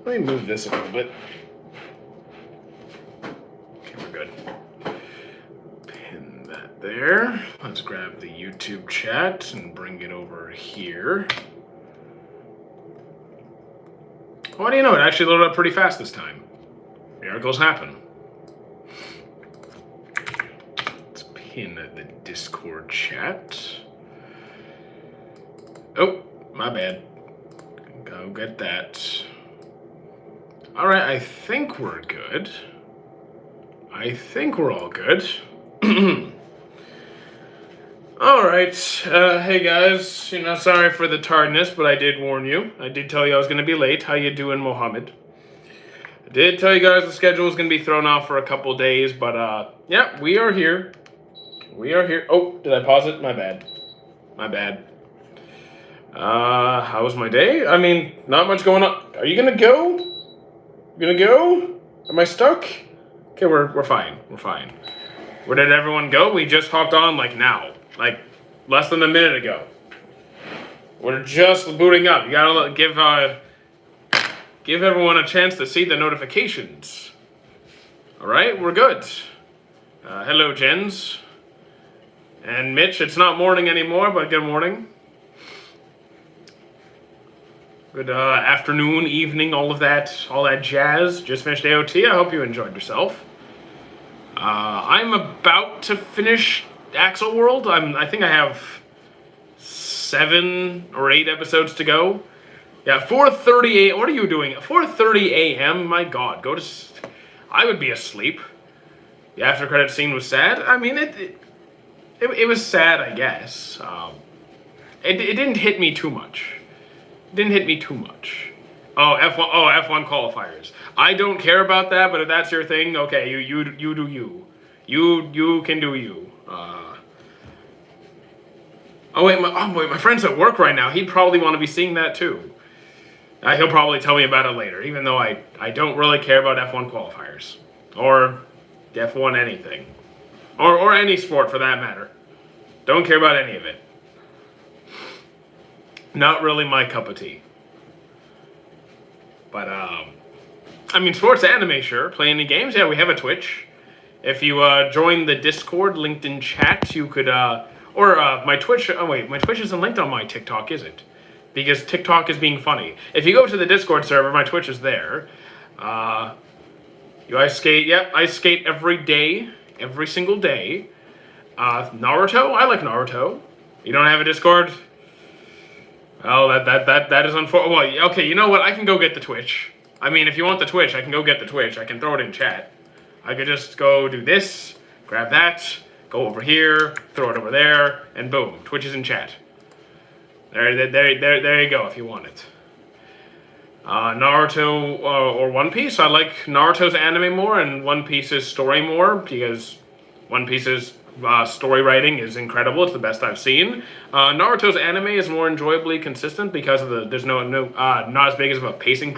Let me move this a little bit. Okay, we're good. Pin that there. Let's grab the YouTube chat and bring it over here. Why do you know it actually loaded up pretty fast this time? Miracles happen. Let's pin the Discord chat. Oh, my bad. Go get that. All right, I think we're good. I think we're all good. All right. Hey guys, sorry for the tardiness, but I did warn you. I did tell you I was going to be late. How you doing, Mohammed? I did tell you guys the schedule was going to be thrown off for a couple days, but yeah, we are here. We are here. Oh, did I pause it? My bad. My bad. How was my day? I mean, not much going on. Are you going to go? You going to go? Am I stuck? Okay, we're fine. We're fine. Where did everyone go? We just hopped on like now. Like less than a minute ago. We're just booting up. You gotta give everyone a chance to see the notifications. All right, we're good. Hello, Jens. And Mitch, it's not morning anymore, but good morning. Good afternoon, evening, all that jazz. Just finished AOT. I hope you enjoyed yourself. I'm about to finish Axel World. I think I have 7 or 8 episodes to go. Yeah, 4:38. What are you doing? 4:30 a.m. My God, I would be asleep. The after credit scene was sad. I mean, it was sad, I guess. It didn't hit me too much. Didn't hit me too much. Oh, F1 qualifiers. I don't care about that, but if that's your thing, okay, you do you. You can do you. My friend's at work right now. He'd probably want to be seeing that too. He'll probably tell me about it later, even though I don't really care about F1 qualifiers. Or F1 anything. Or any sport for that matter. Don't care about any of it. Not really my cup of tea. But, I mean, sports anime, sure. Play any games? Yeah, we have a Twitch. If you join the Discord linked in chat, you could, my Twitch, my Twitch isn't linked on my TikTok, is it? Because TikTok is being funny. If you go to the Discord server, my Twitch is there. I skate? Yep, I skate every day, every single day. Naruto? I like Naruto. You don't have a Discord? Oh, that is unfortunate. Well, okay, you know what? I can go get the Twitch. I mean, if you want the Twitch, I can go get the Twitch. I can throw it in chat. I could just go do this, grab that, go over here, throw it over there, and boom, Twitch is in chat. There you go if you want it. Naruto or One Piece. I like Naruto's anime more and One Piece's story more because One Piece's story writing is incredible. It's the best I've seen. Naruto's anime is more enjoyably consistent because of there's not as big as of a pacing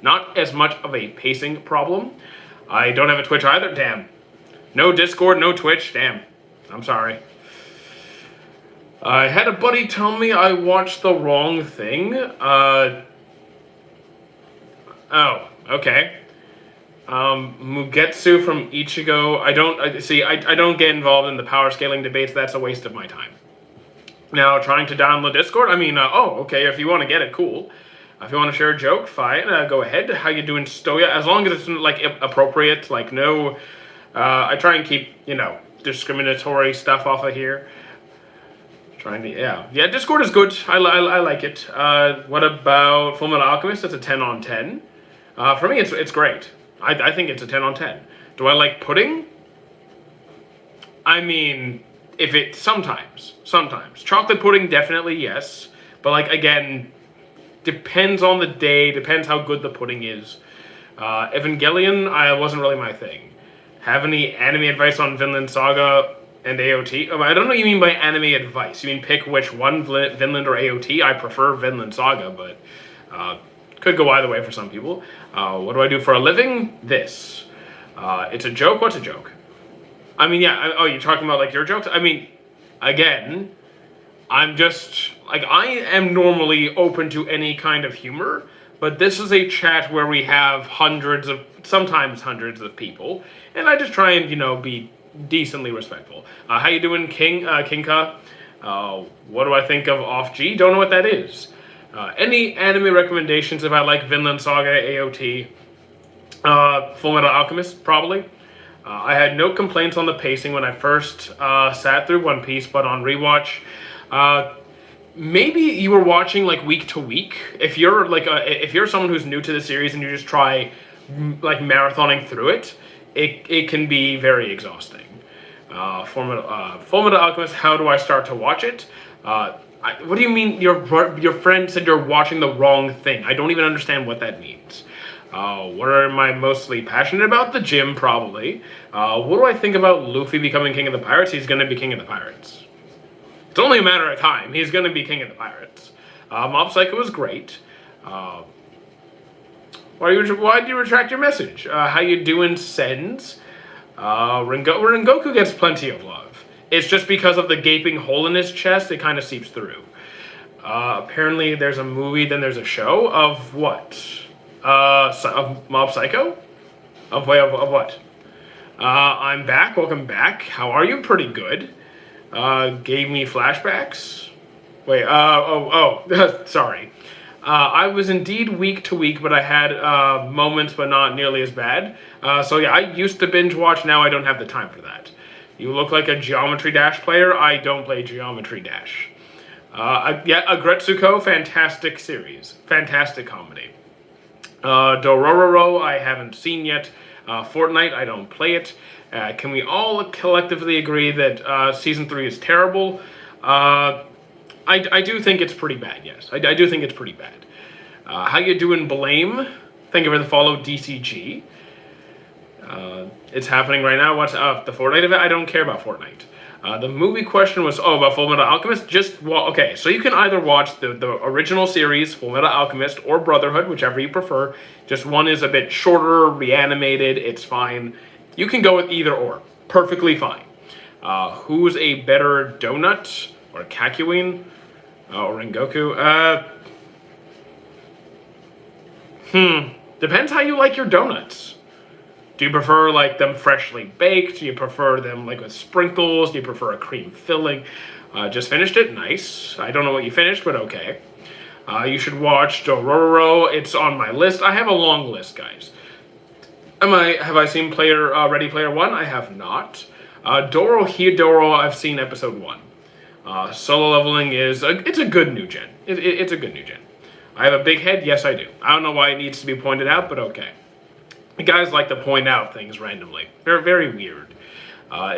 not as much of a pacing problem. I don't have a Twitch either. Damn. No Discord, no Twitch. Damn. I'm sorry. I had a buddy tell me I watched the wrong thing. Oh, okay. Mugetsu from Ichigo. I don't get involved in the power scaling debates. That's a waste of my time. Now, trying to download Discord. I mean, okay. If you want to get it, cool. If you want to share a joke, fine. Go ahead. How you doing, Stoya? As long as it's like appropriate. Like no. I try and keep discriminatory stuff off of here. Yeah. Discord is good. I like it. What about Fullmetal Alchemist? It's a 10 on 10. For me, it's great. I think it's a 10 on 10. Do I like pudding? I mean, sometimes. Chocolate pudding, definitely, yes. But, like, again, depends on the day, depends how good the pudding is. Evangelion, wasn't really my thing. Have any anime advice on Vinland Saga and AOT? I don't know what you mean by anime advice. You mean pick which one, Vinland or AOT? I prefer Vinland Saga, but could go either way for some people. What do I do for a living? This. It's a joke? What's a joke? I mean, yeah. You're talking about like your jokes? I mean, again, I'm just like I am normally open to any kind of humor, but this is a chat where we have sometimes hundreds of people, and I just try and be decently respectful. How you doing, Kinka? What do I think of Off G? Don't know what that is. Any anime recommendations if I like Vinland Saga, AOT, Full Metal Alchemist, probably. I had no complaints on the pacing when I first sat through One Piece, but on rewatch, maybe you were watching like week to week. If you're someone who's new to the series and you just try like marathoning through it, it can be very exhausting. Full Metal Alchemist. How do I start to watch it? What do you mean? Your friend said you're watching the wrong thing. I don't even understand what that means. What am I mostly passionate about? The gym, probably. What do I think about Luffy becoming king of the pirates? He's going to be king of the pirates. It's only a matter of time. He's going to be king of the pirates. Mob Psycho was great. Why did you retract your message? How you doing, Sens? Rengoku gets plenty of love. It's just because of the gaping hole in his chest, it kind of seeps through. Apparently there's a movie, then there's a show of what? Of Mob Psycho? Of what? I'm back. Welcome back. How are you? Pretty good. Gave me flashbacks. Wait, sorry. I was indeed week to week, but I had moments, but not nearly as bad. So yeah, I used to binge watch. Now I don't have the time for that. You look like a Geometry Dash player. I don't play Geometry Dash. Agretsuko, fantastic series. Fantastic comedy. Dororo, I haven't seen yet. Fortnite, I don't play it. Can we all collectively agree that Season 3 is terrible? I do think it's pretty bad, yes. I do think it's pretty bad. How you doing, Blame? Thank you for the follow, DCG. It's happening right now. What's the Fortnite event? I don't care about Fortnite. The movie question was, about Full Metal Alchemist. Okay, so you can either watch the original series, Full Metal Alchemist, or Brotherhood, whichever you prefer. Just one is a bit shorter, reanimated, it's fine. You can go with either or. Perfectly fine. Who's a better donut? Or Kakyoin? Or Rengoku? Depends how you like your donuts. Do you prefer like them freshly baked? Do you prefer them like with sprinkles? Do you prefer a cream filling? Just finished it. Nice. I don't know what you finished, but okay. You should watch Dororo. It's on my list. I have a long list, guys. Have I seen Ready Player One? I have not. Dorohedoro, I've seen episode 1. Solo leveling it's a good new gen. It's a good new gen. I have a big head. Yes, I do. I don't know why it needs to be pointed out, but okay. You guys like to point out things randomly. They're very weird.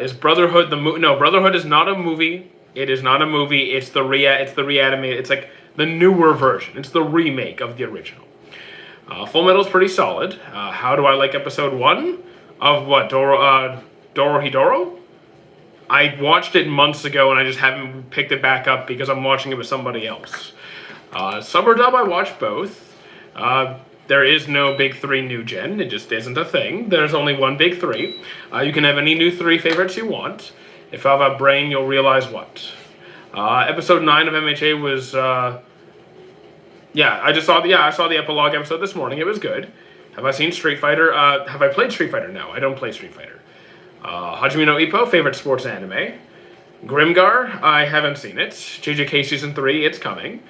Is Brotherhood the movie? No, Brotherhood is not a movie. It is not a movie. It's the reanimated. It's like the newer version. It's the remake of the original. Full Metal's pretty solid. How do I like episode 1 of what? Dorohedoro? I watched it months ago and I just haven't picked it back up because I'm watching it with somebody else. Sub or dub, I watched both. There is no big 3 new gen. It just isn't a thing. There's only one big 3. You can have any new 3 favorites you want. If I have a brain, you'll realize what. Episode 9 of MHA was... I saw the epilogue episode this morning. It was good. Have I seen Street Fighter? Have I played Street Fighter? No, I don't play Street Fighter. Hajime no Ippo, favorite sports anime. Grimgar, I haven't seen it. JJK Season 3, it's coming.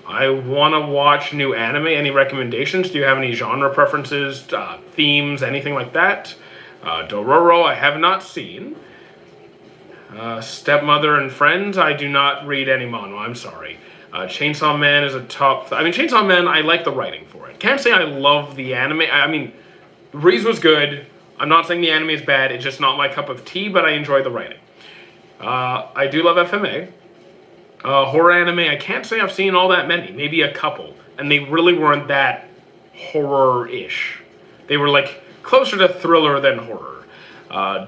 I want to watch new anime. Any recommendations? Do you have any genre preferences, themes, anything like that? Dororo, I have not seen. Stepmother and Friends, I do not read any manga, I'm sorry. Chainsaw Man is a top... Chainsaw Man, I like the writing for it. Can't say I love the anime. Breeze was good. I'm not saying the anime is bad. It's just not my cup of tea, but I enjoy the writing. I do love FMA. Horror anime, I can't say I've seen all that many. Maybe a couple. And they really weren't that horror-ish. They were like closer to thriller than horror.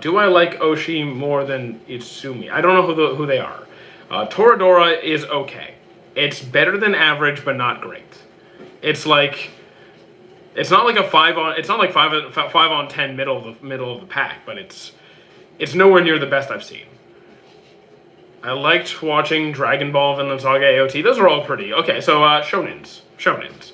Do I like Oshi more than Itsumi? I don't know who they are. Toradora is okay. It's better than average, but not great. It's like... It's not like a 5 on 10 middle of the pack, but it's nowhere near the best I've seen. I liked watching Dragon Ball, Vinland Saga, AOT. Those are all pretty. Okay, so shonens. Shonens.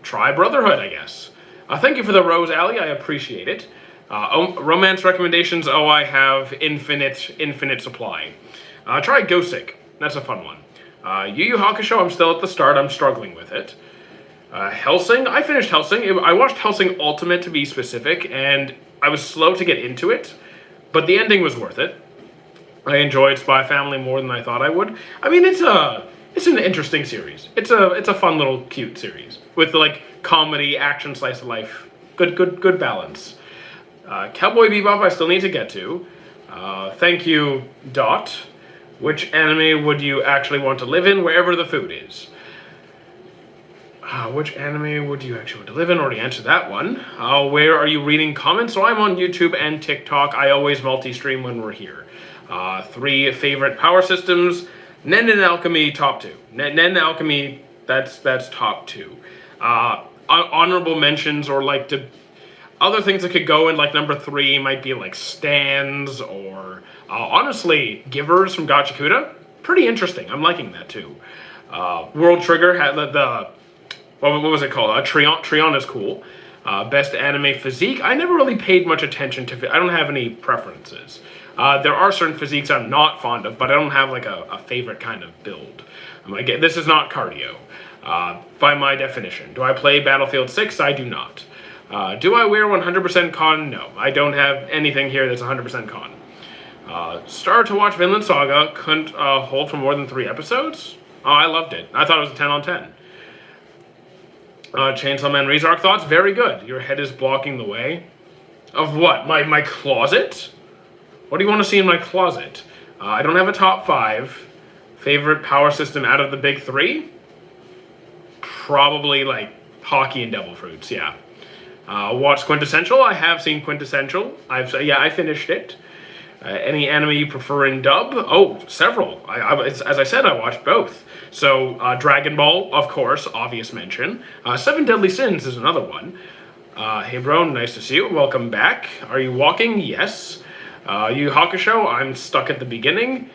Try Brotherhood, I guess. Thank you for the Rose Alley. I appreciate it. Romance recommendations. Oh, I have infinite supply. Try Gosick. That's a fun one. Yu Yu Hakusho. I'm still at the start. I'm struggling with it. Hellsing. I finished Hellsing. I watched Hellsing Ultimate to be specific, and I was slow to get into it, but the ending was worth it. I enjoyed Spy Family more than I thought I would. I mean, it's an interesting series. It's a fun little cute series with like comedy, action, slice of life. Good balance. Cowboy Bebop I still need to get to. Thank you, Dot. Which anime would you actually want to live in wherever the food is? Which anime would you actually want to live in? Already answered that one. Where are you reading comments? So I'm on YouTube and TikTok. I always multi-stream when we're here. 3 favorite power systems. Nen and Alchemy, top 2. Nen and Alchemy, that's top 2. Honorable mentions or like other things that could go in like number 3 might be like stands or honestly Givers from Gachakuda. Pretty interesting. I'm liking that too. World Trigger had what was it called? Trion is cool. Best anime physique. I never really paid much attention to. I don't have any preferences. There are certain physiques I'm not fond of, but I don't have like a favorite kind of build. This is not cardio, by my definition. Do I play Battlefield 6? I do not. Do I wear 100% con? No. I don't have anything here that's 100% con. Started to watch Vinland Saga. Couldn't hold for more than 3 episodes. Oh, I loved it. I thought it was a 10 on 10. Chainsaw Man Rezark thoughts? Very good. Your head is blocking the way. Of what? My closet? What do you want to see in my closet? I don't have a top 5. Favorite power system out of the big 3? Probably like Hockey and Devil Fruits, yeah. Watch Quintessential? I have seen Quintessential. I finished it. Any anime you prefer in dub? Oh, several. As I said, I watched both. So, Dragon Ball, of course, obvious mention. 7 Deadly Sins is another one. Hey bro, nice to see you. Welcome back. Are you walking? Yes. Yu Hakusho, I'm stuck at the beginning.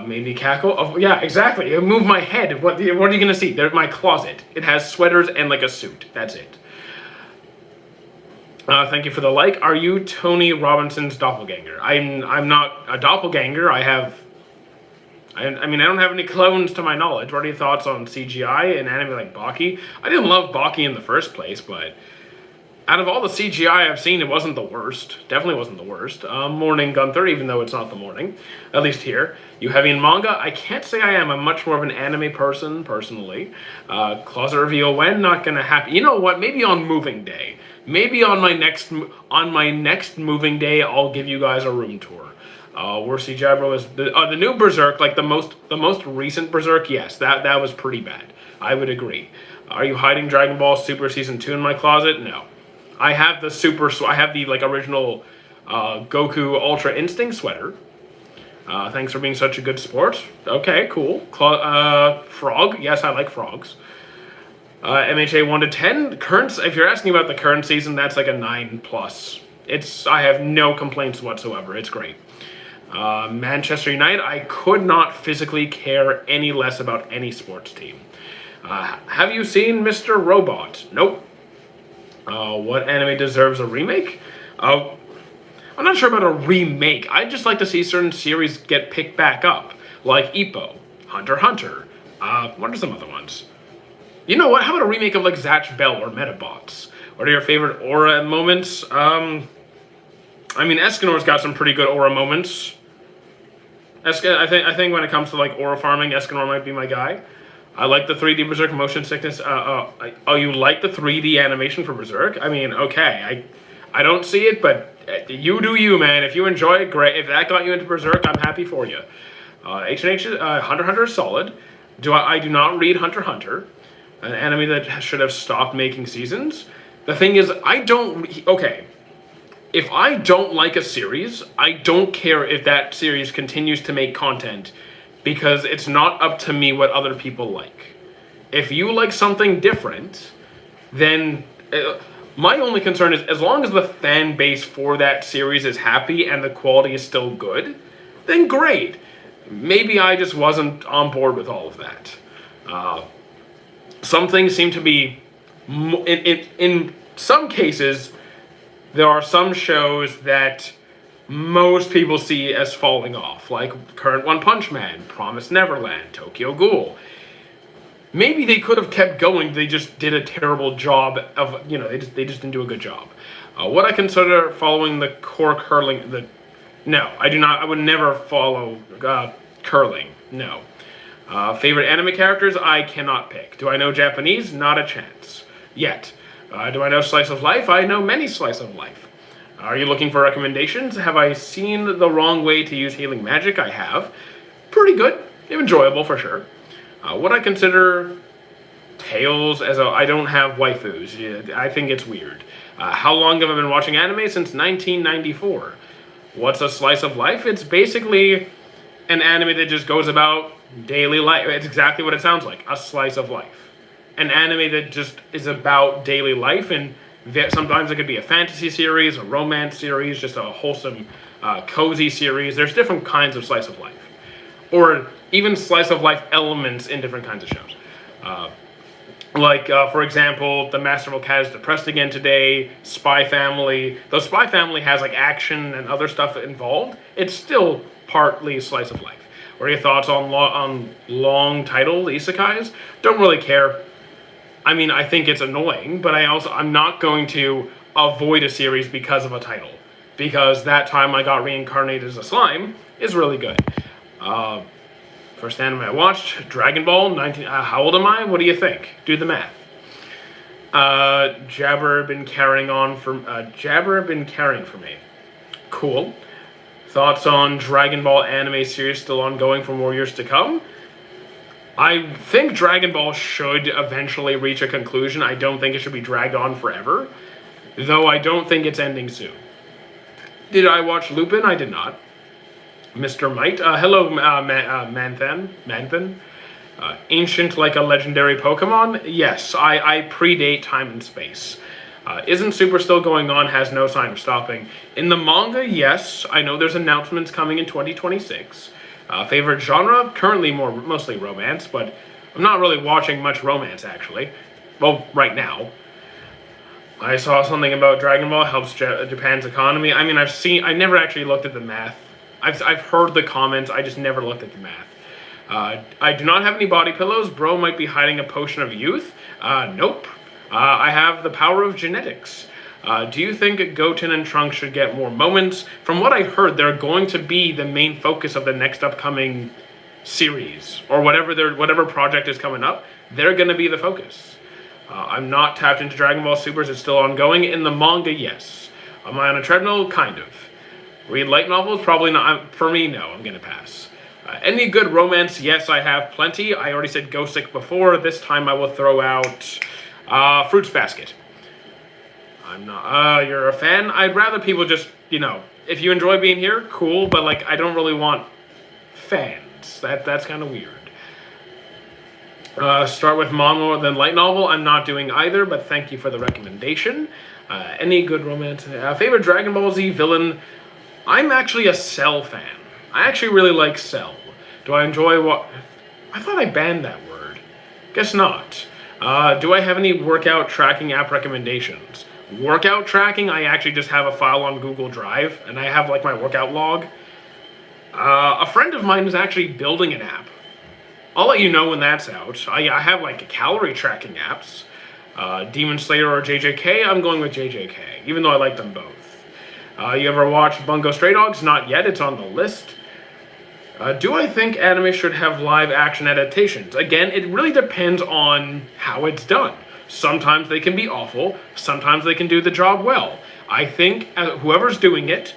Maybe cackle. Oh, yeah, exactly. It moved my head. What are you gonna see? There's my closet. It has sweaters and like a suit. That's it. Thank you for the like. Are you Tony Robinson's doppelganger? I'm not a doppelganger. I don't have any clones to my knowledge. What are your thoughts on CGI in anime like Baki? I didn't love Baki in the first place, but out of all the CGI I've seen, it wasn't the worst. Definitely wasn't the worst. Morning Gunther, even though it's not the morning. At least here. You heavy in manga? I can't say I am. I'm much more of an anime person, personally. Closet reveal when? Not gonna happen. You know what? Maybe on moving day. Maybe on my next moving day, I'll give you guys a room tour. Worst CGI bro is the new Berserk, like the most recent Berserk. Yes, that was pretty bad. I would agree. Are you hiding Dragon Ball Super Season 2 in my closet? No. I have the like original Goku Ultra Instinct sweater. Thanks for being such a good sport. Okay, cool. Frog. Yes, I like frogs. MHA 1 to 10. Current. If you're asking about the current season, that's like a 9+. I have no complaints whatsoever. It's great. Manchester United. I could not physically care any less about any sports team. Have you seen Mr. Robot? Nope. What anime deserves a remake? I'm not sure about a remake. I'd just like to see certain series get picked back up, like Ippo, Hunter x Hunter. What are some other ones? You know what? How about a remake of like Zatch Bell or Metabots? What are your favorite aura moments? I mean, Escanor's got some pretty good aura moments. I think when it comes to like aura farming, Escanor might be my guy. I like the 3D Berserk motion sickness. You like the 3D animation for Berserk? I mean, okay. I don't see it, but you do you, man. If you enjoy it, great. If that got you into Berserk, I'm happy for you. H&H, Hunter x Hunter is solid. I do not read Hunter x Hunter, an anime that should have stopped making seasons. The thing is, okay. If I don't like a series, I don't care if that series continues to make content, because it's not up to me what other people like. If you like something different, then my only concern is as long as the fan base for that series is happy and the quality is still good, then great. maybe I just wasn't on board with all of that. Some things seem to be, in some cases, there are some shows that most people see as falling off, like current One Punch Man, Promised Neverland, Tokyo Ghoul. Maybe they could have kept going. They just did a terrible job of, they just didn't do a good job. Would I consider following the core curling? No, I do not. I would never follow curling. No. Favorite anime characters? I cannot pick. Do I know Japanese? Not a chance. Yet. Do I know Slice of Life? I know many Slice of Life. Are you looking for recommendations? Have I seen The Wrong Way to Use Healing Magic? I have. Pretty good. Enjoyable for sure. Would I consider Tales as I don't have waifus. Yeah, I think it's weird. How long have I been watching anime? Since 1994. What's a slice of life? It's basically an anime that just goes about daily life. It's exactly what it sounds like. A slice of life. An anime that just is about daily life, and sometimes it could be a fantasy series, a romance series, just a wholesome, cozy series. There's different kinds of slice of life. Or even slice of life elements in different kinds of shows. For example, The Masterful Cat is Depressed Again Today, Spy Family. Though Spy Family has action and other stuff involved, it's still partly slice of life. What are your thoughts on long title isekais? Don't really care. I mean, I think it's annoying, but I'm not going to avoid a series because of a title. Because That Time I Got Reincarnated as a Slime is really good. First anime I watched, Dragon Ball, how old am I? What do you think? Do the math. Jabber been carrying for me. Cool. Thoughts on Dragon Ball anime series still ongoing for more years to come? I think Dragon Ball should eventually reach a conclusion. I don't think it should be dragged on forever. Though I don't think it's ending soon. Did I watch Lupin? I did not. Mr. Might. Hello, Manthan. Ancient like a legendary Pokemon? Yes, I predate time and space. Isn't Super still going on? Has no sign of stopping. In the manga, yes. I know there's announcements coming in 2026. Favorite genre? Currently mostly romance, but I'm not really watching much romance, actually. Well, right now. I saw something about Dragon Ball helps Japan's economy. I mean, I never actually looked at the math. I've heard the comments, I just never looked at the math. I do not have any body pillows. Bro might be hiding a potion of youth. Nope. I have the power of genetics. Do you think Goten and Trunks should get more moments? From what I heard, they're going to be the main focus of the next upcoming series. Or whatever project is coming up, they're going to be the focus. I'm not tapped into Dragon Ball Supers. It's still ongoing. In the manga, yes. Am I on a treadmill? Kind of. Read light novels? Probably not. For me, no. I'm going to pass. Any good romance? Yes, I have plenty. I already said Ghostic before. This time I will throw out Fruits Basket. I'm not. You're a fan? I'd rather people just, if you enjoy being here, cool. But, I don't really want fans. That's kind of weird. Start with manga, then light novel. I'm not doing either, but thank you for the recommendation. Any good romance? Favorite Dragon Ball Z villain? I'm actually a Cell fan. I actually really like Cell. Do I enjoy what? I thought I banned that word. Guess not. Do I have any workout tracking app recommendations? Workout tracking? I actually just have a file on Google Drive, and I have my workout log. A friend of mine is actually building an app. I'll let you know when that's out. I have calorie tracking apps. Demon Slayer or JJK? I'm going with JJK, even though I like them both. You ever watch Bungo Stray Dogs? Not yet, it's on the list. Do I think anime should have live action adaptations? Again, it really depends on how it's done. Sometimes they can be awful, sometimes they can do the job well. I think whoever's doing it,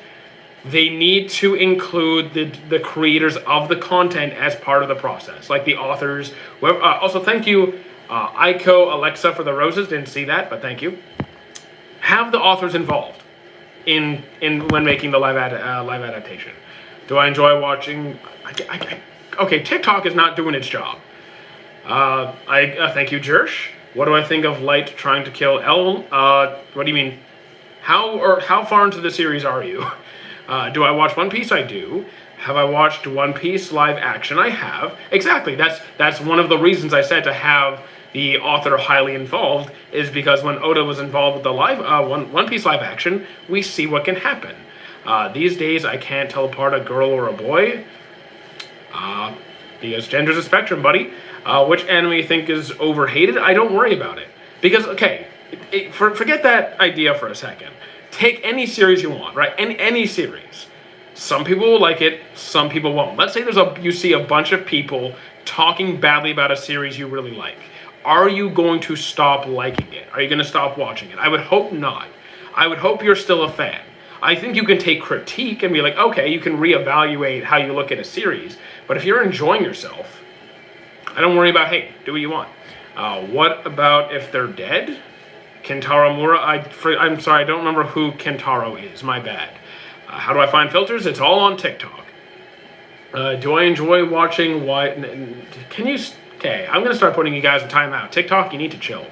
they need to include the creators of the content as part of the process, like the authors. Also, thank you, Aiko Alexa, for the roses. Didn't see that, but thank you. Have the authors involved in when making the live adaptation. Do I enjoy watching? Okay, TikTok is not doing its job. Thank you, Jersh. What do I think of Light trying to kill El? What do you mean? How far into the series are you? Do I watch One Piece? I do. Have I watched One Piece live action? I have. Exactly. That's one of the reasons I said to have the author highly involved, is because when Oda was involved with the live One Piece live action, we see what can happen. These days, I can't tell apart a girl or a boy. Because gender's a spectrum, buddy. Which anime you think is overhated? I don't worry about it. Because, okay, forget that idea for a second. Take any series you want, right? Any series. Some people will like it, some people won't. Let's say you see a bunch of people talking badly about a series you really like. Are you going to stop liking it? Are you going to stop watching it? I would hope not. I would hope you're still a fan. I think you can take critique and be like, okay, you can reevaluate how you look at a series. But if you're enjoying yourself, I don't worry about, hey, do what you want. What about if they're dead? Kentaro Mura, I'm sorry, I don't remember who Kentaro is, my bad. How do I find filters? It's all on TikTok. Do I enjoy watching okay, I'm going to start putting you guys in timeout. TikTok, you need to chill.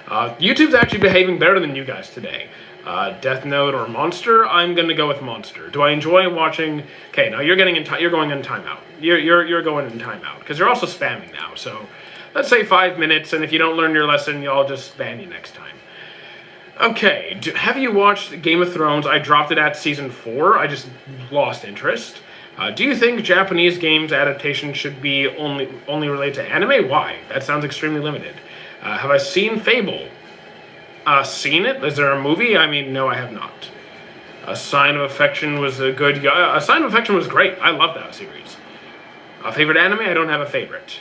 YouTube's actually behaving better than you guys today. Death Note or Monster? I'm going to go with Monster. Do I enjoy watching... Okay, now you're going in timeout. You're going in timeout, because you're also spamming now. So let's say 5 minutes, and if you don't learn your lesson, I'll just ban you next time. Okay, have you watched Game of Thrones? I dropped it at season 4. I just lost interest. Do you think Japanese games adaptation should be only related to anime? Why? That sounds extremely limited. Have I seen Fable? Seen it? Is there a movie? I mean, no, I have not. A Sign of Affection was a good... A Sign of Affection was great. I love that series. Favorite anime? I don't have a favorite.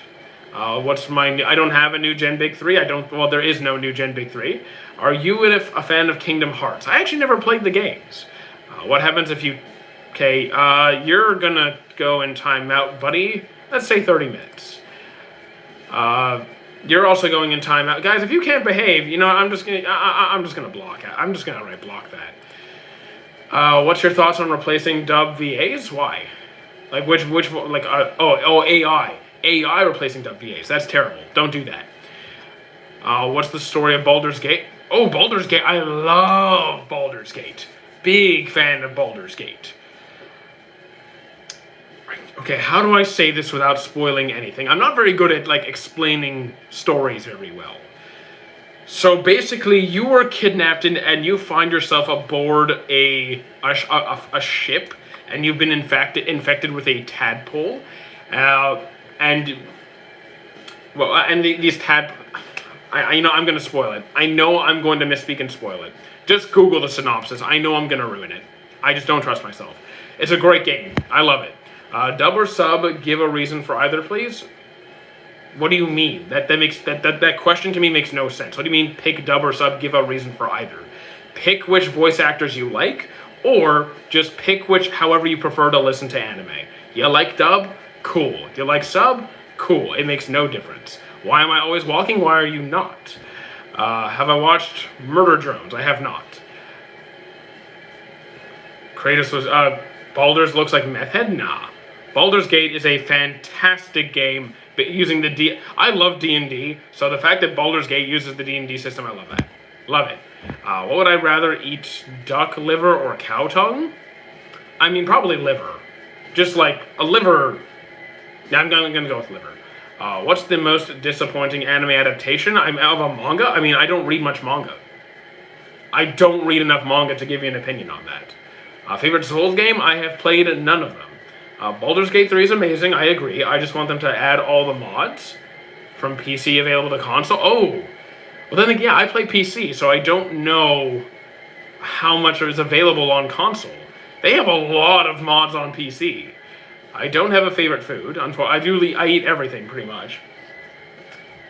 I don't have a new Gen Big 3. Well, there is no new Gen Big 3. Are you a fan of Kingdom Hearts? I actually never played the games. What happens if you... Okay, you're gonna go in timeout, buddy. Let's say 30 minutes. You're also going in timeout. Guys, if you can't behave, you know, I'm just gonna block it. I'm just gonna outright block that. What's your thoughts on replacing dub VAs? Why? Like AI. AI replacing dub VAs. That's terrible. Don't do that. What's the story of Baldur's Gate? Oh, Baldur's Gate. I love Baldur's Gate. Big fan of Baldur's Gate. Okay, how do I say this without spoiling anything? I'm not very good at, like, explaining stories very well. So basically, you were kidnapped and you find yourself aboard a ship, and you've been infected with a tadpole, these tadpoles. I'm going to spoil it. I know I'm going to misspeak and spoil it. Just Google the synopsis. I know I'm going to ruin it. I just don't trust myself. It's a great game. I love it. Dub or sub, give a reason for either, please. What do you mean? That question to me makes no sense. What do you mean pick dub or sub, give a reason for either? Pick which voice actors you like, or just pick however you prefer to listen to anime. You like dub? Cool. Do you like sub? Cool. It makes no difference. Why am I always walking? Why are you not? Have I watched Murder Drones? I have not. Kratos was... Baldur's looks like Meth Head? Nah. Baldur's Gate is a fantastic game, but using the I love D&D, so the fact that Baldur's Gate uses the D&D system, I love that. Love it. What would I rather eat, duck liver or cow tongue? I mean, probably liver. Just like a liver. Yeah, I'm gonna go with liver. What's the most disappointing anime adaptation? I'm out of a manga? I mean, I don't read much manga. I don't read enough manga to give you an opinion on that. Favorite Souls game? I have played none of them. Baldur's Gate 3 is amazing, I agree. I just want them to add all the mods from PC available to console. Oh! Well then, yeah, I play PC, so I don't know how much is available on console. They have a lot of mods on PC. I don't have a favorite food. I eat everything, pretty much.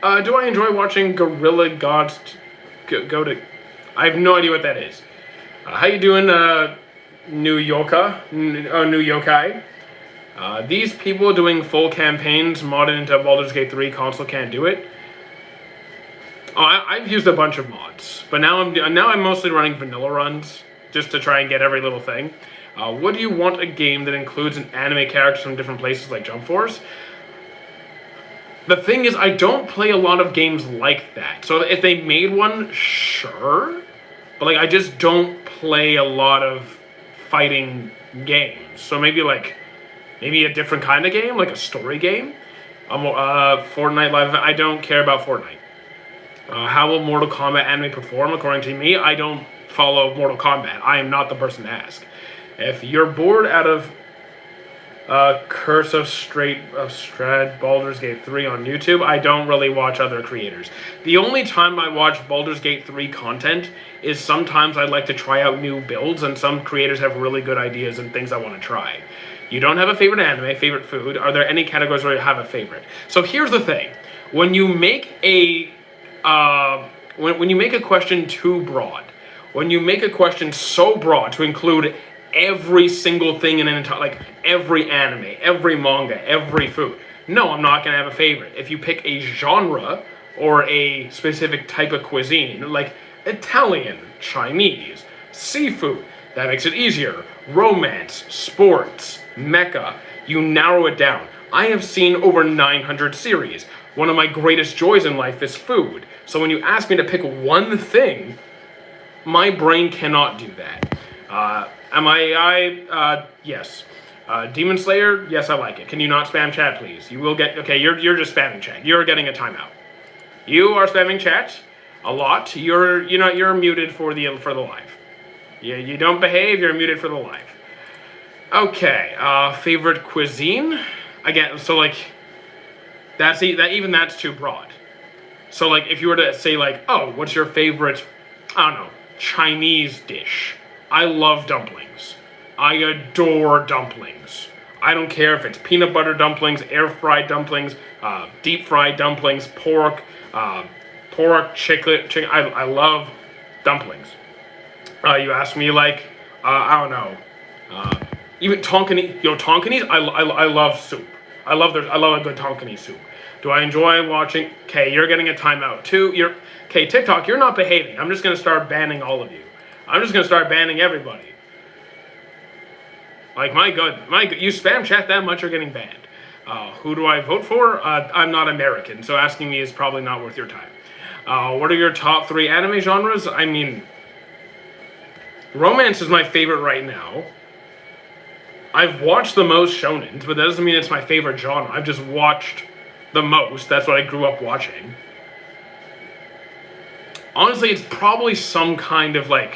Do I enjoy watching Gorilla Gods go to... I have no idea what that is. How you doing, New Yokai? These people doing full campaigns modded into Baldur's Gate 3 console can't do it. Oh, I've used a bunch of mods, but now I'm mostly running vanilla runs just to try and get every little thing. What do you want a game that includes an anime character from different places like Jump Force? The thing is, I don't play a lot of games like that. So if they made one, sure. But like, I just don't play a lot of fighting games. So maybe like Maybe a different kind of game, like a story game. Fortnite live event. I don't care about Fortnite. How will Mortal Kombat anime perform? According to me, I don't follow Mortal Kombat. I am not the person to ask. If you're bored out of Curse of Strahd Baldur's Gate 3 on YouTube, I don't really watch other creators. The only time I watch Baldur's Gate 3 content is sometimes I like to try out new builds, and some creators have really good ideas and things I want to try. You don't have a favorite anime, favorite food. Are there any categories where you have a favorite? So here's the thing: when you make a when you make a question too broad, when you make a question so broad to include every single thing in an entire, like every anime, every manga, every food. No, I'm not gonna have a favorite. If you pick a genre or a specific type of cuisine, like Italian, Chinese, seafood, that makes it easier. Romance, sports, mecha, you narrow it down. I have seen over 900 series. One of my greatest joys in life is food. So when you ask me to pick one thing, my brain cannot do that. Yes. Demon Slayer, yes, I like it. Can you not spam chat, please? You will get, okay, you're just spamming chat. You're getting a timeout. You are spamming chat a lot. You're muted for the live. You don't behave, you're muted for the live. Okay, favorite cuisine? Again, so like, that's too broad. So like, if you were to say like, oh, what's your favorite, I don't know, Chinese dish? I love dumplings. I adore dumplings. I don't care if it's peanut butter dumplings, air fried dumplings, deep fried dumplings, pork, chicken. I love dumplings. You ask me like, I don't know, even Tonkanese. I love soup. I love a good Tonkanese soup. Do I enjoy watching? Okay, you're getting a timeout too. Okay, TikTok, you're not behaving. I'm just gonna start banning all of you. I'm just gonna start banning everybody. Like my god, you spam chat that much, you're getting banned. Who do I vote for? I'm not American, so asking me is probably not worth your time. What are your top 3 anime genres? I mean, romance is my favorite right now. I've watched the most shonens, but that doesn't mean it's my favorite genre. I've just watched the most. That's what I grew up watching. Honestly, it's probably some kind of like,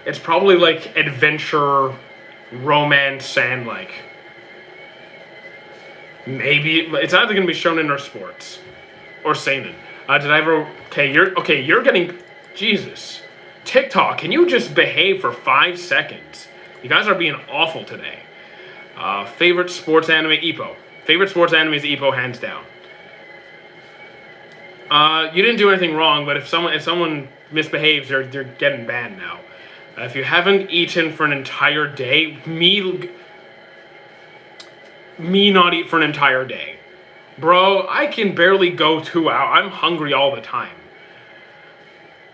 it's probably like adventure, romance, and like, maybe, it's either going to be shonen or sports. Or seinen. Did I ever, you're getting, Jesus. TikTok, can you just behave for 5 seconds? You guys are being awful today. Favorite sports anime, Ippo. Favorite sports anime is Ippo, hands down. You didn't do anything wrong, but if someone misbehaves, they're getting banned now. If you haven't eaten for an entire day, me not eat for an entire day. Bro, I can barely go 2 hours. I'm hungry all the time.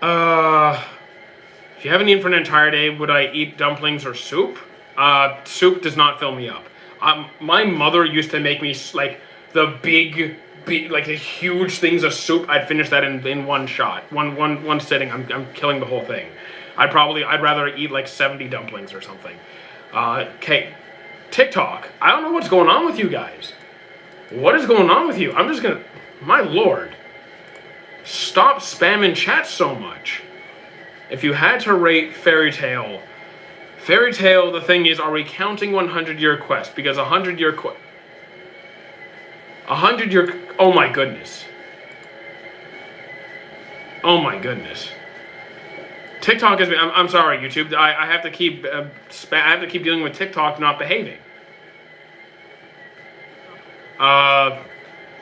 If you haven't eaten for an entire day, would I eat dumplings or soup? Soup does not fill me up. My mother used to make me like the big like the huge things of soup. I'd finish that in one shot, one sitting. I'm killing the whole thing. I'd rather eat like 70 dumplings or something. Okay, TikTok. I don't know what's going on with you guys. What is going on with you? I'm just gonna, my lord, stop spamming chat so much. If you had to rate Fairy Tail, the thing is, are we counting 100-year quest? Because 100-year quest, oh my goodness. Oh my goodness. TikTok is, I'm sorry, YouTube. I have to keep, dealing with TikTok not behaving.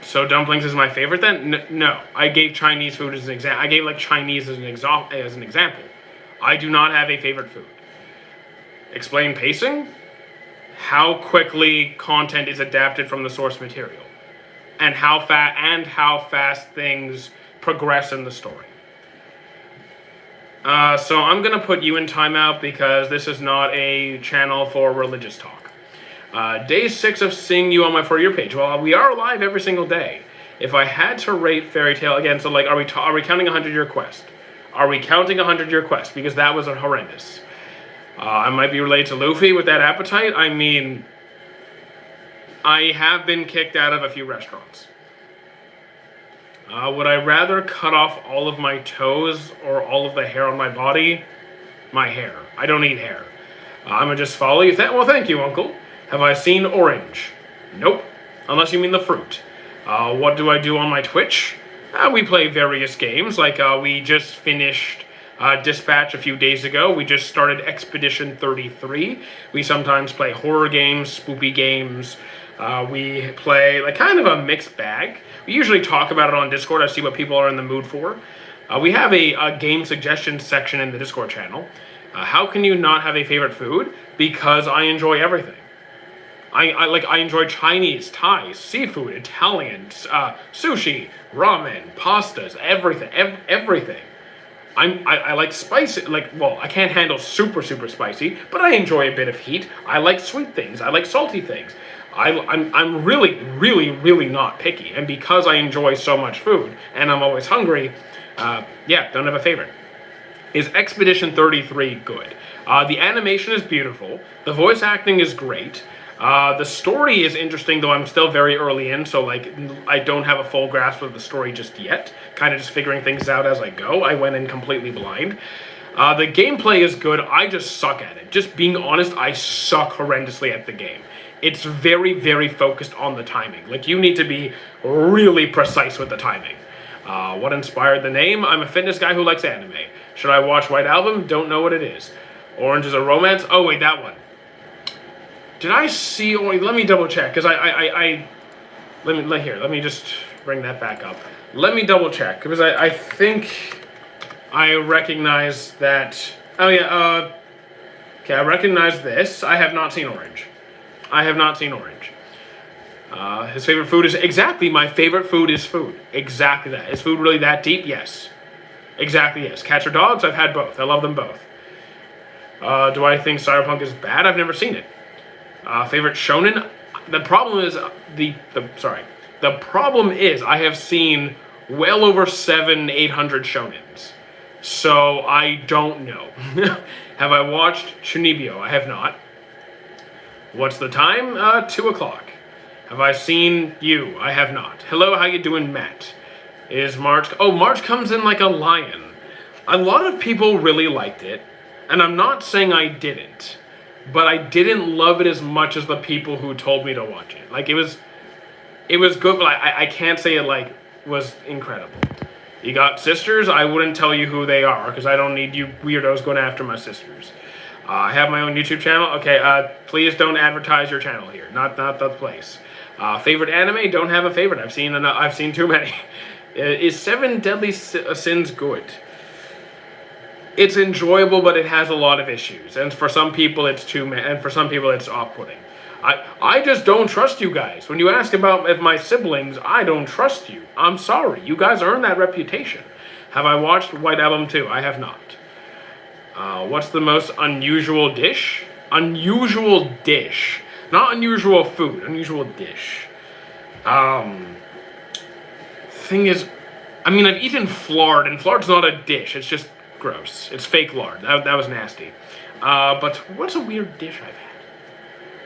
So dumplings is my favorite then? No, I gave Chinese food as an example. I gave like Chinese as an example. I do not have a favorite food. Explain pacing. How quickly content is adapted from the source material, and how fast things progress in the story. So I'm gonna put you in timeout because this is not a channel for religious talk. Day 6 of seeing you on my For You page. Well, we are live every single day. If I had to rate Fairy Tail again, so like, are we counting 100-year quest? Are we counting 100-year quest? Because that was horrendous. I might be related to Luffy with that appetite. I mean, I have been kicked out of a few restaurants. Would I rather cut off all of my toes or all of the hair on my body? My hair. I don't need hair. I'm gonna just follow you. Well, thank you, Uncle. Have I seen orange? Nope. Unless you mean the fruit. What do I do on my Twitch? We play various games. Like we just finished Dispatch a few days ago. We just started Expedition 33. We sometimes play horror games, spoopy games. We play like kind of a mixed bag. We usually talk about it on Discord. I see what people are in the mood for. We have a game suggestions section in the Discord channel. How can you not have a favorite food? Because I enjoy everything. I enjoy Chinese, Thai, seafood, Italian, sushi, ramen, pastas, everything, everything. I like spicy, I can't handle super spicy, but I enjoy a bit of heat. I like sweet things. I like salty things. I'm really not picky, and because I enjoy so much food and I'm always hungry, don't have a favorite. Is Expedition 33 good? The animation is beautiful. The voice acting is great. The story is interesting, though I'm still very early in, so I don't have a full grasp of the story just yet. Kind of just figuring things out as I go. I went in completely blind. The gameplay is good. I just suck at it. Just being honest, I suck horrendously at the game. It's very focused on the timing. You need to be really precise with the timing. What inspired the name? I'm a fitness guy who likes anime. Should I watch White Album? Don't know what it is. Orange is a Romance? Oh, wait, that one. Did I see? Oh, let me double check, because let me just bring that back up. Let me double check, because I think I recognize that. Oh yeah. Okay, I recognize this. I have not seen Orange. I have not seen Orange. His favorite food is exactly my favorite food is food. Exactly that. Is food really that deep? Yes. Exactly yes. Cats or dogs? I've had both. I love them both. Do I think Cyberpunk is bad? I've never seen it. Favorite shonen? The problem is The problem is I have seen well over 700-800 shonens. So I don't know. Have I watched Chunibyo? I have not. What's the time? 2 o'clock. Have I seen you? I have not. Hello, how you doing, Matt? Is March... Oh, March comes in like a lion. A lot of people really liked it, and I'm not saying I didn't, but I didn't love it as much as the people who told me to watch it. It was good, but I can't say it was incredible. You got sisters? I wouldn't tell you who they are, because I don't need you weirdos going after my sisters. I have my own YouTube channel. Okay, please don't advertise your channel here. Not the place. Favorite anime? Don't have a favorite. I've seen too many. Is Seven Deadly Sins good? It's enjoyable, but it has a lot of issues, and for some people it's and for some people it's off-putting. I just don't trust you guys. When you ask about my siblings, I don't trust you. I'm sorry. You guys earned that reputation. Have I watched White Album 2? I have not. What's the most unusual dish? Unusual dish. Not unusual food. Unusual dish. Thing is, I've eaten flard, and flard's not a dish. It's just gross. It's fake lard. That was nasty. But what's a weird dish I've had?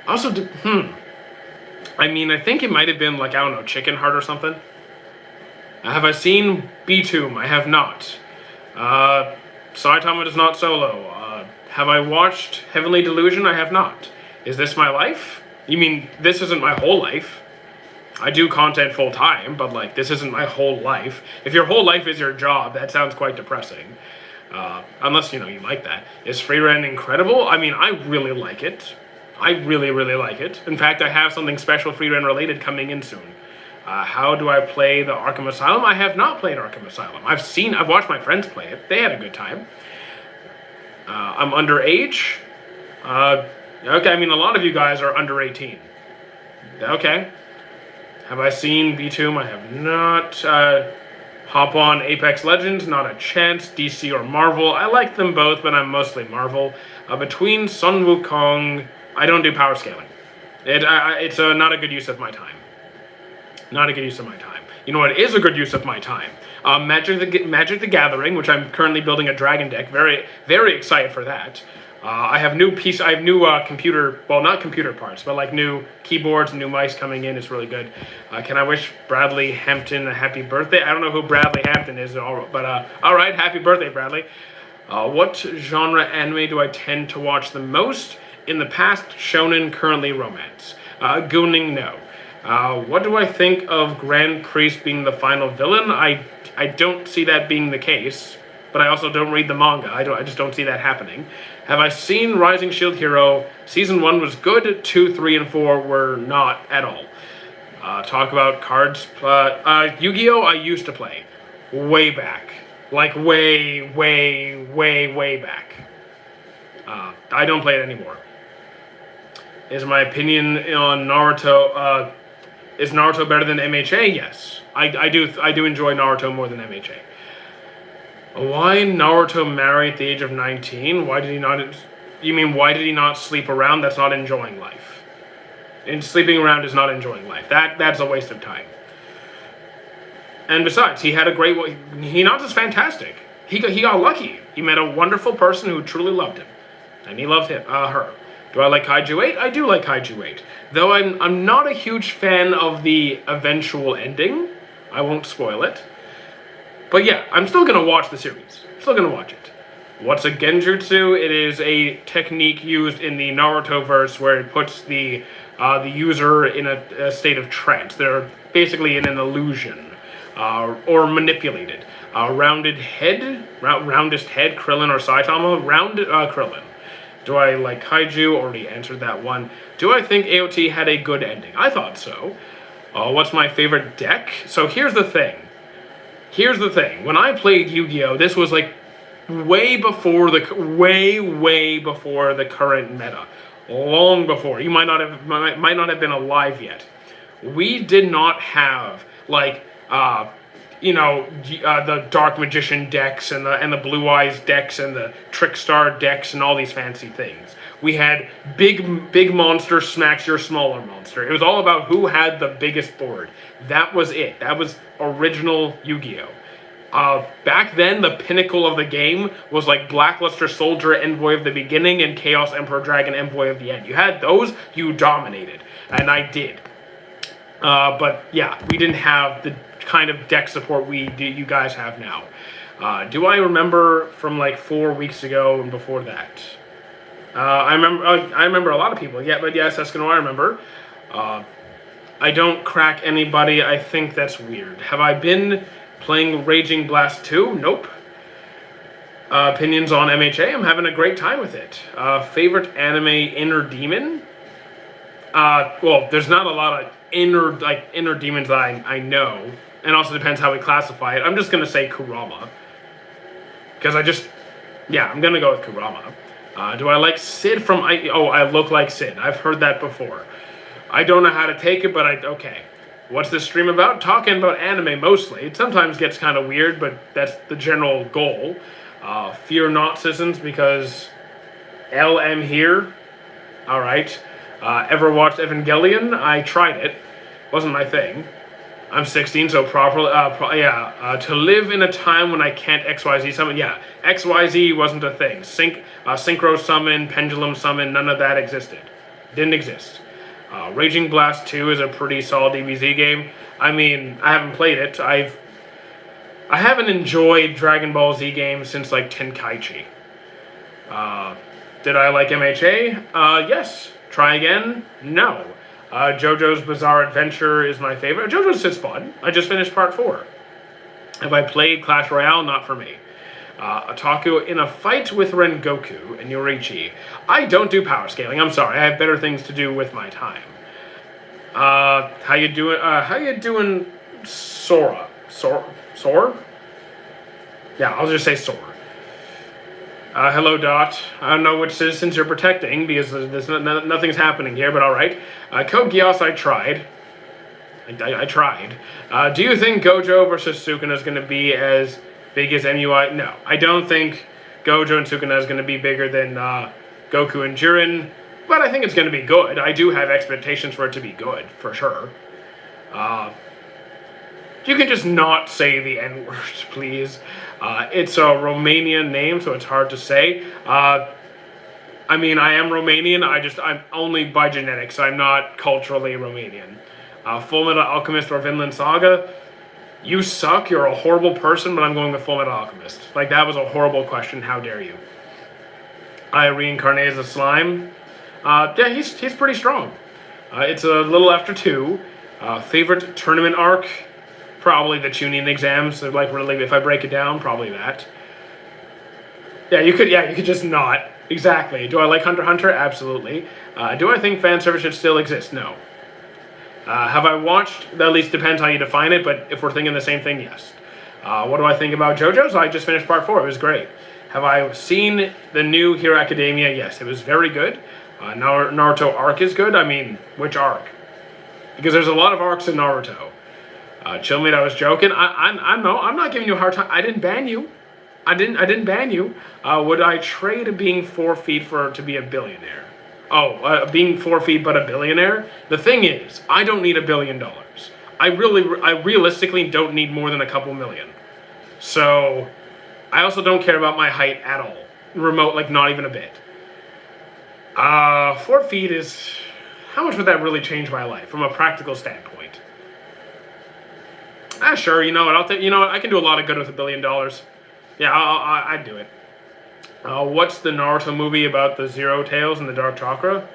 Also, I think it might have been chicken heart or something. Have I seen B-Tomb? I have not. Saitama does not solo. Have I watched Heavenly Delusion? I have not. Is this my life? You mean this isn't my whole life? I do content full time, but this isn't my whole life. If your whole life is your job, that sounds quite depressing. Unless, you like that. Is Freerun incredible? I really like it. I really like it. In fact, I have something special Freerun related coming in soon. How do I play the Arkham Asylum? I have not played Arkham Asylum. I've watched my friends play it. They had a good time. I'm underage. Okay, a lot of you guys are under 18. Okay. Have I seen B-Tomb? I have not. Hop on Apex Legends, not a chance. DC or Marvel, I like them both, but I'm mostly Marvel. Between Sun Wukong, I don't do power scaling. It's not a good use of my time. Not a good use of my time. You know what is a good use of my time? Magic the Gathering, which I'm currently building a dragon deck. Very, very excited for that. I have new computer, well, not computer parts, but like new keyboards and new mice coming in. It's really good. Can I wish Bradley Hampton a happy birthday? I don't know who Bradley Hampton is, but all right, happy birthday, Bradley. What genre anime do I tend to watch the most? In the past, shonen, currently romance. Gooning, no. What do I think of Grand Priest being the final villain? I don't see that being the case, but I also don't read the manga. I just don't see that happening. Have I seen Rising Shield Hero? Season 1 was good, 2, 3, and 4 were not at all. Talk about cards. Yu-Gi-Oh! I used to play. Way back. Like way back. I don't play it anymore. Is my opinion on Naruto, is Naruto better than MHA? Yes. I do enjoy Naruto more than MHA. Why Naruto marry at the age of 19? Why did he not... You mean, why did he not sleep around? That's not enjoying life. And sleeping around is not enjoying life. That's a waste of time. And besides, he had a great... Hinata's fantastic. He got lucky. He met a wonderful person who truly loved him. And he loved her. Do I like Kaiju 8? I do like Kaiju 8. Though I'm not a huge fan of the eventual ending. I won't spoil it. But yeah, I'm still going to watch the series. Still going to watch it. What's a Genjutsu? It is a technique used in the Naruto-verse where it puts the user in a state of trance. They're basically in an illusion. Or manipulated. Roundest head, Krillin or Saitama? Krillin. Do I like Kaiju? Already answered that one. Do I think AOT had a good ending? I thought so. What's my favorite deck? So here's the thing. When I played Yu-Gi-Oh, this was like way before the current meta. Long before. You might not have been alive yet. We did not have like the Dark Magician decks and the Blue Eyes decks and the Trickstar decks and all these fancy things. We had big monster smacks your smaller monster. It was all about who had the biggest board. That was it. That was original Yu-Gi-Oh! Back then, the pinnacle of the game was like Blackluster Soldier Envoy of the beginning and Chaos Emperor Dragon Envoy of the end. You had those, you dominated. And I did. But yeah, we didn't have the kind of deck support you guys have now. Do I remember from like 4 weeks ago and before that? I remember a lot of people. Yeah, but yes, Eskimo, I remember. I don't crack anybody. I think that's weird. Have I been playing Raging Blast 2? Nope. Opinions on MHA? I'm having a great time with it. Favorite anime, Inner Demon? Well, there's not a lot of inner demons that I know. And also depends how we classify it. I'm just going to say Kurama. Because I'm going to go with Kurama. Do I like Sid from... I look like Sid. I've heard that before. I don't know how to take it, but okay. What's this stream about? Talking about anime mostly. It sometimes gets kind of weird, but that's the general goal. Fear not, citizens, because LM here. Alright. Ever watched Evangelion? I tried it. Wasn't my thing. I'm 16, so properly, to live in a time when I can't XYZ summon, yeah, XYZ wasn't a thing. Synchro summon, pendulum summon, none of that existed. Didn't exist. Raging Blast 2 is a pretty solid DBZ game. I mean, I haven't played it. I haven't enjoyed Dragon Ball Z games since, like, Tenkaichi. Did I like MHA? Yes. Try again? No. JoJo's Bizarre Adventure is my favorite. JoJo's is fun. I just finished part 4. Have I played Clash Royale? Not for me. Otaku in a fight with Rengoku and Yoriichi. I don't do power scaling. I'm sorry. I have better things to do with my time. How you doing, Sora? Sora? Yeah, I'll just say Sora. Hello, Dot. I don't know which citizens you're protecting because there's nothing's happening here, but alright. Code Geass, I tried. I tried. Do you think Gojo versus Sukuna is going to be as big as MUI? No. I don't think Gojo and Sukuna is going to be bigger than Goku and Jiren, but I think it's going to be good. I do have expectations for it to be good, for sure. You can just not say the N-word, please. It's a Romanian name, so it's hard to say. I mean, I am Romanian. I'm only by genetics. I'm not culturally Romanian. Fullmetal Alchemist or Vinland Saga. You suck. You're a horrible person, but I'm going with Fullmetal Alchemist. Like, that was a horrible question. How dare you? I reincarnate as a slime. Yeah, he's pretty strong. It's a little after 2. Favorite tournament arc? Probably the Chunin exams. So, like, really, if I break it down, probably that. Yeah, you could just not. Exactly. Do I like Hunter x Hunter? Absolutely. Do I think fan service should still exist? No. Have I watched? That at least depends how you define it, but if we're thinking the same thing, yes. What do I think about JoJo's? I just finished part 4. It was great. Have I seen the new Hero Academia? Yes, it was very good. Naruto arc is good. I mean, which arc? Because there's a lot of arcs in Naruto. Chillmate, I was joking. I'm not giving you a hard time. I didn't ban you. I didn't ban you. Would I trade being 4 feet to be a billionaire? Being 4 feet but a billionaire? The thing is, I don't need $1 billion. I realistically don't need more than a couple million. So, I also don't care about my height at all. Remote, like, not even a bit. 4 feet is... How much would that really change my life from a practical standpoint? Sure, you know what, I can do a lot of good with $1 billion. Yeah, I'd do it. What's the Naruto movie about the Zero Tails and the Dark Chakra?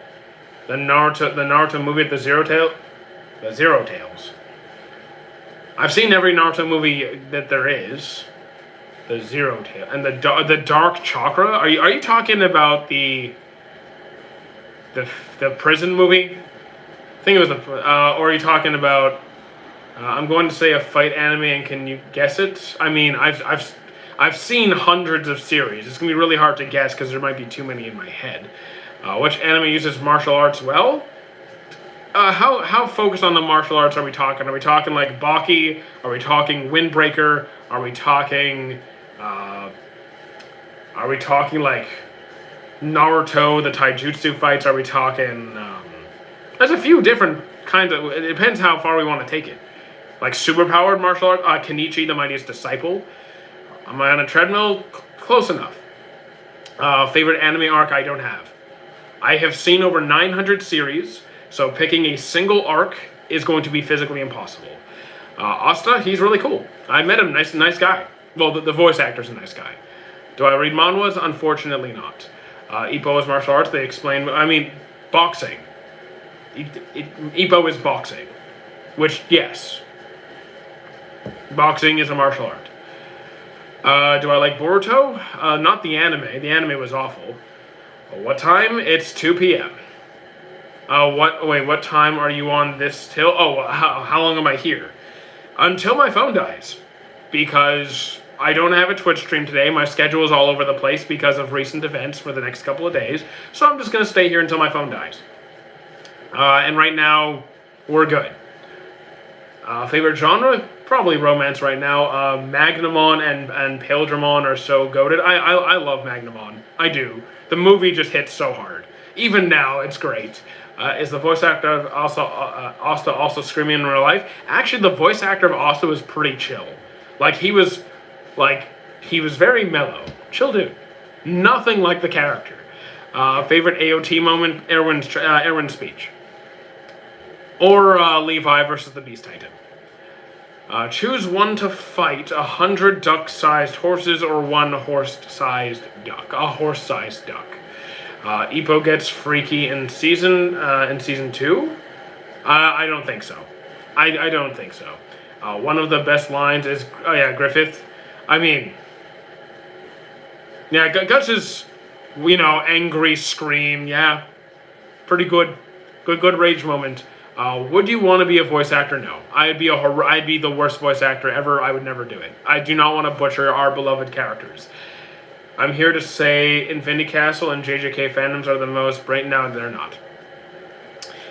The Naruto movie at the Zero Tails. I've seen every Naruto movie that there is. The Zero Tail and the Dark Chakra. Are you talking about the prison movie? I think it was or are you talking about? I'm going to say a fight anime, and can you guess it? I mean, I've seen hundreds of series. It's gonna be really hard to guess because there might be too many in my head. Which anime uses martial arts well? How focused on the martial arts are we talking? Are we talking like Baki? Are we talking Windbreaker? Are we talking like Naruto, the taijutsu fights? Are we talking... there's a few different kinds of... It depends how far we want to take it. Like superpowered martial art, Kenichi, the Mightiest Disciple. Am I on a treadmill? Close enough. Favorite anime arc I don't have. I have seen over 900 series, so picking a single arc is going to be physically impossible. Asta, he's really cool. I met him, nice guy. Well, the voice actor's a nice guy. Do I read manhwas? Unfortunately not. Ippo is martial arts, they explain, I mean, boxing. Ippo is boxing. Which, yes. Boxing is a martial art. Do I like Boruto? Not the anime. The anime was awful. What time? It's 2 p.m. What time are you on this till? How long am I here? Until my phone dies. Because I don't have a Twitch stream today. My schedule is all over the place because of recent events for the next couple of days. So I'm just going to stay here until my phone dies. And right now, we're good. Favorite genre? Probably romance right now. Magnamon and Paildramon are so goated. I love Magnamon. I do. The movie just hits so hard. Even now, it's great. Is the voice actor of Asta also screaming in real life? Actually, the voice actor of Asta was pretty chill. He was very mellow. Chill dude. Nothing like the character. Favorite AOT moment? Erwin's speech. Or Levi versus the Beast Titan. Choose one to fight 100 duck-sized horses or one horse-sized duck. A horse-sized duck. Ippo gets freaky in season 2? I don't think so. I don't think so. One of the best lines is, Griffith. I mean, yeah, Guts' angry scream, yeah. Pretty good. Good rage moment. Would you want to be a voice actor? No. I'd be the worst voice actor ever. I would never do it. I do not want to butcher our beloved characters. I'm here to say Infinity Castle and JJK fandoms are the most brain. No, they're not.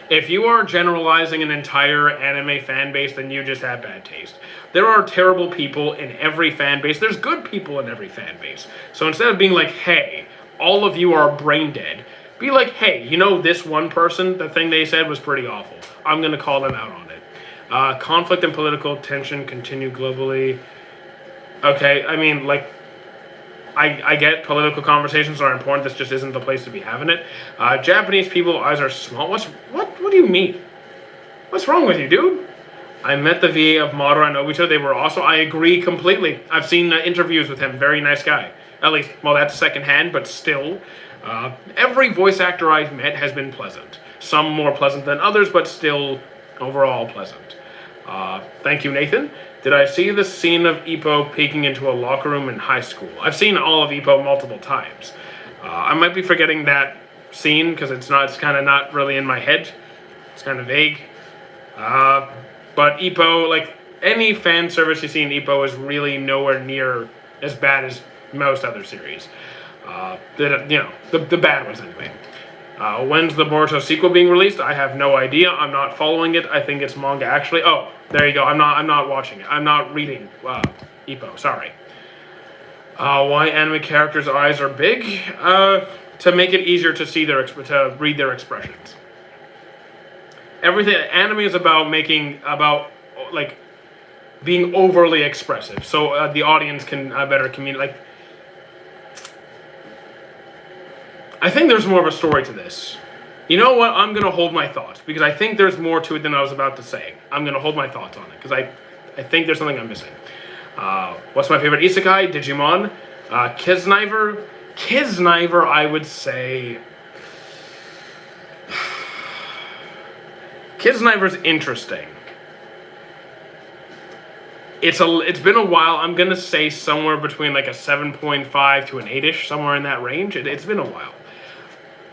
If you are generalizing an entire anime fan base, then you just have bad taste. There are terrible people in every fan base. There's good people in every fan base. So instead of being like, hey, all of you are brain dead, be like, hey, this one person, the thing they said was pretty awful. I'm going to call them out on it. Conflict and political tension continue globally. Okay, I mean, I get political conversations are important. This just isn't the place to be having it. Japanese people eyes are small. What do you mean? What's wrong with you, dude? I met the VA of Madara and Obito. They were also. I agree completely. I've seen interviews with him. Very nice guy. At least, well, that's secondhand, but still. Every voice actor I've met has been pleasant. Some more pleasant than others, but still overall pleasant. Thank you, Nathan. Did I see the scene of Ippo peeking into a locker room in high school? I've seen all of Ippo multiple times. I might be forgetting that scene because it's kind of not really in my head. It's kind of vague. But Ippo, like any fan service you see in Ippo, is really nowhere near as bad as most other series. The bad ones anyway. When's the Boruto sequel being released? I have no idea. I'm not following it. I think it's manga actually. Oh, there you go. I'm not watching it. I'm not reading Ippo. Sorry. Why anime characters' eyes are big? To make it easier to see to read their expressions. Everything anime is about being overly expressive, so the audience can better communicate. Like, I think there's more of a story to this. You know what? I'm gonna hold my thoughts because I think there's more to it than I was about to say. I'm gonna hold my thoughts on it because I think there's something I'm missing. What's my favorite isekai? Digimon. Kiznaiver. Kiznaiver, I would say. Kiznaiver's interesting. It's been a while. I'm gonna say somewhere between like a 7.5 to an 8-ish, somewhere in that range. It's been a while.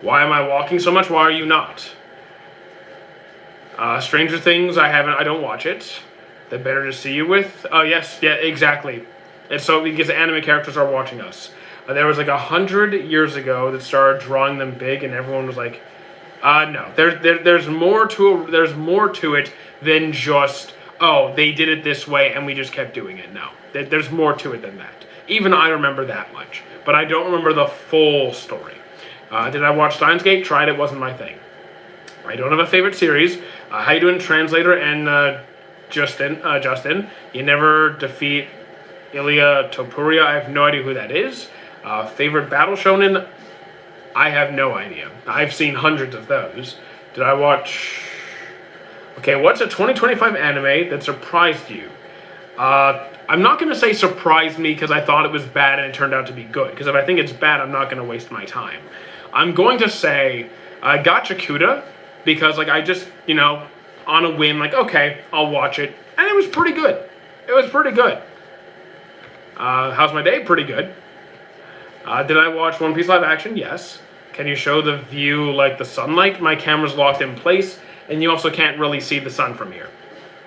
Why am I walking so much? Why are you not? Stranger Things, I don't watch it. The Better to See You With. Oh yes, yeah, exactly. It's so because anime characters are watching us. There was like 100 years ago that started drawing them big, and everyone was like, no. There's more to it than just, oh, they did it this way and we just kept doing it. No, there's more to it than that. Even I remember that much, but I don't remember the full story. Did I watch Steins Gate? Tried it, wasn't my thing. I don't have a favorite series. How you doing, Translator and Justin? You never defeat Ilya Topuria. I have no idea who that is. Favorite battle shonen? I have no idea. I've seen hundreds of those. Did I watch... Okay, what's a 2025 anime that surprised you? I'm not going to say surprised me because I thought it was bad and it turned out to be good. Because if I think it's bad, I'm not going to waste my time. I'm going to say Gachakuda because like I just, on a whim, like, okay, I'll watch it. And it was pretty good. It was pretty good. How's my day? Pretty good. Did I watch One Piece live action? Yes. Can you show the view like the sunlight? My camera's locked in place, and you also can't really see the sun from here.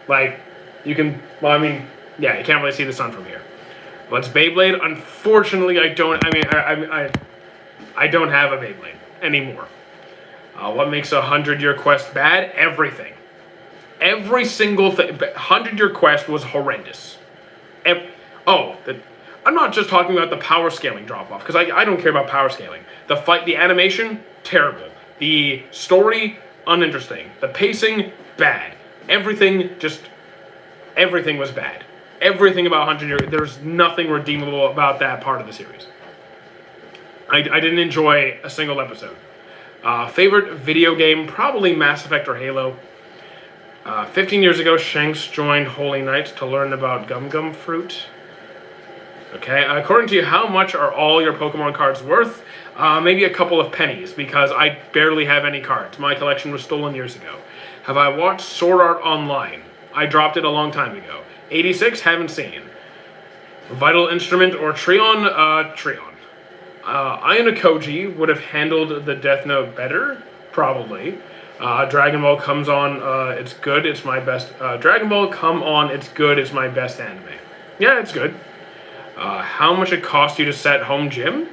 Like, you can, yeah, you can't really see the sun from here. What's Beyblade? Unfortunately, I don't have a Beyblade anymore. What makes a 100-year quest bad? Everything. Every single thing. 100-year quest was horrendous. I'm not just talking about the power scaling drop-off, because I don't care about power scaling. The animation, terrible. The story, uninteresting. The pacing, bad. Everything was bad. Everything about 100 Years, there's nothing redeemable about that part of the series. I didn't enjoy a single episode. Favorite video game, probably Mass Effect or Halo. 15 years ago, Shanks joined Holy Knight to learn about Gum Gum Fruit. Okay, according to you, how much are all your Pokemon cards worth? Maybe a couple of pennies, because I barely have any cards. My collection was stolen years ago. Have I watched Sword Art Online? I dropped it a long time ago. 86, haven't seen. Vital Instrument or Treon? Treon. Ayano Koji would have handled the Death Note better? Probably. Dragon Ball comes on, it's good, it's my best. Dragon Ball come on, it's good, it's my best anime. Yeah, it's good. How much it cost you to set home gym?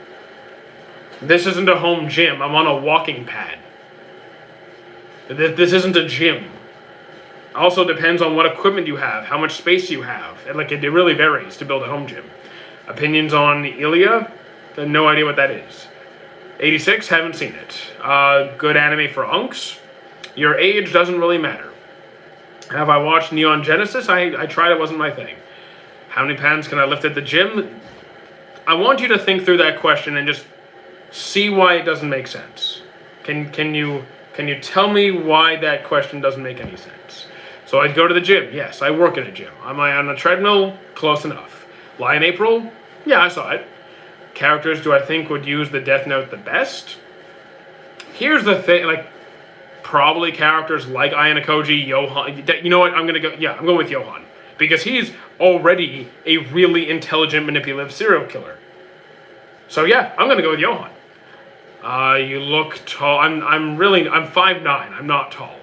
This isn't a home gym. I'm on a walking pad. This isn't a gym. Also depends on what equipment you have, how much space you have. It really varies to build a home gym. Opinions on Ilya? No idea what that is. 86, haven't seen it. Good anime for unks. Your age doesn't really matter. Have I watched Neon Genesis? I tried, it wasn't my thing. How many pounds can I lift at the gym? I want you to think through that question and just see why it doesn't make sense. Can you tell me why that question doesn't make any sense? So I'd go to the gym. Yes, I work at a gym. Am I on a treadmill? Close enough. Lion April? Yeah, I saw it. Characters do I think would use the Death Note the best? Here's the thing, like, probably characters like Ayano Johan. You know what? I'm going with Johan. Because he's already a really intelligent, manipulative serial killer. So yeah, I'm going to go with Johan. You look tall. I'm 5'9". I'm not tall.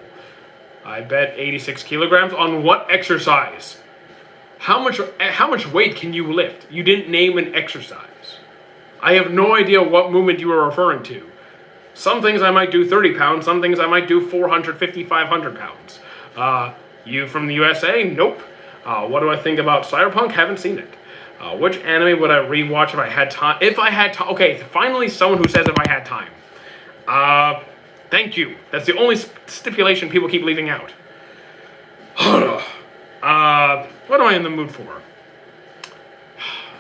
I bet 86 kilograms. On what exercise? How much weight can you lift? You didn't name an exercise. I have no idea what movement you are referring to. Some things I might do 30 pounds. Some things I might do 450, 500 pounds. You from the USA? Nope. What do I think about Cyberpunk? Haven't seen it. Which anime would I rewatch if I had time? If I had time. Okay, finally someone who says if I had time. Thank you. That's the only stipulation people keep leaving out. What am I in the mood for?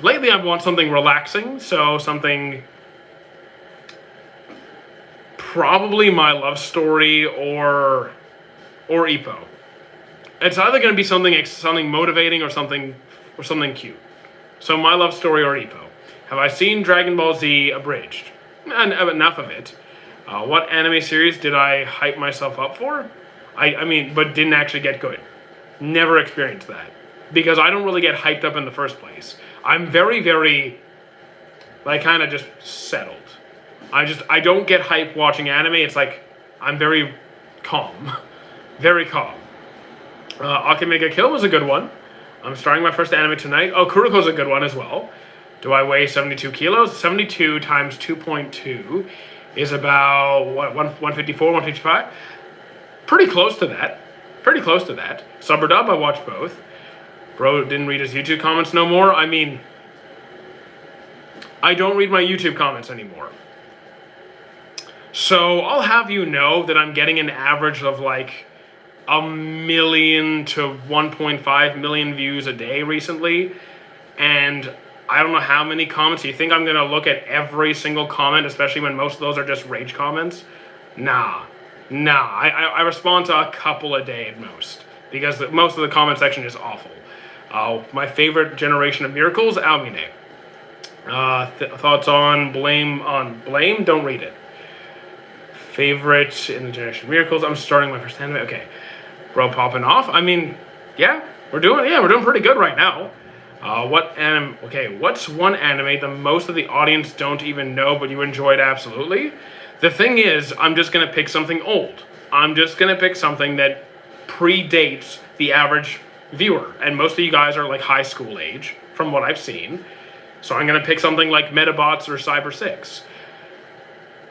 Lately I want something relaxing, so something... Probably My Love Story or Ippo. It's either going to be something motivating or something cute. So My Love Story or Ippo. Have I seen Dragon Ball Z abridged? Enough of it. What anime series did I hype myself up for? I mean, but didn't actually get good. Never experienced that. Because I don't really get hyped up in the first place. I'm very, very, like, kind of just settled. I don't get hyped watching anime. It's like, I'm very calm. Very calm. Akimega Kill was a good one. I'm starting my first anime tonight. Oh, Kuroko's a good one as well. Do I weigh 72 kilos? 72 times 2.2 is about, what, 154, 155? Pretty close to that. Pretty close to that. Sub or dub, I watched both. Bro didn't read his YouTube comments no more. I mean, I don't read my YouTube comments anymore. So I'll have you know that I'm getting an average of like 1 million to 1.5 million views a day recently. And I don't know how many comments. You think I'm going to look at every single comment, especially when most of those are just rage comments? Nah. I respond to a couple a day at most. Because most of the comment section is awful. My favorite Generation of Miracles, Almine. Thoughts on Blame? Don't read it. Favorite in the Generation of Miracles. I'm starting my first anime. Okay. Bro popping off. I mean, yeah, we're doing pretty good right now. What anime? Okay, what's one anime the most of the audience don't even know, but you enjoyed absolutely? The thing is, I'm just gonna pick something old. I'm just gonna pick something that predates the average viewer, and most of you guys are like high school age, from what I've seen. So I'm gonna pick something like Metabots or Cyber 6.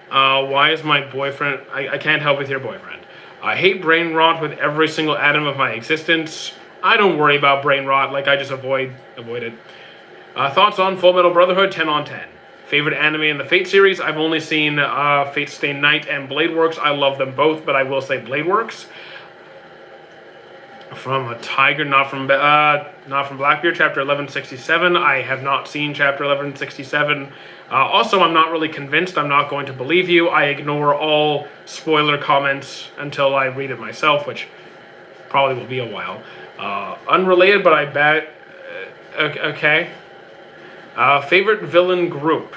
Why is my boyfriend... I can't help with your boyfriend. I hate brain rot with every single atom of my existence. I don't worry about brain rot, like I just avoid it. Thoughts on Full Metal Brotherhood, 10 on 10. Favorite anime in the Fate series, I've only seen Fate Stay Night and Blade Works. I love them both, but I will say Blade Works. From a Tiger, not from Blackbeard, chapter 1167. I have not seen chapter 1167. Also, I'm not really convinced. I'm not going to believe you. I ignore all spoiler comments until I read it myself, which probably will be a while. Unrelated, but I bet... okay. Favorite villain group.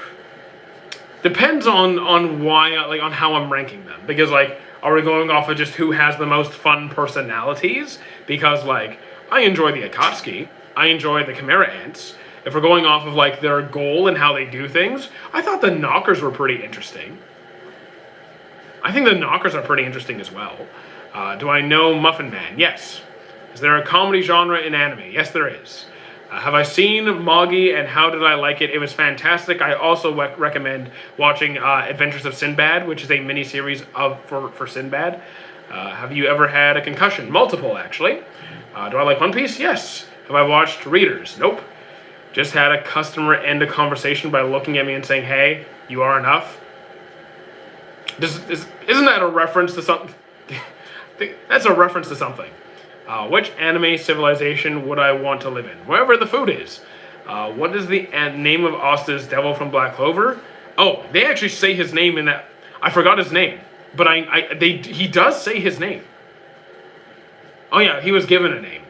Depends on why, like, on how I'm ranking them. Because, like, are we going off of just who has the most fun personalities? Because, like, I enjoy the Akatsuki. I enjoy the Chimera Ants. If we're going off of, like, their goal and how they do things, I thought the Knockers were pretty interesting. I think the Knockers are pretty interesting as well. Do I know Muffin Man? Yes. Is there a comedy genre in anime? Yes, there is. Have I seen Moggy and how did I like it? It was fantastic. I also recommend watching Adventures of Sinbad, which is a mini-series for Sinbad. Have you ever had a concussion? Multiple, actually. Do I like One Piece? Yes. Have I watched Readers? Nope. Just had a customer end a conversation by looking at me and saying, hey, you are enough. Isn't that a reference to something? That's a reference to something. Which anime civilization would I want to live in? Wherever the food is. What is the name of Asta's devil from Black Clover? Oh, they actually say his name in that. I forgot his name, but he does say his name. Oh yeah, he was given a name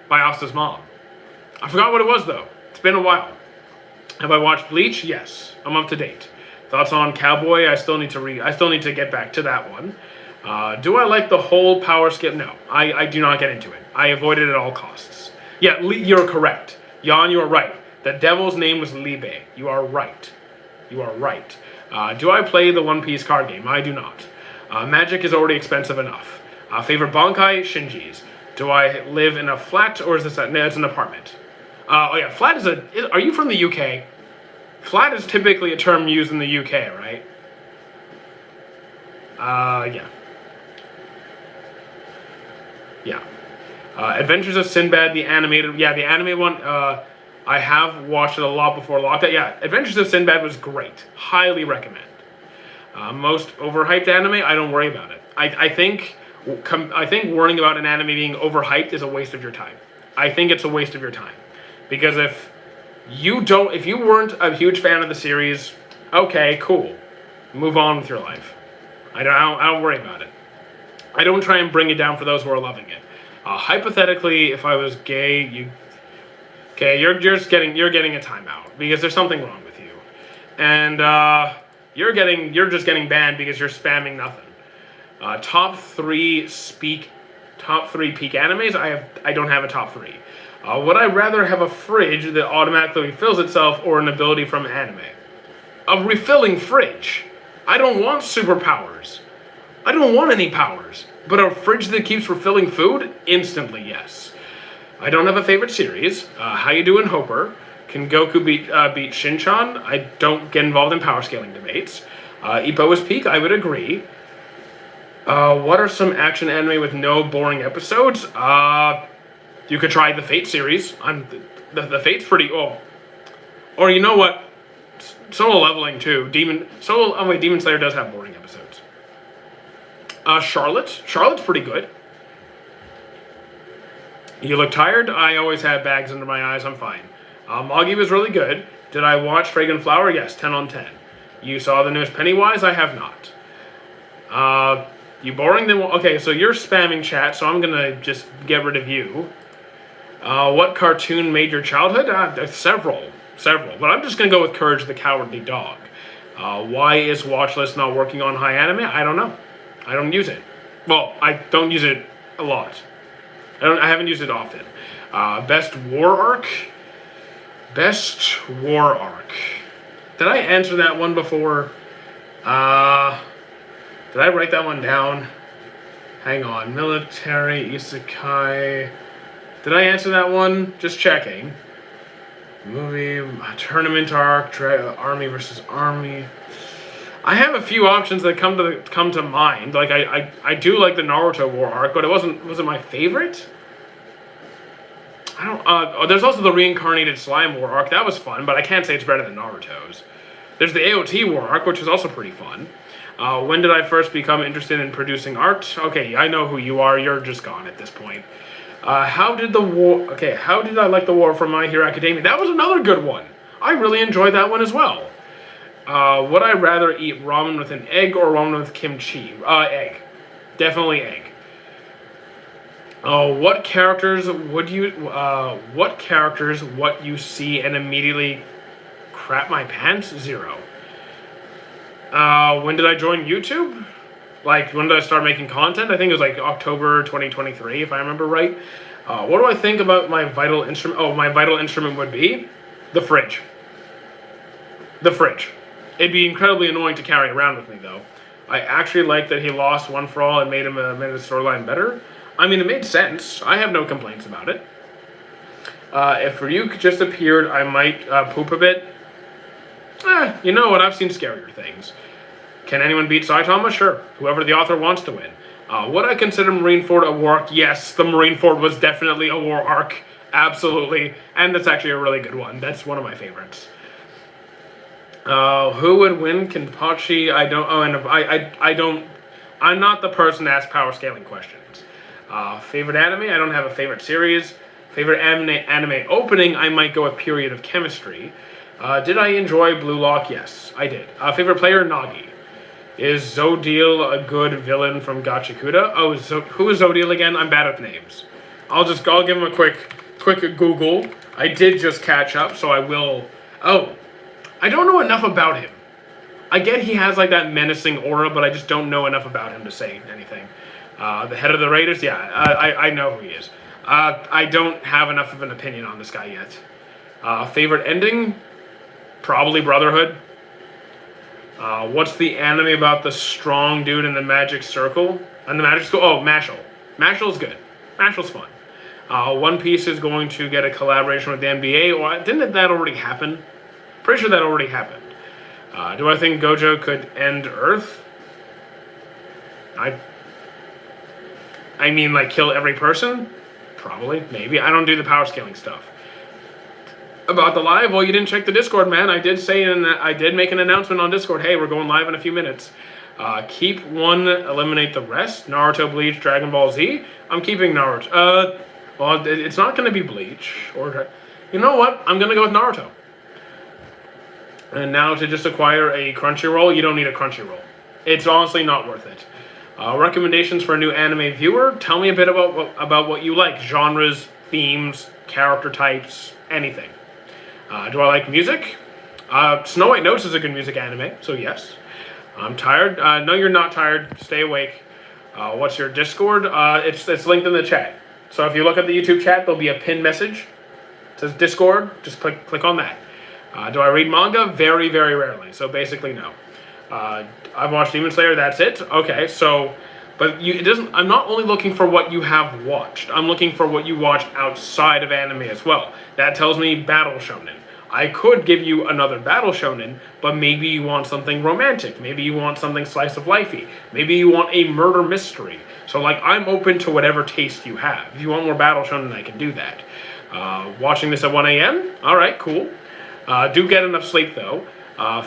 by Asta's mom. I forgot what it was though. It's been a while. Have I watched Bleach? Yes, I'm up to date. Thoughts on Cowboy? I still need to get back to that one. Do I like the whole power skip? No, I do not get into it. I avoid it at all costs. Yeah, you're correct. Jan, you are right. The devil's name was Libe. You are right. You are right. Do I play the One Piece card game? I do not. Magic is already expensive enough. Favorite Bankai? Shinji's. Do I live in a flat or is this no, it's an apartment? Oh yeah, flat is are you from the UK? Flat is typically a term used in the UK, right? Yeah. Yeah. Adventures of Sinbad, the animated, yeah, the animated one, I have watched it a lot before lockdown. Yeah, Adventures of Sinbad was great. Highly recommend. Most overhyped anime, I don't worry about it. I think worrying about an anime being overhyped is a waste of your time. I think it's a waste of your time. Because if you weren't a huge fan of the series, okay, cool. Move on with your life. I don't worry about it. I don't try and bring it down for those who are loving it. Hypothetically, if I was gay, you're just getting a timeout because there's something wrong with you, and you're just getting banned because you're spamming nothing. Top three peak animes. I don't have a top three. Would I rather have a fridge that automatically refills itself or an ability from anime? A refilling fridge. I don't want superpowers. I don't want any powers. But a fridge that keeps refilling food? Instantly, yes. I don't have a favorite series. How you doing, Hopper? Can Goku beat Shinchan? I don't get involved in power scaling debates. Ippo is peak, I would agree. What are some action anime with no boring episodes? You could try the Fate series. The Fate's pretty. Oh, or you know what? Solo Leveling too. Demon Slayer does have boring episodes. Charlotte's pretty good. You look tired? I always have bags under my eyes. I'm fine. Moggy was really good. Did I watch Fragrant Flower? Yes, 10 on 10. You saw the newest Pennywise? I have not. You boring? Then okay, so you're spamming chat, so I'm gonna just get rid of you. What cartoon made your childhood? Several. But I'm just gonna go with Courage the Cowardly Dog. Why is Watchlist not working on high anime? I don't know. I don't use it. Well, I don't use it a lot. I haven't used it often. Best war arc. Did I answer that one before? Did I write that one down? Hang on. Military, isekai. Did I answer that one? Just checking. Movie, tournament arc, army versus army. I have a few options that come to mind. Like I do like the Naruto war arc, but was it my favorite? I don't. There's also the reincarnated slime war arc. That was fun, but I can't say it's better than Naruto's. There's the AOT war arc, which was also pretty fun. When did I first become interested in producing art? Okay, I know who you are. You're just gone at this point. How did I like the war from My Hero Academia? That was another good one. I really enjoyed that one as well. Would I rather eat ramen with an egg or ramen with kimchi? Egg. Definitely egg. What characters what you see and immediately crap my pants? 0. When did I join YouTube? Like, when did I start making content? I think it was like October 2023, if I remember right. What do I think about my vital instrument? Oh, my vital instrument would be the fridge. The fridge. It'd be incredibly annoying to carry around with me, though. I actually like that he lost One for All and made the storyline better. I mean, it made sense. I have no complaints about it. If Ryuk just appeared, I might poop a bit. You know what? I've seen scarier things. Can anyone beat Saitama? Sure. Whoever the author wants to win. Would I consider Marineford a war arc? Yes, the Marineford was definitely a war arc. Absolutely. And that's actually a really good one. That's one of my favorites. Who would win Kenpachi? I don't. Oh, and I don't. I'm not the person to ask power scaling questions. Favorite anime? I don't have a favorite series. Favorite anime opening, I might go with Period of Chemistry. Did I enjoy Blue Lock? Yes, I did. Favorite player, Nagi. Is Zodiel a good villain from Gachikuta? Oh, who is Zodiel again? I'm bad at names. I'll give him a quick Google. I did just catch up, so I will. Oh, I don't know enough about him. I get he has like that menacing aura, but I just don't know enough about him to say anything. The head of the Raiders, yeah, I know who he is. I don't have enough of an opinion on this guy yet. Favorite ending? Probably Brotherhood. What's the anime about the strong dude in the magic circle? And the magic school? Oh, Mashal. Mashal's good. Mashal's fun. One Piece is going to get a collaboration with the NBA, or didn't that already happen? Pretty sure that already happened. Do I think Gojo could end Earth? I mean, like, kill every person? Probably, maybe. I don't do the power scaling stuff. About the live, well, you didn't check the Discord, man. I did say, I did make an announcement on Discord. Hey, we're going live in a few minutes. Keep one, eliminate the rest. Naruto, Bleach, Dragon Ball Z. I'm keeping Naruto. Well, it's not going to be Bleach. Or, you know what? I'm going to go with Naruto. And now to just acquire a Crunchyroll, you don't need a Crunchyroll. It's honestly not worth it. Recommendations for a new anime viewer? Tell me a bit about what you like. Genres, themes, character types, anything. Do I like music? Snow White Notes is a good music anime, so yes. I'm tired. No, you're not tired. Stay awake. What's your Discord? It's linked in the chat. So if you look at the YouTube chat, there'll be a pinned message. It says Discord. Just click on that. Do I read manga? Very, very rarely. So basically, no. I've watched Demon Slayer. That's it. Okay, so, but it doesn't. I'm not only looking for what you have watched. I'm looking for what you watched outside of anime as well. That tells me battle shonen. I could give you another battle shonen, but maybe you want something romantic. Maybe you want something slice of lifey. Maybe you want a murder mystery. So, like, I'm open to whatever taste you have. If you want more battle shonen, I can do that. Watching this at 1 a.m. All right, cool. Do get enough sleep, though.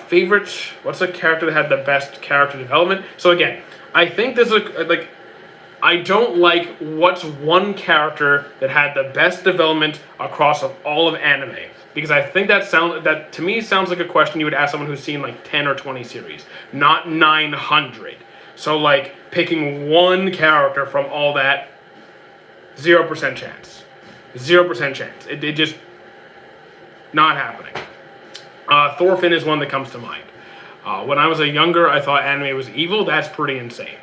Favorite, what's the character that had the best character development? So again, I think this is like, I don't like what's one character that had the best development across all of anime. Because I think that to me sounds like a question you would ask someone who's seen like 10 or 20 series, not 900. So like picking one character from all that, 0% chance. 0% chance. It just, not happening. Thorfinn is one that comes to mind. When I was younger, I thought anime was evil. That's pretty insane.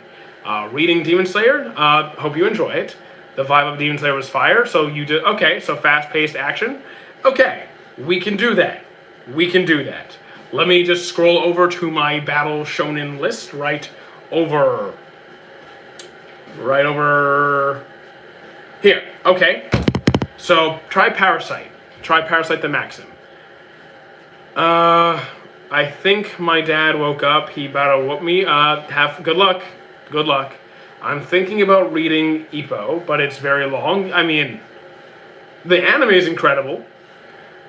Reading Demon Slayer, hope you enjoy it. The vibe of Demon Slayer was fire, so you did, okay, so fast-paced action. Okay, we can do that. We can do that. Let me just scroll over to my battle shonen list right over here. Okay, so try Parasite. Try Parasite the Maxim. I think my dad woke up. He about to whoop me. Good luck. Good luck. I'm thinking about reading Ippo, but it's very long. I mean, the anime is incredible.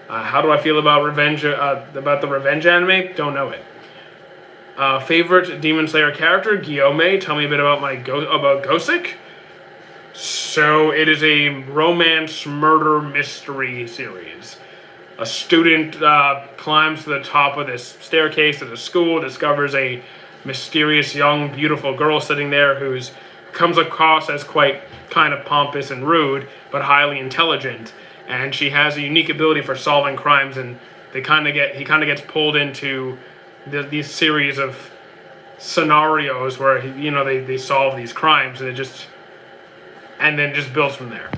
How do I feel about the Revenge anime? Don't know it. Favorite Demon Slayer character? Guillaume. Tell me a bit about about Gosek. So it is a romance murder mystery series. A student climbs to the top of this staircase at a school, discovers a mysterious young, beautiful girl sitting there who comes across as quite kind of pompous and rude, but highly intelligent. And she has a unique ability for solving crimes, and he kind of gets pulled into these series of scenarios where they solve these crimes, and then just builds from there.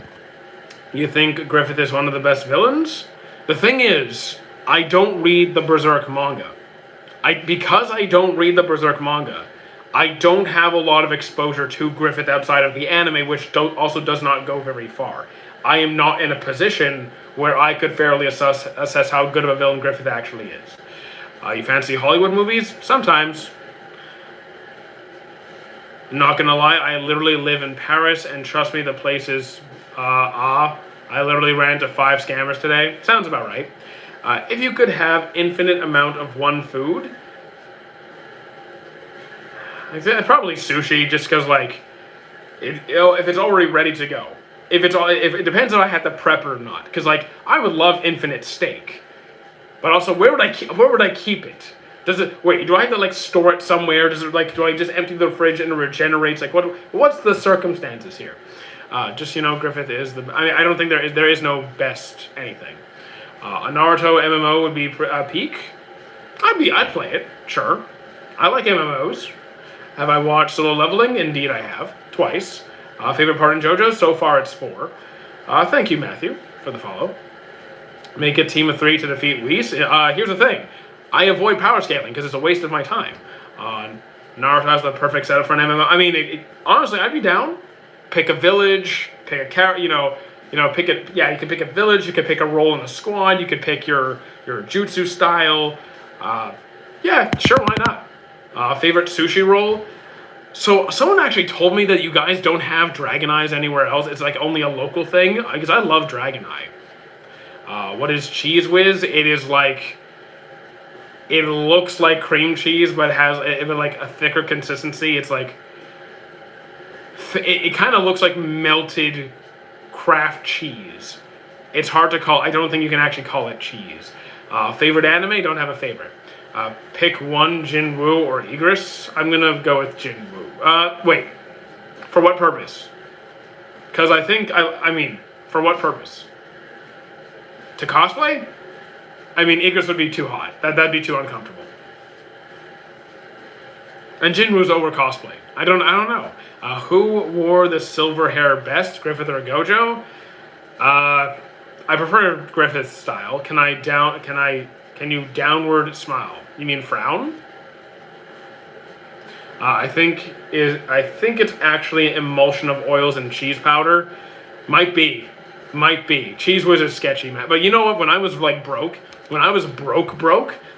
You think Griffith is one of the best villains? The thing is, I don't read the Berserk manga. Because I don't read the Berserk manga, I don't have a lot of exposure to Griffith outside of the anime, which also does not go very far. I am not in a position where I could fairly assess how good of a villain Griffith actually is. You fancy Hollywood movies? Sometimes. Not gonna lie, I literally live in Paris, and trust me, the place is I literally ran into 5 scammers today. Sounds about right. If you could have infinite amount of one food, probably sushi, just because like, if it's already ready to go. if it depends if I have to prep or not. Because like I would love infinite steak, but also where would I keep it? Does it wait? Do I have to like store it somewhere? Does it like do I just empty the fridge and it regenerates? Like what's the circumstances here? Just Griffith is the. I mean, I don't think there is no best anything. A Naruto MMO would be peak. I'd play it, sure. I like MMOs. Have I watched Solo Leveling? Indeed, I have twice. Favorite part in JoJo? So far, it's 4. Thank you, Matthew, for the follow. Make a team of 3 to defeat Whis. Here's the thing: I avoid power scaling because it's a waste of my time. Naruto has the perfect setup for an MMO. I mean, honestly, I'd be down. Pick a village. Pick a character. Pick a. Yeah, you can pick a village. You can pick a role in a squad. You could pick your jutsu style. Yeah, sure, why not? Favorite sushi roll? So someone actually told me that you guys don't have Dragon Eyes anywhere else. It's like only a local thing, because I love Dragon Eye. What is Cheese Whiz? It is like, it looks like cream cheese, but has like a thicker consistency. It's like, it kind of looks like melted Kraft cheese. It's hard to call. I don't think you can actually call it cheese. Favorite anime? Don't have a favorite. Pick one, Jinwoo or Igris. I'm gonna go with Jinwoo. Wait, for what purpose? Because I think, I mean, for what purpose? To cosplay? I mean, Igris would be too hot. That'd be too uncomfortable. And Jinwoo's over cosplay. I don't know. Who wore the silver hair best, Griffith or Gojo? I prefer Griffith's style. Can you downward smile? You mean frown? I think it's actually emulsion of oils and cheese powder. Might be. Cheese Whiz is sketchy, man. But you know what? When I was like broke,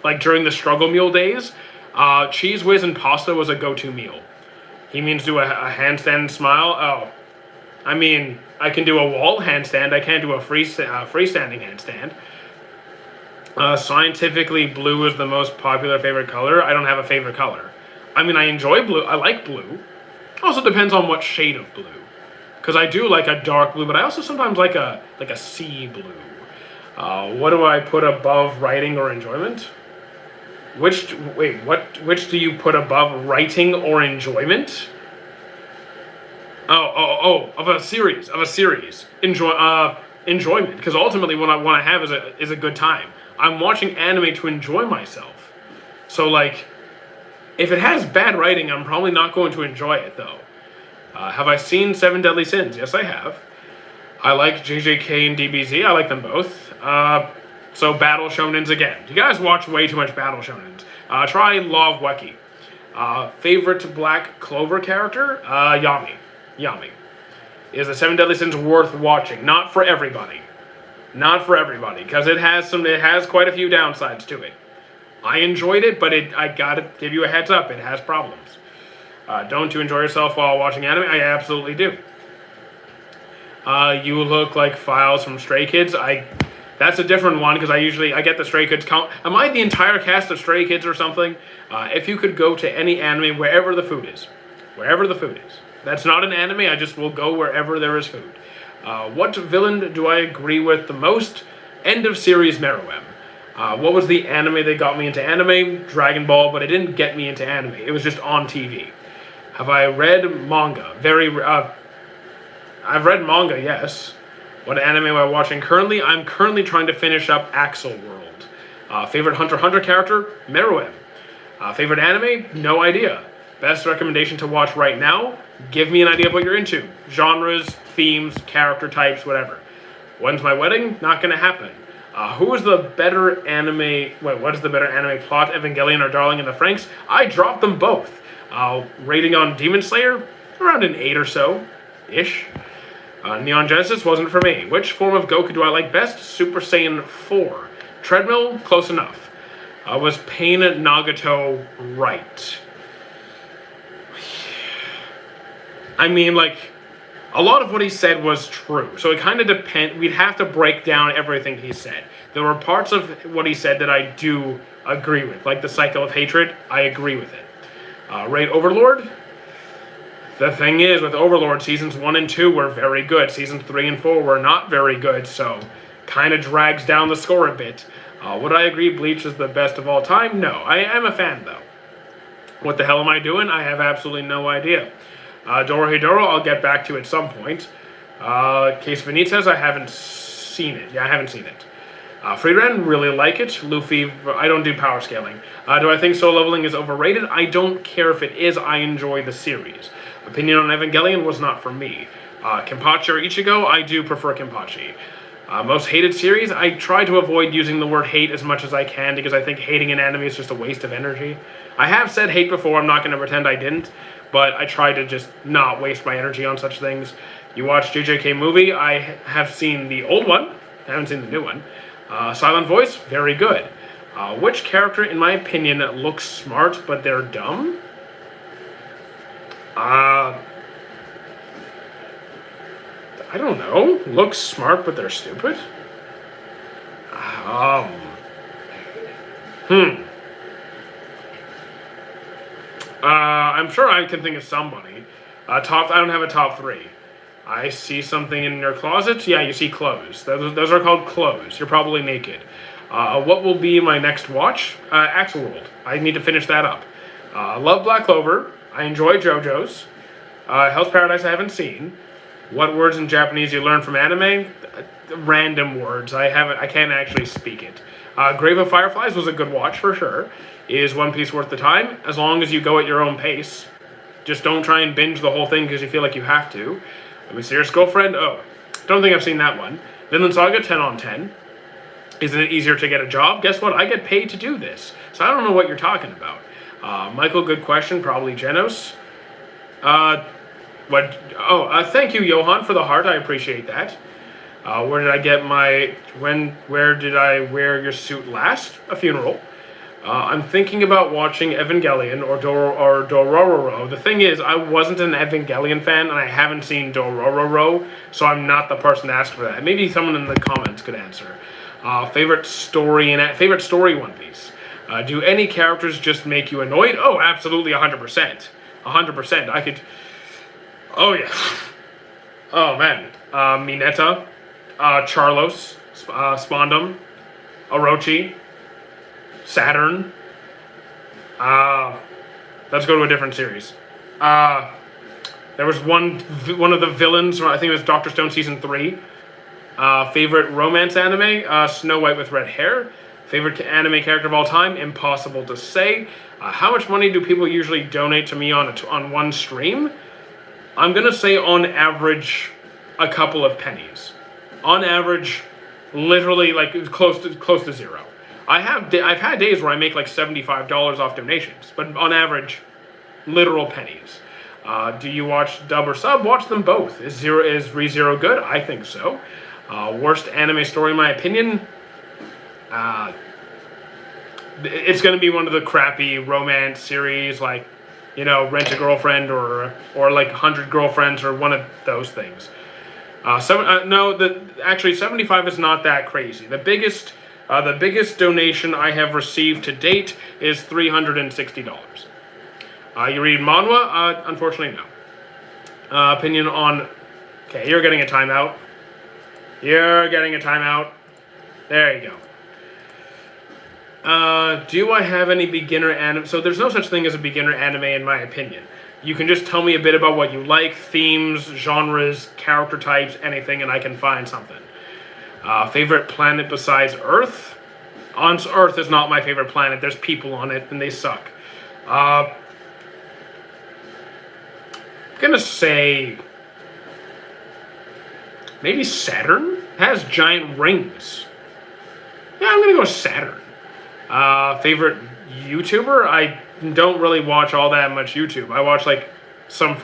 like during the struggle meal days, Cheese Whiz and pasta was a go-to meal. He means do a handstand and smile. Oh, I mean, I can do a wall handstand. I can't do a freestanding handstand. Scientifically, blue is the most popular favorite color. I don't have a favorite color. I mean, I enjoy blue. I like blue. Also depends on what shade of blue. Because I do like a dark blue, but I also sometimes like a sea blue. What do I put above writing or enjoyment? Which do you put above writing or enjoyment? Of a series. Enjoyment, because ultimately what I have is a good time. I'm watching anime to enjoy myself. So like, if it has bad writing, I'm probably not going to enjoy it though. Have I seen Seven Deadly Sins? Yes, I have. I like JJK and DBZ. I like them both. So Battle Shonens again. You guys watch way too much Battle Shonens. Try Law of Weki. Favorite Black Clover character? Yami. Is the Seven Deadly Sins worth watching? Not for everybody, because it has quite a few downsides to it. I enjoyed it, but I gotta give you a heads up, it has problems. Don't you enjoy yourself while watching anime? I absolutely do. You look like Files from Stray Kids. That's a different one, because I get the Stray Kids count. Am I the entire cast of Stray Kids or something? If you could go to any anime, wherever the food is. That's not an anime, I just will go wherever there is food. What villain do I agree with the most? End of series Meruem. What was the anime that got me into anime? Dragon Ball, but it didn't get me into anime. It was just on TV. Have I read manga? I've read manga, yes. What anime am I watching currently? I'm currently trying to finish up Axel World. Favorite Hunter x Hunter character? Meruem. Favorite anime? No idea. Best recommendation to watch right now? Give me an idea of what you're into. Genres, themes, character types, whatever. When's my wedding? Not gonna happen. Who is the better anime... what is the better anime plot? Evangelion or Darling in the Franxx? I dropped them both. Rating on Demon Slayer? Around an 8 or so. Ish. Neon Genesis wasn't for me. Which form of Goku do I like best? Super Saiyan 4. Treadmill? Close enough. Was Pain Nagato right? I mean, like, a lot of what he said was true. So it kind of depends. We'd have to break down everything he said. There were parts of what he said that I do agree with. Like the cycle of hatred, I agree with it. Raid Overlord? The thing is, with Overlord, seasons 1 and 2 were very good. Seasons 3 and 4 were not very good, so kind of drags down the score a bit. Would I agree Bleach is the best of all time? No. I am a fan, though. What the hell am I doing? I have absolutely no idea. Dorohedoro, I'll get back to at some point. Case Benitez, I haven't seen it. Yeah, I haven't seen it. Freeran, really like it. Luffy, I don't do power scaling. Do I think Soul Leveling is overrated? I don't care if it is. I enjoy the series. Opinion on Evangelion was not for me. Kenpachi or Ichigo, I do prefer Kenpachi. Most hated series, I try to avoid using the word hate as much as I can because I think hating an anime is just a waste of energy. I have said hate before, I'm not going to pretend I didn't, but I try to just not waste my energy on such things. You watch JJK Movie, I have seen the old one, I haven't seen the new one. Silent Voice, very good. Which character, in my opinion, looks smart but they're dumb? I don't know. Looks smart but they're stupid? I'm sure I can think of somebody. I don't have a top 3. I see something in your closet. Yeah, you see clothes. Those are called clothes. You're probably naked. What will be my next watch? Axel World. I need to finish that up. Love Black Clover. I enjoy JoJo's. Hell's Paradise I haven't seen. What words in Japanese you learn from anime? Random words. I can't actually speak it. Grave of Fireflies was a good watch for sure. Is One Piece worth the time? As long as you go at your own pace. Just don't try and binge the whole thing because you feel like you have to. Mysterious Girlfriend? Oh, don't think I've seen that one. Vinland Saga, 10 on 10. Isn't it easier to get a job? Guess what? I get paid to do this. So I don't know what you're talking about. Michael, good question. Probably Genos. Thank you, Johan, for the heart. I appreciate that. Where did I get my... Where did I wear your suit last? A funeral. I'm thinking about watching Evangelion or Dororo. The thing is, I wasn't an Evangelion fan, and I haven't seen Dororo, so I'm not the person to ask for that. Maybe someone in the comments could answer. Favorite story One Piece. Do any characters just make you annoyed? Oh, absolutely, 100%. 100%. I could... Oh, yeah. Oh, man. Mineta, Charlos, Spondum, Orochi, Saturn. Let's go to a different series. There was one of the villains, I think it was Dr. Stone Season 3. Favorite romance anime? Snow White with red hair. Favorite anime character of all time? Impossible to say. How much money do people usually donate to me on one stream? I'm going to say on average a couple of pennies. On average, literally like close to zero. I've had days where I make like $75 off donations, but on average, literal pennies. Do you watch dub or sub? Watch them both. Is ReZero good? I think so. Worst anime story in my opinion? It's going to be one of the crappy romance series like, Rent a Girlfriend or like 100 Girlfriends or one of those things. Actually 75 is not that crazy. The biggest donation I have received to date is $360. You read manhwa? Unfortunately, no. Opinion on... Okay, you're getting a timeout. You're getting a timeout. There you go. Do I have any beginner anime? So there's no such thing as a beginner anime in my opinion. You can just tell me a bit about what you like, themes, genres, character types, anything, and I can find something. Favorite planet besides Earth? Earth is not my favorite planet. There's people on it, and they suck. I'm gonna say... maybe Saturn? It has giant rings. Yeah, I'm gonna go Saturn. Favorite YouTuber? I don't really watch all that much YouTube. I watch like some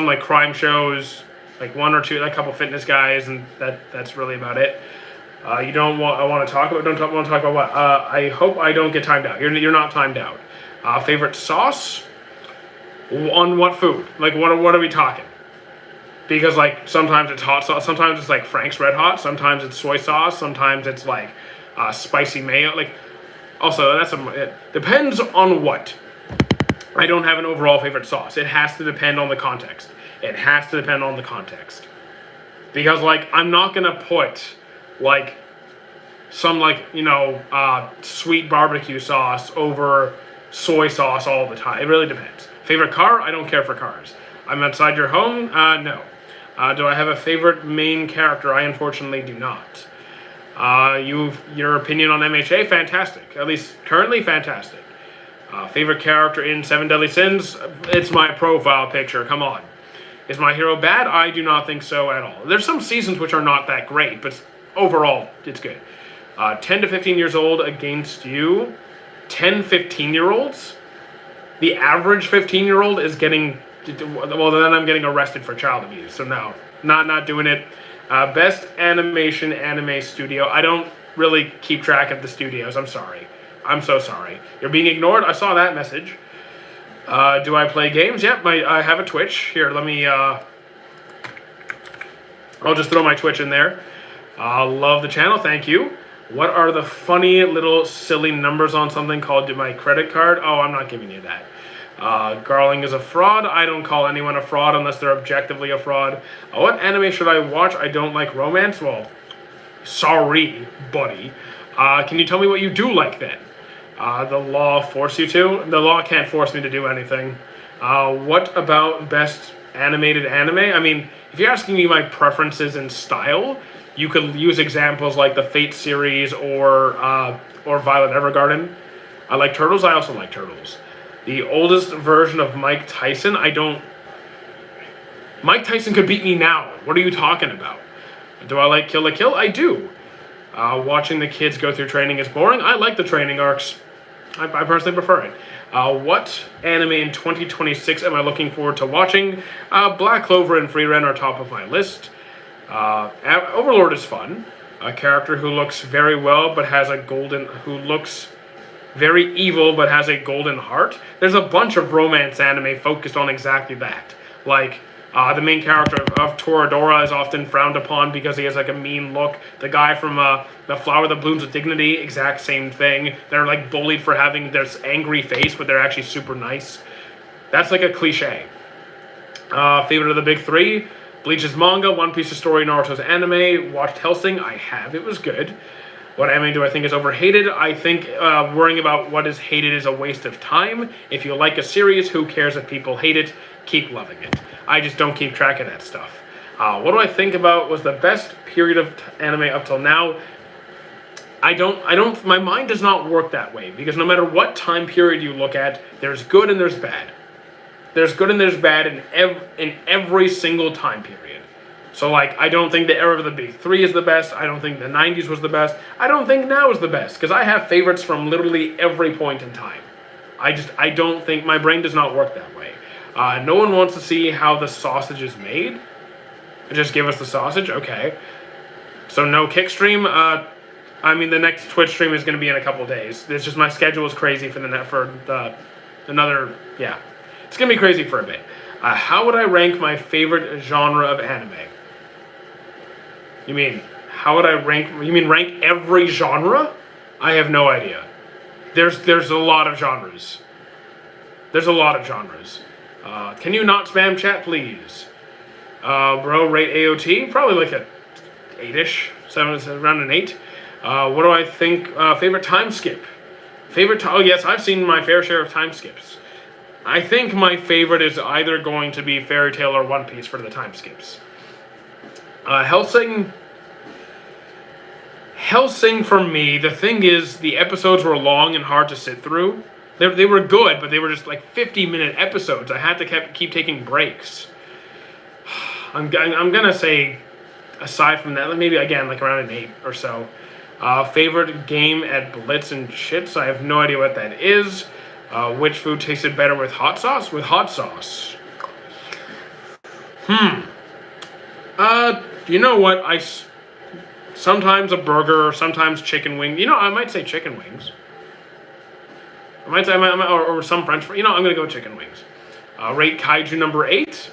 like crime shows, like one or two, like a couple fitness guys, and that's really about it. I want to talk about what? I hope I don't get timed out. You're not timed out. Favorite sauce? On what food? Like what are we talking? Because like sometimes it's hot sauce, sometimes it's like Frank's Red Hot, sometimes it's soy sauce, sometimes it's like spicy mayo. Like also it depends on what. I don't have an overall favorite sauce. It has to depend on the context. It has to depend on the context. Because, like, I'm not going to put, like, some, like, sweet barbecue sauce over soy sauce all the time. It really depends. Favorite car? I don't care for cars. I'm outside your home? No. Do I have a favorite main character? I unfortunately do not. Your opinion on MHA? Fantastic. At least currently, fantastic. Favorite character in Seven Deadly Sins? It's my profile picture. Come on. Is my hero bad? I do not think so at all. There's some seasons which are not that great, but overall, it's good. 10 to 15 years old against you. 10, 15-year-olds? The average 15-year-old is getting... Well, then I'm getting arrested for child abuse. So no, not doing it. Best animation anime studio. I don't really keep track of the studios. I'm sorry. I'm so sorry. You're being ignored? I saw that message. Do I play games? Yep, I have a Twitch. Here, let me... I'll just throw my Twitch in there. Love the channel. Thank you. What are the funny little silly numbers on something called my credit card? Oh, I'm not giving you that. Garling is a fraud. I don't call anyone a fraud unless they're objectively a fraud. What anime should I watch? I don't like romance. Well, sorry, buddy. Can you tell me what you do like then? The law force you to? The law can't force me to do anything. What about best animated anime? I mean, if you're asking me my preferences in style, you could use examples like the Fate series or Violet Evergarden. I like Turtles. I also like Turtles. The oldest version of Mike Tyson, Mike Tyson could beat me now. What are you talking about? Do I like Kill la Kill? I do. Watching the kids go through training is boring. I like the training arcs. I personally prefer it. What anime in 2026 am I looking forward to watching? Black Clover and Frieren are top of my list. Overlord is fun. A character who looks very well but has who looks very evil but has a golden heart. There's a bunch of romance anime focused on exactly that. Like, the main character of Toradora is often frowned upon because he has like a mean look. The guy from The Flower That Blooms with Dignity, exact same thing. They're like bullied for having this angry face, but they're actually super nice. That's like a cliche. Favorite of the big three? Bleach's manga, One Piece's story, Naruto's anime. Watched Hellsing? I have. It was good. What anime do I think is overhated? I think worrying about what is hated is a waste of time. If you like a series, who cares if people hate it? Keep loving it. I just don't keep track of that stuff. What do I think about was the best period of anime up till now? My mind does not work that way, because no matter what time period you look at, there's good and there's bad. There's good and there's bad in every single time period. So, like, I don't think the era of the big three is the best. I don't think the 90s was the best. I don't think now is the best, because I have favorites from literally every point in time. I don't think, my brain does not work that way. No one wants to see how the sausage is made. Just give us the sausage? Okay. So no kick stream. I mean, the next Twitch stream is going to be in a couple days. It's just my schedule is crazy for another, yeah. It's going to be crazy for a bit. How would I rank my favorite genre of anime? You mean, how would I rank, you mean rank every genre? I have no idea. There's a lot of genres. There's a lot of genres. Can you not spam chat, please? Bro, rate AOT? Probably like a 8-ish, around an 8. What do I think? Favorite time skip? Oh yes, I've seen my fair share of time skips. I think my favorite is either going to be Fairy Tail or One Piece for the time skips. Hellsing for me, the thing is, the episodes were long and hard to sit through. They were good, but they were just like 50-minute episodes. I had to keep taking breaks. I'm gonna say, aside from that, maybe again like around an 8 or so. Favorite game at Blitz and Shits? I have no idea what that is. Which food tasted better with hot sauce? With hot sauce. You know what? Sometimes a burger, sometimes chicken wing. You know, I might say chicken wings. I might say, or some French fries. You know, I'm going to go with chicken wings. Rate Kaiju number 8.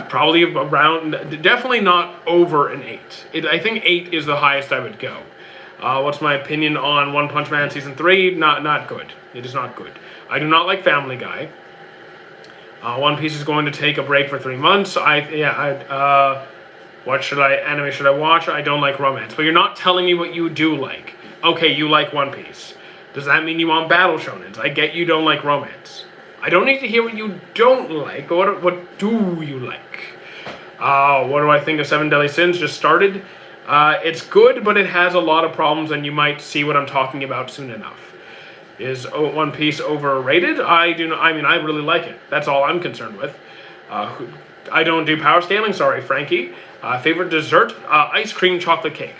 Probably around, definitely not over an 8. I think 8 is the highest I would go. What's my opinion on One Punch Man Season 3? Not good. It is not good. I do not like Family Guy. One Piece is going to take a break for 3 months. What anime should I watch? I don't like romance. But you're not telling me what you do like. Okay, you like One Piece. Does that mean you want battle shonens? I get you don't like romance. I don't need to hear what you don't like, but what do you like? What do I think of Seven Deadly Sins? Just started. It's good, but it has a lot of problems, and you might see what I'm talking about soon enough. Is One Piece overrated? I really like it. That's all I'm concerned with. I don't do power scaling. Sorry, Frankie. Favorite dessert? Ice cream chocolate cake.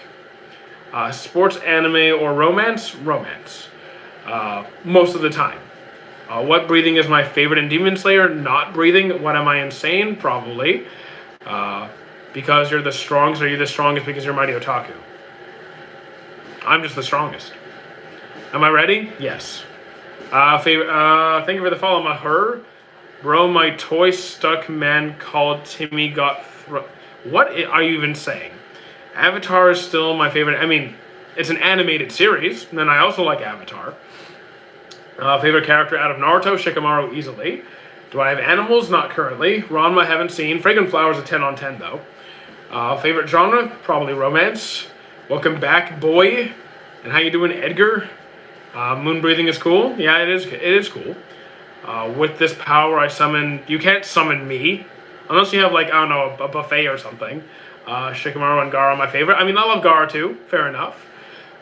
Sports, anime, or romance? Romance. Most of the time. What breathing is my favorite in Demon Slayer? Not breathing. What am I, insane? Probably. Because you're the strongest. Are you the strongest because you're Mighty Otaku? I'm just the strongest. Am I ready? Yes. Thank you for the follow, Maher. Bro, my toy stuck man called Timmy got What are you even saying? Avatar is still my favorite. I mean, it's an animated series, and then I also like Avatar. Favorite character out of Naruto? Shikamaru, easily. Do I have animals? Not currently. Ranma, haven't seen. Fragrant Flowers, a 10 on 10, though. Favorite genre? Probably romance. Welcome back, boy. And how you doing, Edgar? Moon breathing is cool. Yeah, it is. It is cool. With this power, I summon. You can't summon me, unless you have like, I don't know, a buffet or something. Shikamaru and Gaara, my favorite. I mean, I love Gaara too. Fair enough.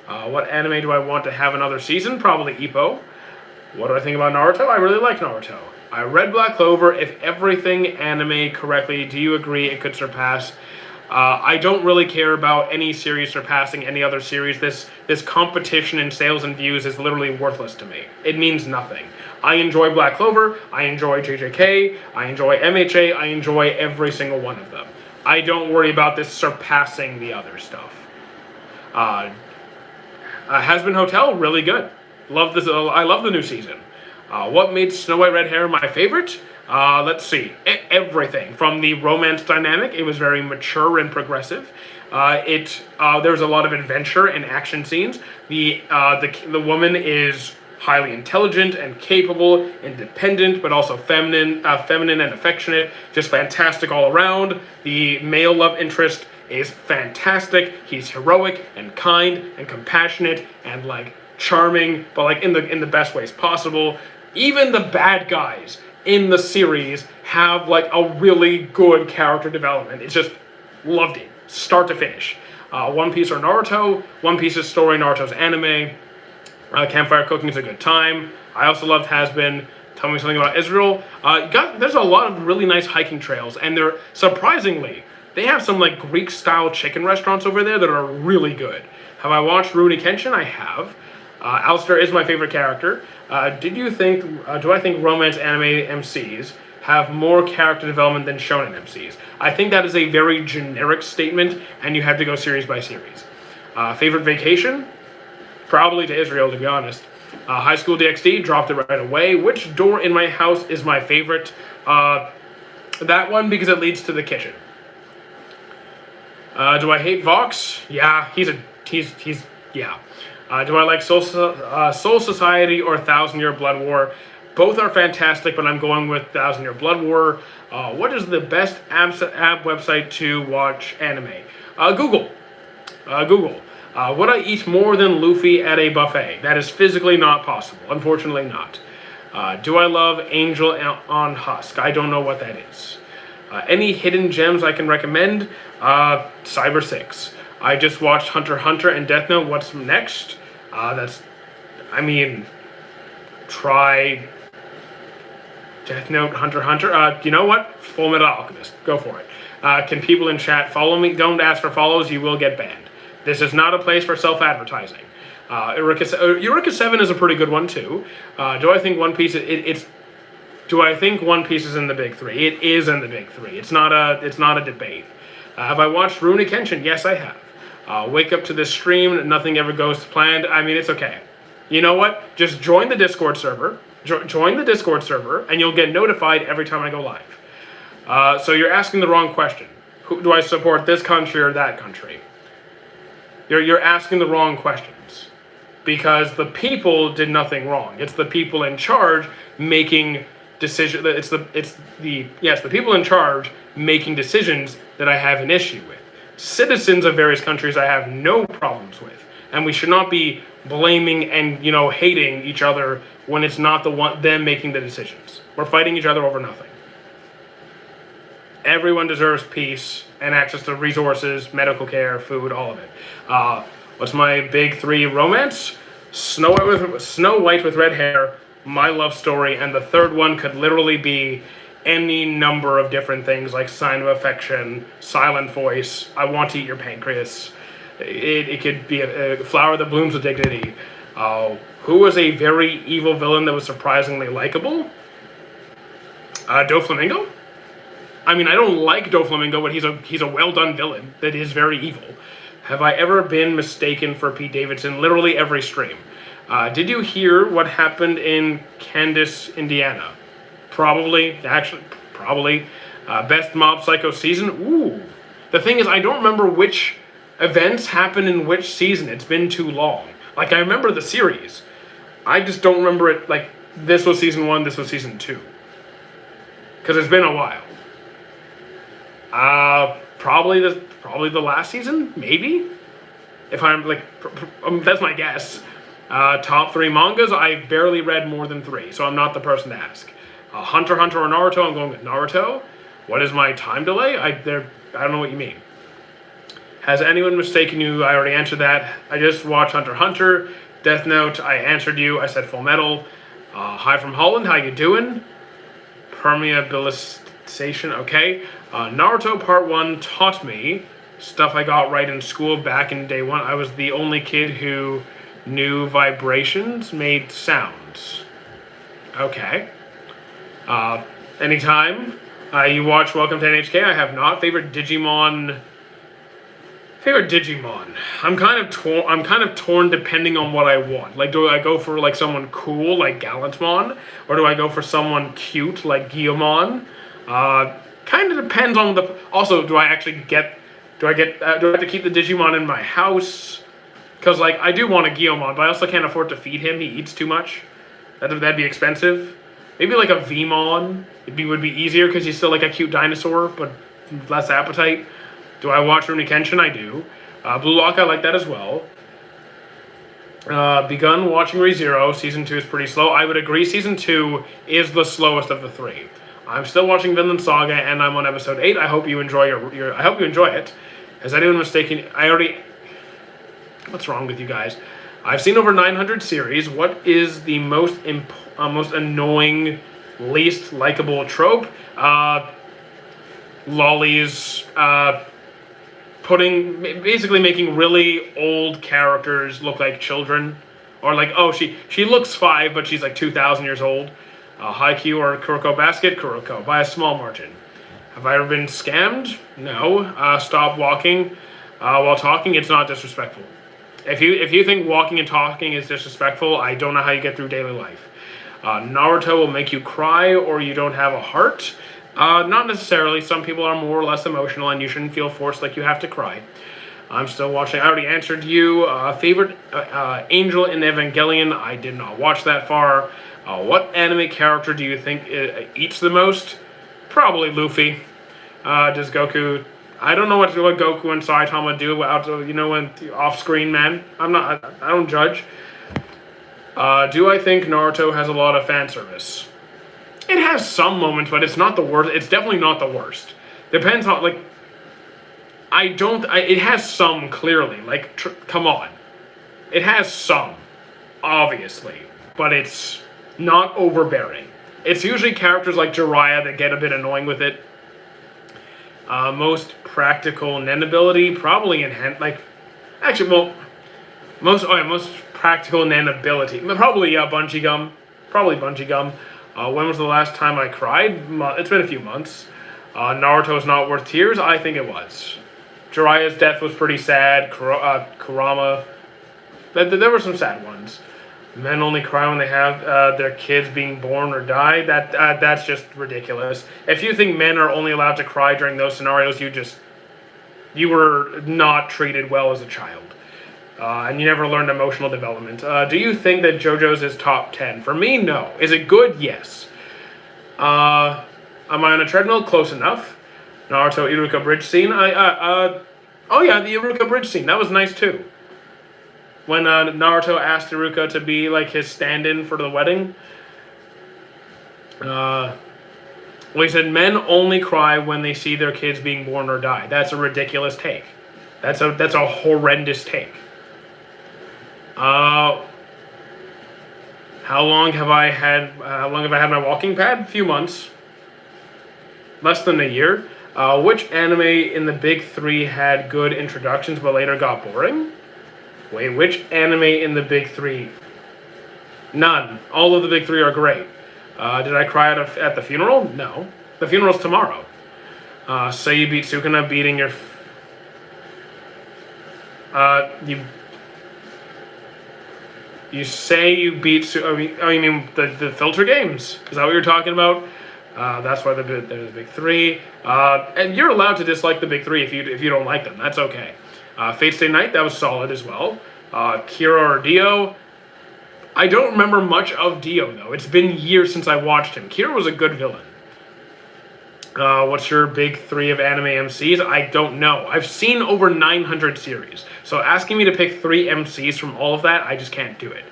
What anime do I want to have another season? Probably Ippo. What do I think about Naruto? I really like Naruto. I read Black Clover. If everything anime correctly, do you agree it could surpass? I don't really care about any series surpassing any other series. This competition in sales and views is literally worthless to me. It means nothing. I enjoy Black Clover. I enjoy JJK. I enjoy MHA. I enjoy every single one of them. I don't worry about this surpassing the other stuff. Hazbin Hotel, really good. Love this. I love the new season. What made Snow White Red Hair my favorite? Let's see. Everything from the romance dynamic. It was very mature and progressive. There was a lot of adventure and action scenes. The woman is highly intelligent and capable, independent, but also feminine and affectionate. Just fantastic all around. The male love interest is fantastic. He's heroic and kind and compassionate and like charming, but like in the best ways possible. Even the bad guys in the series have like a really good character development. It's just loved it, start to finish. One Piece or Naruto. One Piece's story, Naruto's anime. Campfire cooking is a good time. I also loved Hazbin. Tell me something about Israel. There's a lot of really nice hiking trails, and they're surprisingly, they have some like Greek style chicken restaurants over there that are really good. Have I watched Rurouni Kenshin? I have. Alistair is my favorite character. Do I think romance anime MCs have more character development than shonen MCs? I think that is a very generic statement, and you have to go series by series. Favorite vacation? Probably to Israel, to be honest. High School DxD, dropped it right away. Which door in my house is my favorite? That one, because it leads to the kitchen. Do I hate Vox? Yeah, he's yeah. Do I like Soul Society or 1,000 Year Blood War? Both are fantastic, but I'm going with 1,000 Year Blood War. What is the best app website to watch anime? Google. Google. Would I eat more than Luffy at a buffet? That is physically not possible. Unfortunately not. Do I love Angel on Husk? I don't know what that is. Any hidden gems I can recommend? Cyber 6. I just watched Hunter x Hunter and Death Note. What's next? Try Death Note, Hunter x Hunter. You know what? Full Metal Alchemist. Go for it. Can people in chat follow me? Don't ask for follows. You will get banned. This is not a place for self-advertising. Eureka 7 is a pretty good one too. Do I think One Piece? Do I think One Piece is in the big three? It is in the big three. It's not a debate. Have I watched Rurouni Kenshin? Yes, I have. Wake up to this stream. Nothing ever goes to plan. I mean, it's okay. You know what? Just join the Discord server. Join the Discord server, and you'll get notified every time I go live. So you're asking the wrong question. Do I support this country or that country? You're asking the wrong questions. because the people did nothing wrong. It's the people in charge making decisions. It's the people in charge making decisions that I have an issue with. Citizens of various countries I have no problems with, and we should not be blaming and hating each other when it's not them making the decisions. We're fighting each other over nothing. Everyone deserves peace and access to resources, medical care, food, all of it. What's my big 3 romance? Snow White with red hair, My Love Story, and the third one could literally be any number of different things like Sign of Affection, Silent Voice, I Want to Eat Your Pancreas. It could be a Flower That Blooms with Dignity. Who was a very evil villain that was surprisingly likable? Doflamingo. I mean, I don't like Doflamingo, but he's a well-done villain that is very evil. Have I ever been mistaken for Pete Davidson? Literally every stream. Did you hear what happened in Candace, Indiana? Probably. Best Mob Psycho season? Ooh. The thing is, I don't remember which events happened in which season. It's been too long. Like, I remember the series. I just don't remember it, like, this was season 1, this was season 2. Because it's been a while. Probably the last season, maybe? If I'm, like, that's my guess. Top 3 mangas, I've barely read more than 3, so I'm not the person to ask. Hunter x Hunter or Naruto, I'm going with Naruto. What is my time delay? I don't know what you mean. Has anyone mistaken you? I already answered that. I just watched Hunter x Hunter. Death Note, I answered you. I said Full Metal. Hi from Holland, how you doing? Permeabilization, okay. Naruto Part 1 taught me stuff I got right in school back in day 1. I was the only kid who knew vibrations made sounds. Okay. Anytime you watch Welcome to NHK, I have not. Favorite Digimon. I'm kind of torn depending on what I want. Like, do I go for like someone cool like Gallantmon, or do I go for someone cute like Guilmon? Kind of depends on the. Also, do I have to keep the Digimon in my house? Because like I do want a Guilmon, but I also can't afford to feed him. He eats too much. That'd be expensive. Maybe like a Vmon would be easier because he's still like a cute dinosaur, but less appetite. Do I watch Rurouni Kenshin? I do. Blue Lock, I like that as well. Begun watching ReZero. Season 2 is pretty slow. I would agree Season 2 is the slowest of the 3. I'm still watching Vinland Saga, and I'm on episode 8. I hope you enjoy I hope you enjoy it. Has anyone mistaken... What's wrong with you guys? I've seen over 900 series. What is the most annoying, least likable trope? Lollies, basically making really old characters look like children, or like, oh, she looks 5, but she's like 2,000 years old. Haikyuu or Kuroko Basket? Kuroko, by a small margin. Have I ever been scammed? No. Stop walking while talking. It's not disrespectful. If you think walking and talking is disrespectful, I don't know how you get through daily life. Naruto will make you cry, or you don't have a heart. Not necessarily. Some people are more or less emotional, and you shouldn't feel forced like you have to cry. I'm still watching. I already answered you. Favorite Angel in Evangelion? I did not watch that far. What anime character do you think eats the most? Probably Luffy. Does Goku... I don't know what Goku and Saitama do when off screen, man. I don't judge. Do I think Naruto has a lot of fan service? It has some moments, but it's not the worst. It's definitely not the worst. Depends on like. It has some clearly. Like, come on. It has some, obviously, but it's not overbearing. It's usually characters like Jiraiya that get a bit annoying with it. Most practical Nen ability, probably most practical Nen ability, probably Bungee Gum. When was the last time I cried? It's been a few months. Naruto's not worth tears. I think it was. Jiraiya's death was pretty sad. Kurama. There were some sad ones. Men only cry when they have their kids being born or die. That's just ridiculous. If you think men are only allowed to cry during those scenarios, you were not treated well as a child. and you never learned emotional development. Do you think that JoJo's is top 10? For me, no. Is it good? Yes. Am I on a treadmill? Close enough. Naruto Iruka bridge scene. Oh yeah, the Iruka bridge scene. That was nice too. When Naruto asked Iruka to be like his stand-in for the wedding. Well, he said men only cry when they see their kids being born or die. That's a ridiculous take. That's a horrendous take. How long have I had my walking pad? A few months. Less than a year. Which anime in the big three had good introductions but later got boring? Wait, which anime in the big three? None. All of the big three are great. Did I cry at the funeral? No. The funeral's tomorrow. Say you beat Sukuna, beating your... You say you beat... Oh, you mean the filter games? Is that what you're talking about? That's why they're the big three. And you're allowed to dislike the big three if you don't like them. That's okay. Fate Stay Night, that was solid as well. Kira or Dio. I don't remember much of Dio, though. It's been years since I watched him. Kira was a good villain. What's your big three of anime MCs? I don't know. I've seen over 900 series. So asking me to pick 3 MCs from all of that, I just can't do it.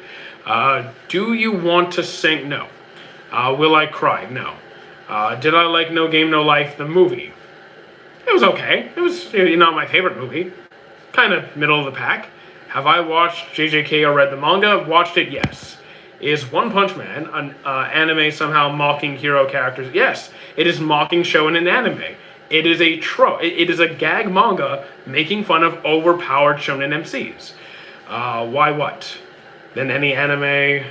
Do you want to sing? No. Will I cry? No. Did I like No Game, No Life, the movie? It was okay. It was not my favorite movie. Kind of middle of the pack. Have I watched JJK or read the manga? Watched it, yes. Is One Punch Man an anime somehow mocking hero characters? Yes, it is mocking shonen anime. It is a it is a gag manga making fun of overpowered shonen MCs. Why what? Then any anime?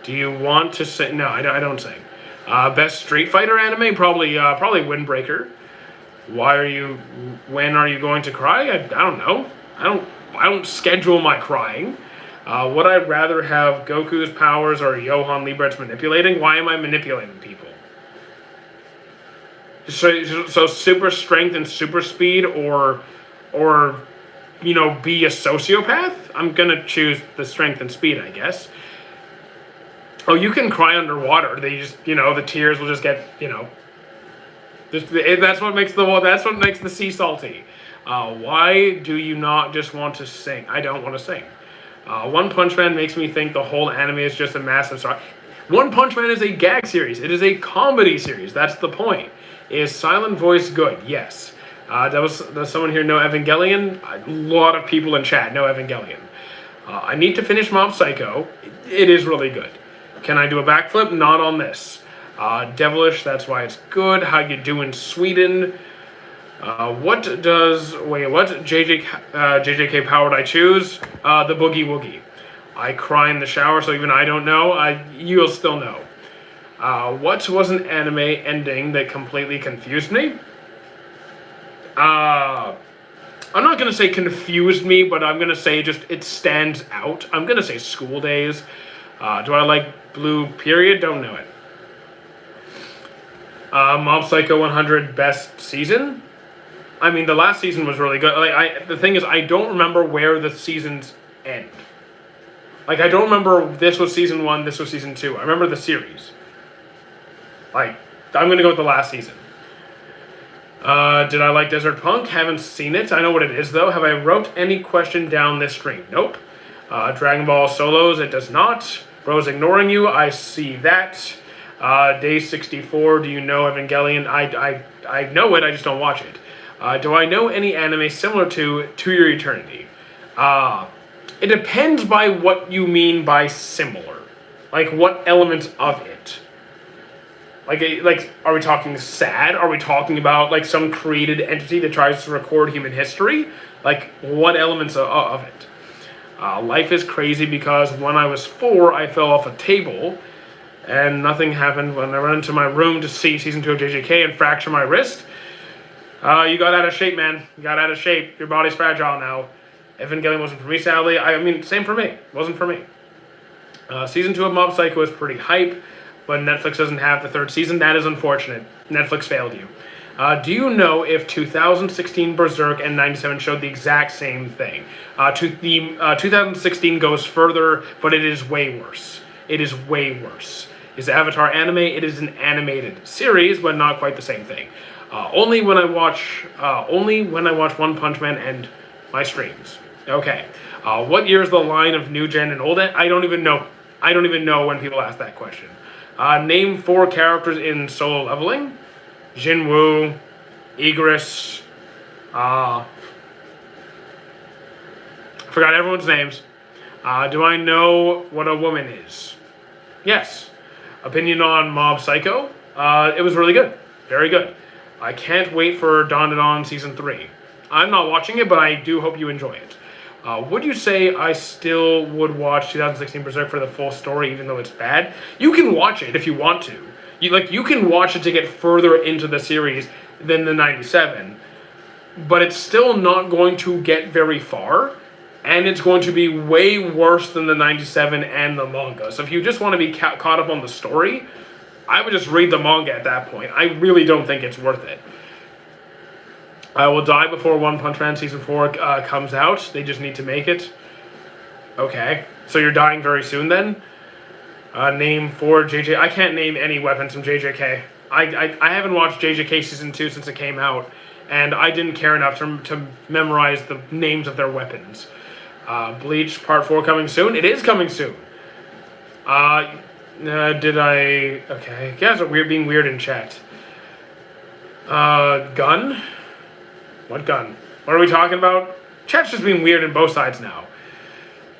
Do you want to sing? No, I don't sing. Best Street Fighter anime? Probably Windbreaker. When are you going to cry? I don't know. I don't schedule my crying. Would I rather have Goku's powers or Johann Liebert's manipulating? Why am I manipulating people? So super strength and super speed or be a sociopath? I'm gonna choose the strength and speed, I guess. Oh, you can cry underwater. They just, the tears will just get, that's what makes the sea salty. Why do you not just want to sing? I don't want to sing. One Punch Man makes me think the whole anime is just a massive story. One Punch Man is a gag series. It is a comedy series. That's the point. Is Silent Voice good? Yes. Does someone here know Evangelion? A lot of people in chat know Evangelion. I need to finish Mob Psycho. It is really good. Can I do a backflip? Not on this. Devilish, that's why it's good. How you doing, Sweden? What JJK power would I choose? The Boogie Woogie. I cry in the shower, so even I don't know. You'll still know. What was an anime ending that completely confused me? I'm not going to say confused me, but I'm going to say just it stands out. I'm going to say School Days. Do I like Blue Period? Don't know it. Mob Psycho 100 best season? I mean, the last season was really good. The thing is, I don't remember where the seasons end. I don't remember this was season 1, this was season 2. I remember the series. I'm going to go with the last season. Did I like Desert Punk? Haven't seen it. I know what it is, though. Have I wrote any question down this stream? Nope. Dragon Ball Solos, it does not. Rose ignoring you, I see that. Day 64, do you know Evangelion? I know it, I just don't watch it. Do I know any anime similar to Your Eternity? It depends by what you mean by similar. What elements of it? Are we talking sad? Are we talking about, some created entity that tries to record human history? What elements of it? Life is crazy because when I was 4, I fell off a table, and nothing happened when I went into my room to see Season 2 of JJK and fracture my wrist. You got out of shape, man. You got out of shape. Your body's fragile now. Evangelion wasn't for me, sadly. Same for me. It wasn't for me. Season 2 of Mob Psycho is pretty hype, but Netflix doesn't have the 3rd season. That is unfortunate. Netflix failed you. Do you know if 2016 Berserk and 97 showed the exact same thing? 2016 goes further, but it is way worse. It is way worse. Is Avatar anime? It is an animated series, but not quite the same thing. Only when I watch One Punch Man and my streams. Okay. What year is the line of new gen and old? I don't even know. I don't even know when people ask that question. Name 4 characters in Solo Leveling. Jinwoo, Igris, forgot everyone's names. Do I know what a woman is? Yes. Opinion on Mob Psycho? It was really good. Very good. I can't wait for Dawn to Dawn Season 3. I'm not watching it, but I do hope you enjoy it. Would you say I still would watch 2016 Berserk for the full story, even though it's bad? You can watch it if you want to. You can watch it to get further into the series than the 97, but it's still not going to get very far, and it's going to be way worse than the 97 and the manga. So if you just want to be caught up on the story, I would just read the manga at that point. I really don't think it's worth it. I will die before One Punch Man Season 4 comes out. They just need to make it. Okay. So you're dying very soon then? Name 4 JJ. I can't name any weapons from JJK. I haven't watched JJK Season 2 since it came out, and I didn't care enough to memorize the names of their weapons. Bleach Part 4 coming soon? It is coming soon. Did I... Okay. You guys are being weird in chat. Gun? What gun? What are we talking about? Chat's just being weird in both sides now.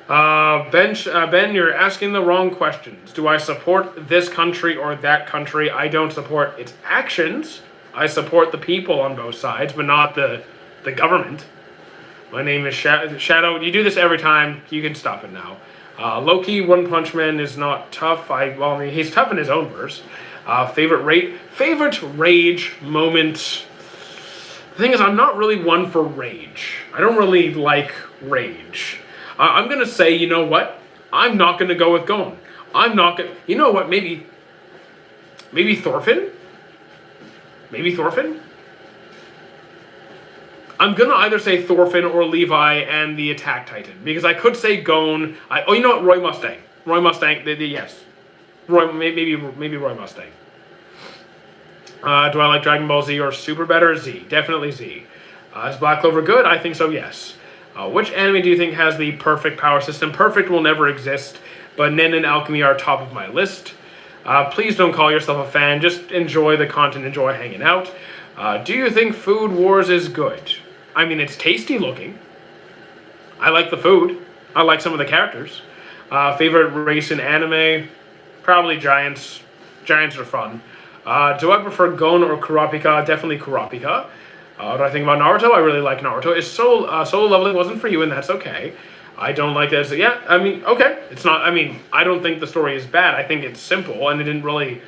Ben, you're asking the wrong questions. Do I support this country or that country? I don't support its actions. I support the people on both sides, but not the government. My name is Shadow. You do this every time. You can stop it now. Loki, One Punch Man is not tough. He's tough in his own verse. Favorite rage moment. The thing is, I'm not really one for rage. I don't really like rage. I'm going to say, you know what? I'm not going to go with Gon. I'm not going to... You know what? Maybe Thorfinn? Maybe Thorfinn? I'm going to either say Thorfinn or Levi and the Attack Titan. Because I could say Gon. You know what? Roy Mustang. Roy Mustang, yes. Maybe Roy Mustang. Do I like Dragon Ball Z or Super better? Z. Definitely Z. Is Black Clover good? I think so, yes. Which anime do you think has the perfect power system? Perfect will never exist, but Nen and Alchemy are top of my list. Please don't call yourself a fan. Just enjoy the content, enjoy hanging out. Do you think Food Wars is good? I mean, it's tasty looking. I like the food. I like some of the characters. Favorite race in anime? Probably Giants. Giants are fun. Do I prefer Gon or Kurapika? Definitely Kurapika. What do I think about Naruto? I really like Naruto. Solo Leveling wasn't for you, and that's okay. I don't like that. Yeah, I mean, okay. It's not, I mean, I don't think the story is bad. I think it's simple, and they didn't really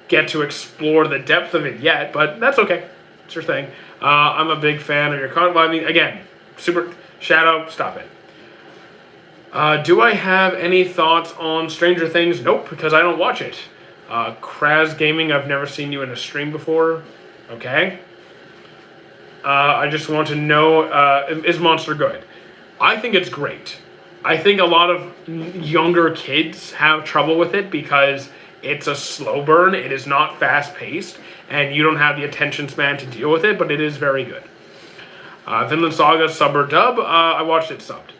get to explore the depth of it yet, but that's okay. It's your thing. I'm a big fan of your content. Well, I mean, again, Super Shadow, stop it. Do I have any thoughts on Stranger Things? Nope, because I don't watch it. Kraz Gaming, I've never seen you in a stream before. Okay. I just want to know, is Monster good? I think it's great. I think a lot of younger kids have trouble with it because it's a slow burn. It is not fast-paced, and you don't have the attention span to deal with it, but it is very good. Vinland Saga, sub or dub? I watched it subbed.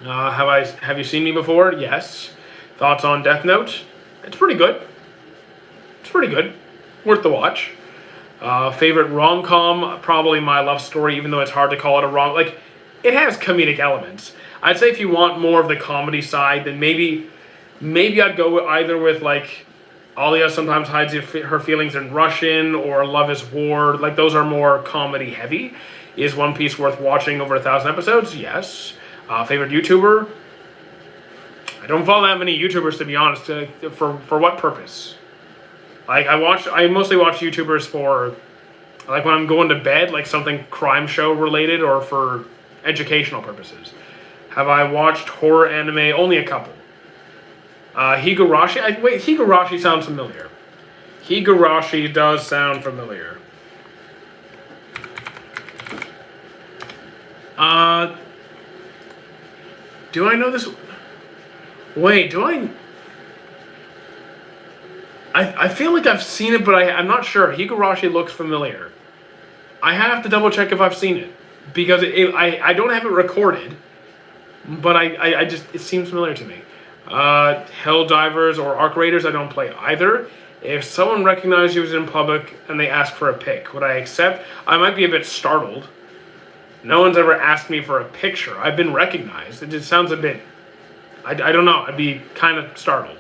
Have you seen me before? Yes. Thoughts on Death Note? It's pretty good. It's pretty good. Worth the watch. Favorite rom-com? Probably My Love Story, even though it's hard to call it a rom... Like, it has comedic elements. I'd say if you want more of the comedy side, then maybe I'd go either with, like, Alia Sometimes Hides Her Feelings in Russian or Love is War. Like, those are more comedy-heavy. Is One Piece worth watching over 1,000 episodes? Yes. Favorite YouTuber? I don't follow that many YouTubers, to be honest. For what purpose? Like, I mostly watch YouTubers for, like, when I'm going to bed, like something crime show related or for educational purposes. Have I watched horror anime? Only a couple. Higurashi? Higurashi sounds familiar. Higurashi does sound familiar. Uh, do I know this? Wait, do I? I feel like I've seen it, but I'm not sure. Higurashi looks familiar. I have to double check if I've seen it because I don't have it recorded, but I just it seems familiar to me. Helldivers or Arc Raiders, I don't play either. If someone recognized you as in public and they ask for a pic, would I accept? I might be a bit startled. No one's ever asked me for a picture. I've been recognized. It just sounds a bit... I don't know. I'd be kind of startled.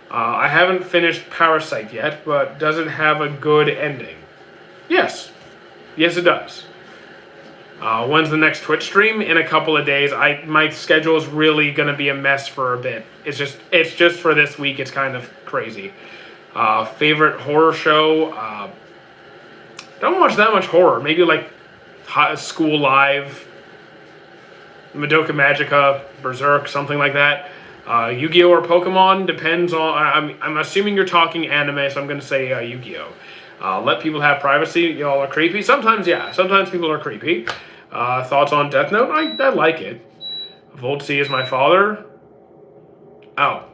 I haven't finished Parasite yet, but does it have a good ending? Yes. Yes, it does. When's the next Twitch stream? In a couple of days. My schedule is really going to be a mess for a bit. It's just for this week. It's kind of crazy. Favorite horror show? Don't watch that much horror. Maybe like School Live, Madoka Magica, Berserk, something like that. Yu-Gi-Oh! Or Pokemon, depends on... I'm assuming you're talking anime, so I'm going to say Yu-Gi-Oh! Let people have privacy, y'all are creepy. Sometimes, yeah, sometimes people are creepy. Thoughts on Death Note? I like it. Voltzy is my father. Oh.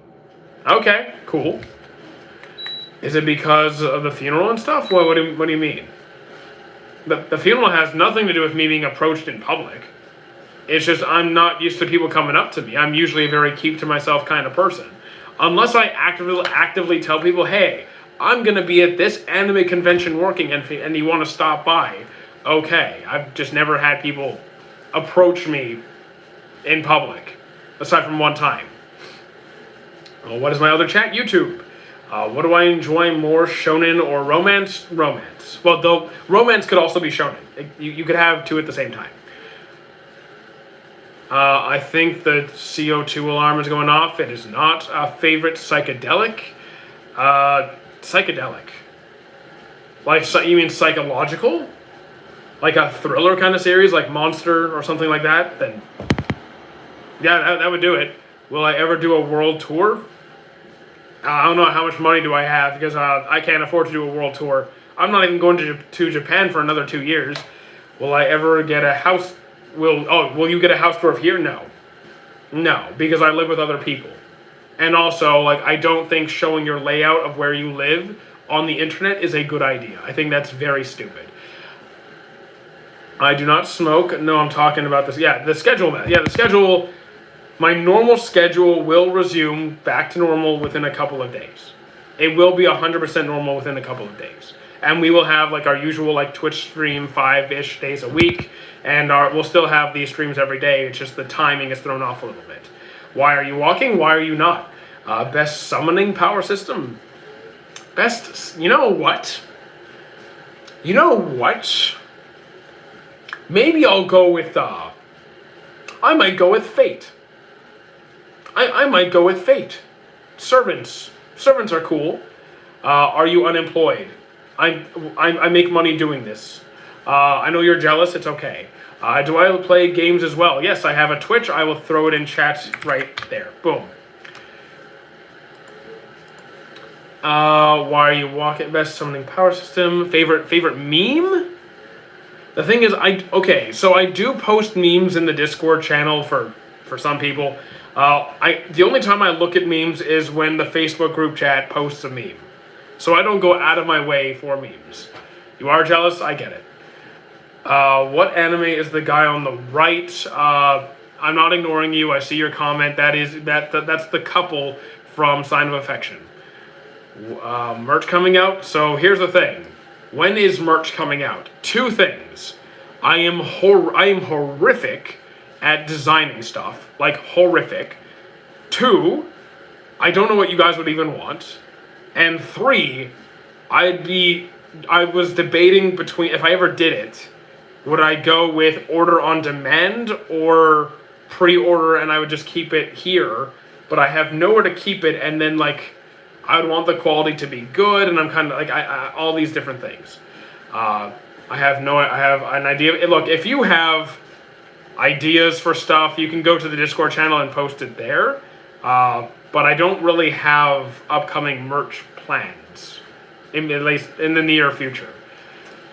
Okay, cool. Is it because of the funeral and stuff? What do you mean? The funeral has nothing to do with me being approached in public. It's just I'm not used to people coming up to me. I'm usually a very keep-to-myself kind of person. Unless I actively tell people, hey, I'm going to be at this anime convention working and you want to stop by. Okay. I've just never had people approach me in public, aside from one time. What is my other chat? YouTube. What do I enjoy more, shonen or romance? Romance. Well, though romance could also be shonen. You could have two at the same time. I think the CO2 alarm is going off. It is not a favorite psychedelic. Psychedelic. Like, you mean psychological? Like a thriller kind of series, like Monster or something like that? Then, yeah, that would do it. Will I ever do a world tour? I don't know how much money do I have because I can't afford to do a world tour. I'm not even going to Japan for another 2 years. Will I ever get a house? Will you get a house tour here? No, because I live with other people. And also, like, I don't think showing your layout of where you live on the internet is a good idea. I think that's very stupid. I do not smoke. No, I'm talking about this. Yeah, the schedule. Yeah, the schedule. My normal schedule will resume back to normal within a couple of days. It will be 100% normal within a couple of days. And we will have like our usual like Twitch stream 5-ish days a week. And we'll still have these streams every day. It's just the timing is thrown off a little bit. Why are you walking? Why are you not? Best summoning power system. Best, you know what? Maybe I'll go with, I might go with Fate. I might go with Fate. Servants are cool. Are you unemployed? I make money doing this. I know you're jealous, it's okay. Do I play games as well? Yes, I have a Twitch. I will throw it in chat right there. Boom. Why are you walking? Best summoning power system. Favorite meme? The thing is, so I do post memes in the Discord channel for some people. The only time I look at memes is when the Facebook group chat posts a meme. So I don't go out of my way for memes. You are jealous? I get it. What anime is the guy on the right? I'm not ignoring you. I see your comment. That's the couple from Sign of Affection. Merch coming out. So here's the thing. When is merch coming out? 2 things. I am horrific at designing stuff. Like, horrific. 2, I don't know what you guys would even want. And 3, I was debating between, if I ever did it, would I go with order on demand or pre-order and I would just keep it here, but I have nowhere to keep it, and then like I would want the quality to be good, and I'm kind of like all these different things. I have an idea. Look, if you have ideas for stuff, you can go to the Discord channel and post it there. But I don't really have upcoming merch plans, at least in the near future,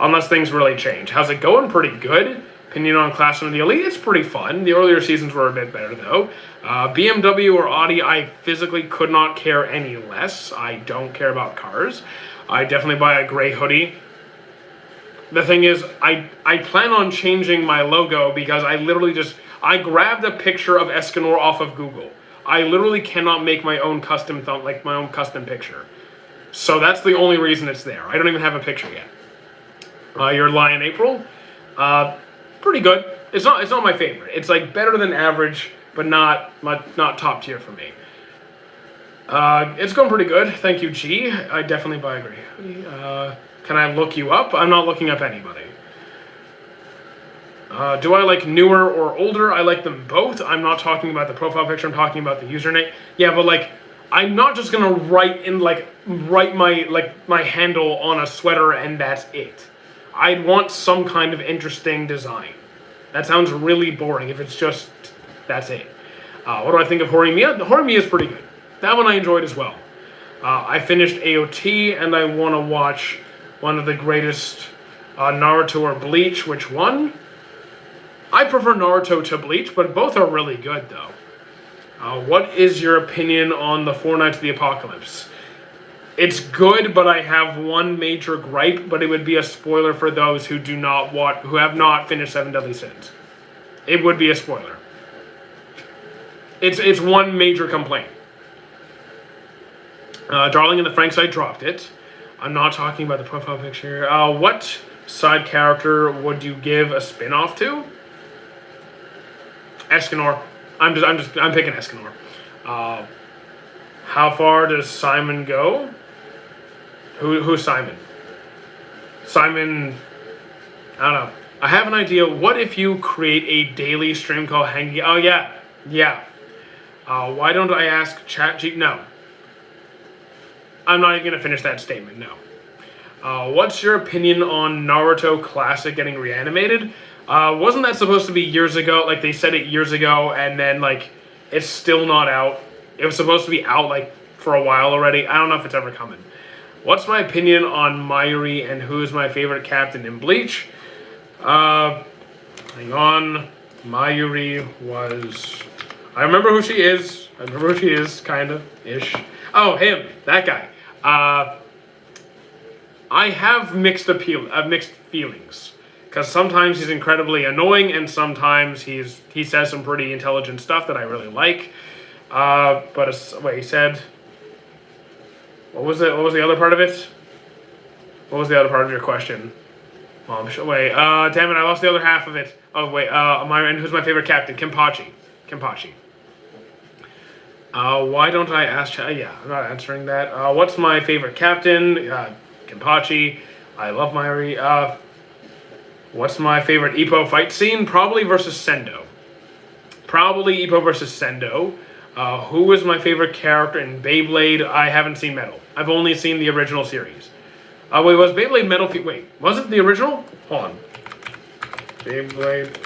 unless things really change. How's it going? Pretty good. Opinion on Clash of the Elite, it's pretty fun. The earlier seasons were a bit better, though. BMW or Audi, I physically could not care any less. I don't care about cars. I definitely buy a gray hoodie. The thing is, I plan on changing my logo because I grabbed a picture of Escanor off of Google. I literally cannot make my own custom my own custom picture. So that's the only reason it's there. I don't even have a picture yet. Your Lion April, pretty good. It's not my favorite. It's like better than average, but not top tier for me. It's going pretty good. Thank you, G. I definitely buy a gray hoodie. Can I look you up? I'm not looking up anybody. Do I like newer or older? I like them both. I'm not talking about the profile picture. I'm talking about the username. Yeah, but like, I'm not just gonna write my handle on a sweater and that's it. I'd want some kind of interesting design. That sounds really boring if it's just that's it. What do I think of Horimiya? The Horimiya is pretty good. That one I enjoyed as well. I finished AOT and I want to watch one of the greatest Naruto or Bleach. Which one? I prefer Naruto to Bleach, but both are really good though. What is your opinion on the Four Knights of the Apocalypse? It's good, but I have one major gripe, but it would be a spoiler for those who have not finished Seven Deadly Sins. It would be a spoiler. It's one major complaint. Darling in the Franxx, I dropped it. I'm not talking about the profile picture. What side character would you give a spin-off to? Escanor. I'm picking Escanor. How far does Simon go? Who's Simon? Simon, I don't know. I have an idea. What if you create a daily stream called Hanging? Oh yeah. Why don't I ask ChatGPT? No. I'm not even gonna finish that statement. No. What's your opinion on Naruto Classic getting reanimated? Wasn't that supposed to be years ago? Like, they said it years ago, and then, like, it's still not out. It was supposed to be out, like, for a while already. I don't know if it's ever coming. What's my opinion on Mayuri and who's my favorite captain in Bleach? Hang on. Mayuri was... I remember who she is. Kind of, ish. Oh, him. That guy. I have mixed feelings. Because sometimes he's incredibly annoying, and sometimes he says some pretty intelligent stuff that I really like. Wait, he said... What was the other part of it? What was the other part of your question? Damn it, I lost the other half of it. Oh, wait, and who's my favorite captain? Kenpachi. Why don't I ask... Yeah, I'm not answering that. What's my favorite captain? Kenpachi. I love Mayuri. What's my favorite Ippo fight scene? Probably versus Sendo. Who was my favorite character in Beyblade? I haven't seen Metal. I've only seen the original series. Wait, was Beyblade Metal... Wait, was it the original? Hold on. Beyblade...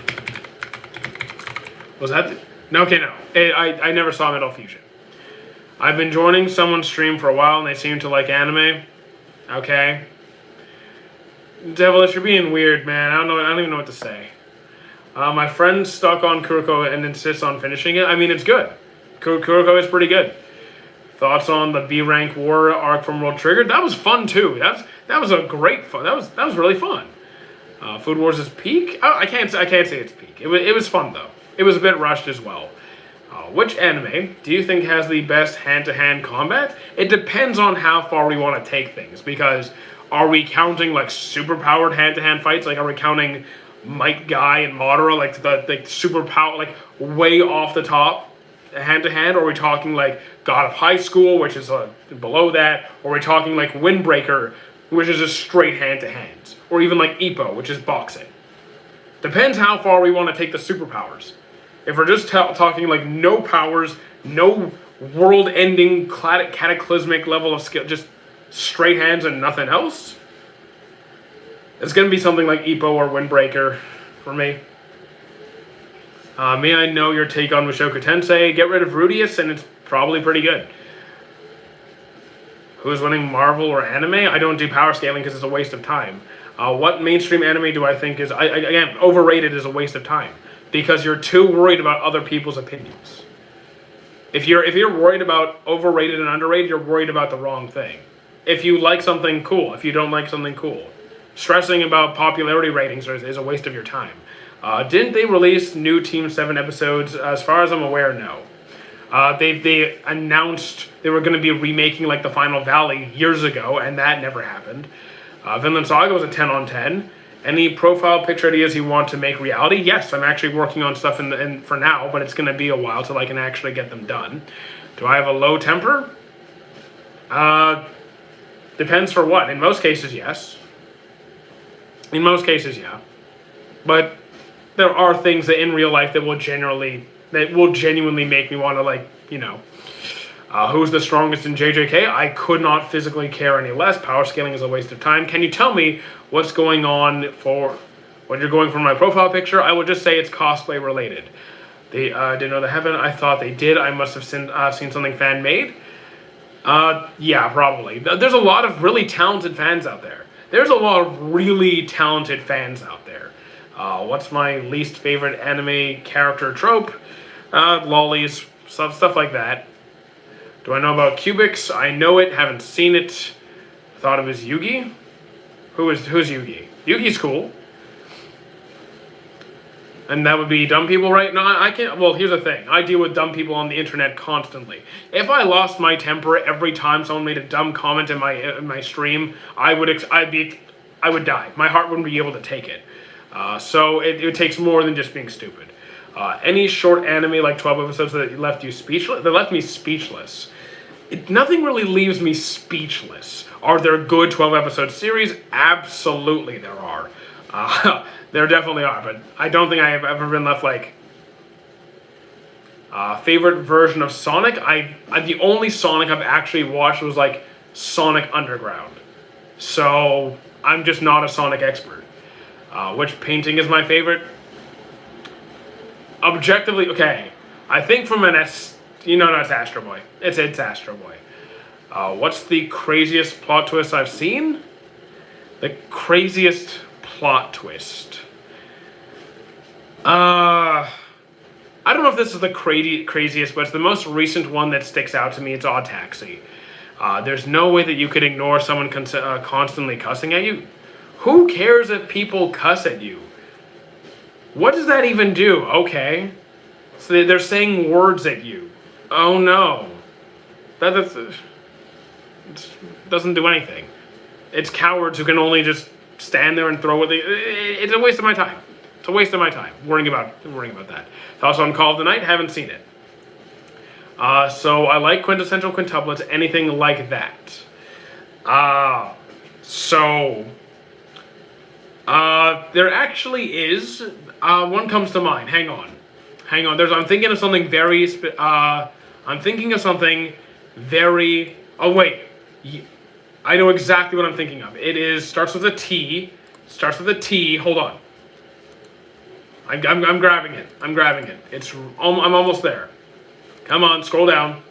Was that... No, okay, no. I never saw Metal Fusion. I've been joining someone's stream for a while, and they seem to like anime. Okay. Devilish, you're being weird, man. I don't even know what to say. My friend's stuck on Kuroko and insists on finishing it. I mean, it's good. Kuroko is pretty good. Thoughts on the B rank war arc from World Trigger? That was fun too. That was a great fun. That was really fun. Food Wars is peak. Oh, I can't say it's peak. It was fun though. It was a bit rushed as well. Which anime do you think has the best hand-to-hand combat? It depends on how far we want to take things, because are we counting like super-powered hand-to-hand fights? Like, are we counting Might Guy and Madara, like the super-power, like way off the top hand-to-hand? Or are we talking like God of High School, which is below that? Or are we talking like Windbreaker, which is just straight hand-to-hands? Or even like Ippo, which is boxing? Depends how far we want to take the superpowers. If we're just talking like no powers, no world-ending cataclysmic level of skill, just straight hands and nothing else, it's going to be something like Ippo or Windbreaker for me. May I know your take on Mushoku Tensei? Get rid of Rudius and it's probably pretty good. Who's winning, Marvel or anime? I don't do power scaling because it's a waste of time. What mainstream anime do I think is, again, overrated is a waste of time because you're too worried about other people's opinions. If you're worried about overrated and underrated, you're worried about the wrong thing. If you like something, cool. If you don't like something, cool. Stressing about popularity ratings is a waste of your time. Didn't they release new Team 7 episodes? As far as I'm aware, no. They announced they were going to be remaking like the Final Valley years ago, and that never happened. Vinland Saga was a 10 on 10. Any profile picture ideas you want to make reality? Yes, I'm actually working on stuff for now, but it's going to be a while till I can actually get them done. Do I have a low temper? Depends for what. In most cases, yes. In most cases, yeah. But there are things that in real life that will genuinely make me want to, like, you know, who's the strongest in JJK? I could not physically care any less. Power scaling is a waste of time. Can you tell me what's going on for when you're going for my profile picture? I would just say it's cosplay related. They didn't know the heaven. I thought they did. I must have seen something fan made. Yeah, probably. There's a lot of really talented fans out there. There's a lot of really talented fans out there. What's my least favorite anime character trope? Lollies, stuff like that. Do I know about Cubics? I know it, haven't seen it. Thought it was Yugi. Who's Yugi? Yugi's cool. And that would be dumb people, right? No, I can't. Well, here's the thing. I deal with dumb people on the internet constantly. If I lost my temper every time someone made a dumb comment in my stream, I would die. My heart wouldn't be able to take it. So it takes more than just being stupid. Any short anime like 12 episodes that left you speechless? That left me speechless. Nothing really leaves me speechless. Are there good 12 episode series? Absolutely there are. There definitely are, but I don't think I have ever been left like favorite version of Sonic. The only Sonic I've actually watched was like Sonic Underground. So I'm just not a Sonic expert. Which painting is my favorite? Objectively, okay. I think from no, it's Astro Boy. It's Astro Boy. What's the craziest plot twist I've seen? The craziest plot twist. I don't know if this is the craziest, but it's the most recent one that sticks out to me. It's Odd Taxi. There's no way that you could ignore someone constantly cussing at you. Who cares if people cuss at you? What does that even do? Okay. So they're saying words at you. Oh no. That doesn't do anything. It's cowards who can only just stand there and throw it. It's a waste of my time. It's a waste of my time worrying about that. Thoughts on Call of the Night? Haven't seen it. So I like quintessential quintuplets, anything like that. There actually is one comes to mind. Hang on. I'm thinking of something very. Oh wait, I know exactly what I'm thinking of. Starts with a T. Hold on. I'm grabbing it. I'm almost there. Come on, scroll down.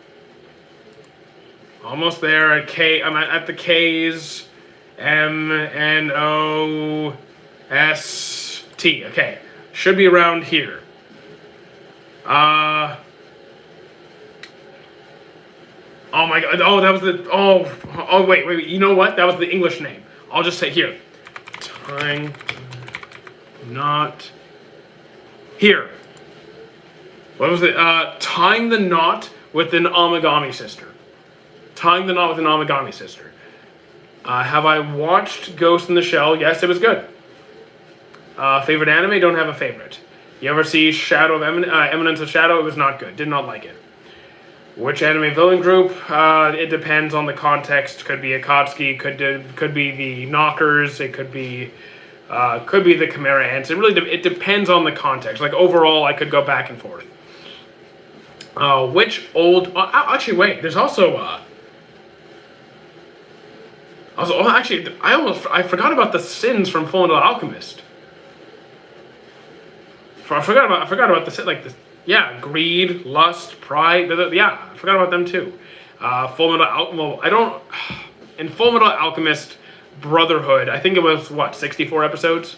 Almost there at K. I'm at the K's. MNOST. Okay, should be around here. Oh my god. Oh, that was the. Oh, wait. You know what? That was the English name. I'll just say here. Time not here. What was it? Tying the knot with an Amagami sister. Have I watched Ghost in the Shell? Yes, it was good. Favorite anime? Don't have a favorite. You ever see Shadow of Eminence of Shadow? It was not good. Did not like it. Which anime villain group? It depends on the context. Could be Akatsuki. Could be the Knockers. It could be the Chimera Ants. It depends on the context. Like overall, I could go back and forth. Which old? Actually, wait. There's also. I forgot about the sins from Fullmetal Alchemist. I forgot about the greed, lust, pride. Yeah, I forgot about them too. In Fullmetal Alchemist, Brotherhood. I think it was, 64 episodes?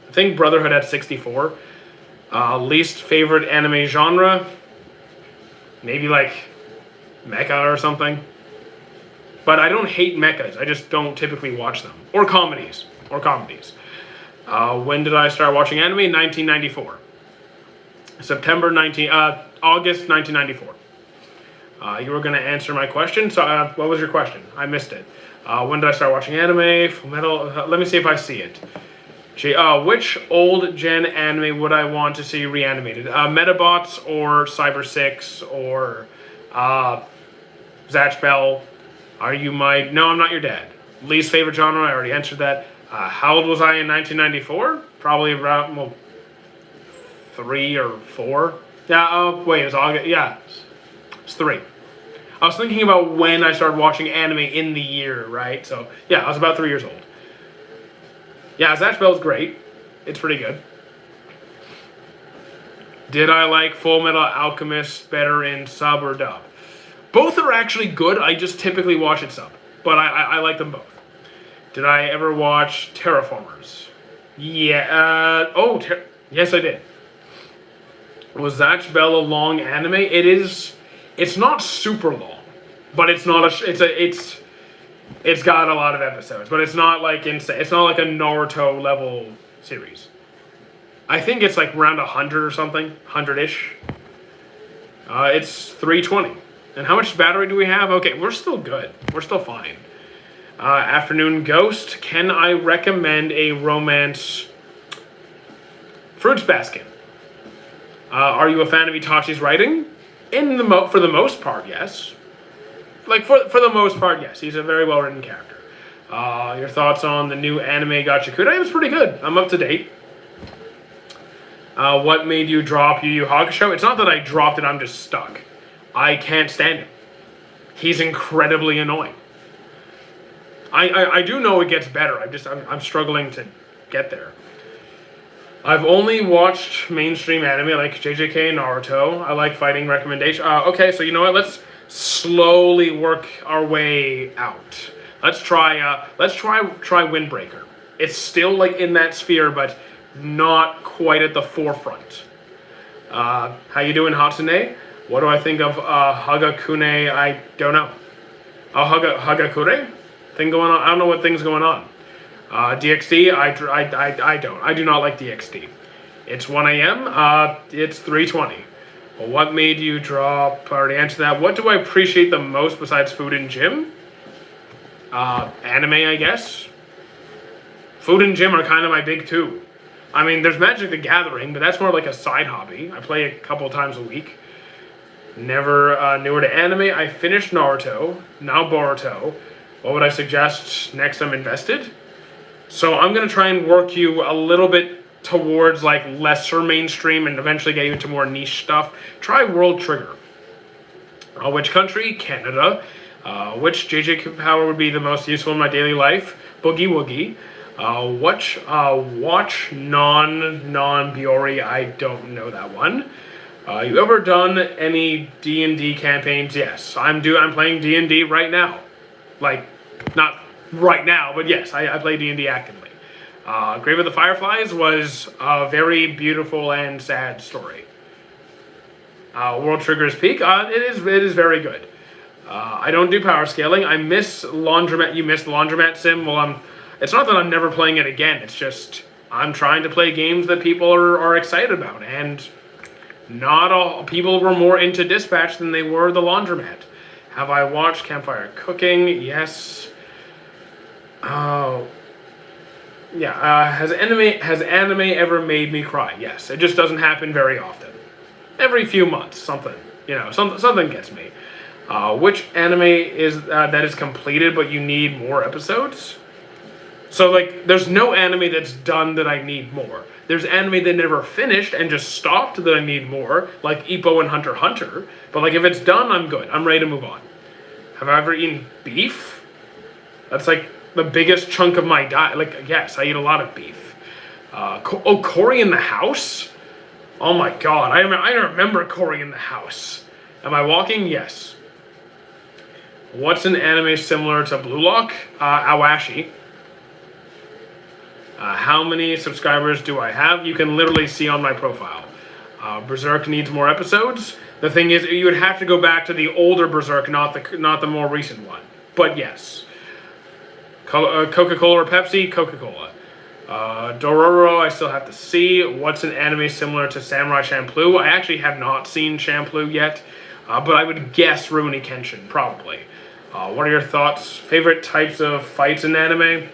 I think Brotherhood had 64. Least favorite anime genre? Maybe like mecha or something. But I don't hate mechas. I just don't typically watch them. Or comedies. When did I start watching anime? 1994. August 1994. You were going to answer my question. So what was your question? I missed it. When did I start watching anime? Fullmetal. Let me see if I see it. Which old gen anime would I want to see reanimated? Metabots or Cyber 6 or Zatch Bell? Are you my... No, I'm not your dad. Least favorite genre? I already answered that. How old was I in 1994? Probably around, 3 or 4. Yeah, wait, it was August. Yeah, it's 3. I was thinking about when I started watching anime in the year, right? So, yeah, I was about 3 years old. Yeah, Zatch Bell's great. It's pretty good. Did I like Fullmetal Alchemist better in sub or dub? Both are actually good. I just typically watch it sub. But I like them both. Did I ever watch Terraformers? Yeah. Yes, I did. Was Zatch Bell a long anime? It's not super long, but it's not it's got a lot of episodes, but it's not like insane. It's not like a Naruto level series. I think it's like around 100 or something, 100-ish. It's 320. And how much battery do we have? Okay, we're still good. We're still fine. Afternoon Ghost. Can I recommend a romance? Fruits Basket. Are you a fan of Itachi's writing? For the most part, yes. Like for the most part, yes. He's a very well written character. Your thoughts on the new anime Gachikudai? It was pretty good. I'm up to date. What made you drop Yu Yu Hakusho? It's not that I dropped it. I'm just stuck. I can't stand him. He's incredibly annoying. I do know it gets better. I'm struggling to get there. I've only watched mainstream anime like JJK and Naruto. I like fighting recommendation. Okay, so you know what? Let's slowly work our way out. Let's try Windbreaker. It's still like in that sphere, but not quite at the forefront. How you doing, Hatsune? What do I think of Hagakure? I don't know. Hagakure? Thing going on? I don't know what thing's going on. DXD? I don't. I do not like DXD. It's 1 a.m. It's 3:20. Well, what made you drop? I already answered that. What do I appreciate the most besides food and gym? Anime, I guess. Food and gym are kind of my big two. I mean, there's Magic the Gathering, but that's more like a side hobby. I play a couple times a week. Never newer to anime. I finished Naruto. Now Boruto. What would I suggest next I'm invested? So I'm going to try and work you a little bit towards like lesser mainstream and eventually get you into more niche stuff. Try World Trigger. Which country? Canada. Which JJ power would be the most useful in my daily life? Boogie Woogie. Watch non-Biori. I don't know that one. You ever done any D&D campaigns? Yes, I'm playing D&D right now. Like, not right now, but yes, I play D&D actively. Grave of the Fireflies was a very beautiful and sad story. World Trigger's Peak, it is very good. I don't do power scaling. I miss Laundromat. You missed Laundromat Sim. Well, it's not that I'm never playing it again. It's just I'm trying to play games that people are excited about, and not all people were more into Dispatch than they were the Laundromat. Have I watched Campfire Cooking? Yes. Oh. Yeah. Has anime ever made me cry? Yes. It just doesn't happen very often. Every few months, something gets me. Which anime is that is completed but you need more episodes? So like, there's no anime that's done that I need more. There's anime that never finished and just stopped that I need more, like Ippo and Hunter x Hunter. But like, if it's done, I'm good. I'm ready to move on. Have I ever eaten beef? That's like the biggest chunk of my diet. Like, yes, I eat a lot of beef. Cory in the House? Oh my god, I remember Cory in the House. Am I walking? Yes. What's an anime similar to Blue Lock? Awashi. How many subscribers do I have? You can literally see on my profile. Berserk needs more episodes. The thing is, you would have to go back to the older Berserk, not the more recent one. But yes. Coca-Cola or Pepsi? Coca-Cola. Dororo, I still have to see. What's an anime similar to Samurai Champloo? I actually have not seen Champloo yet, but I would guess Rurouni Kenshin, probably. What are your thoughts? Favorite types of fights in anime?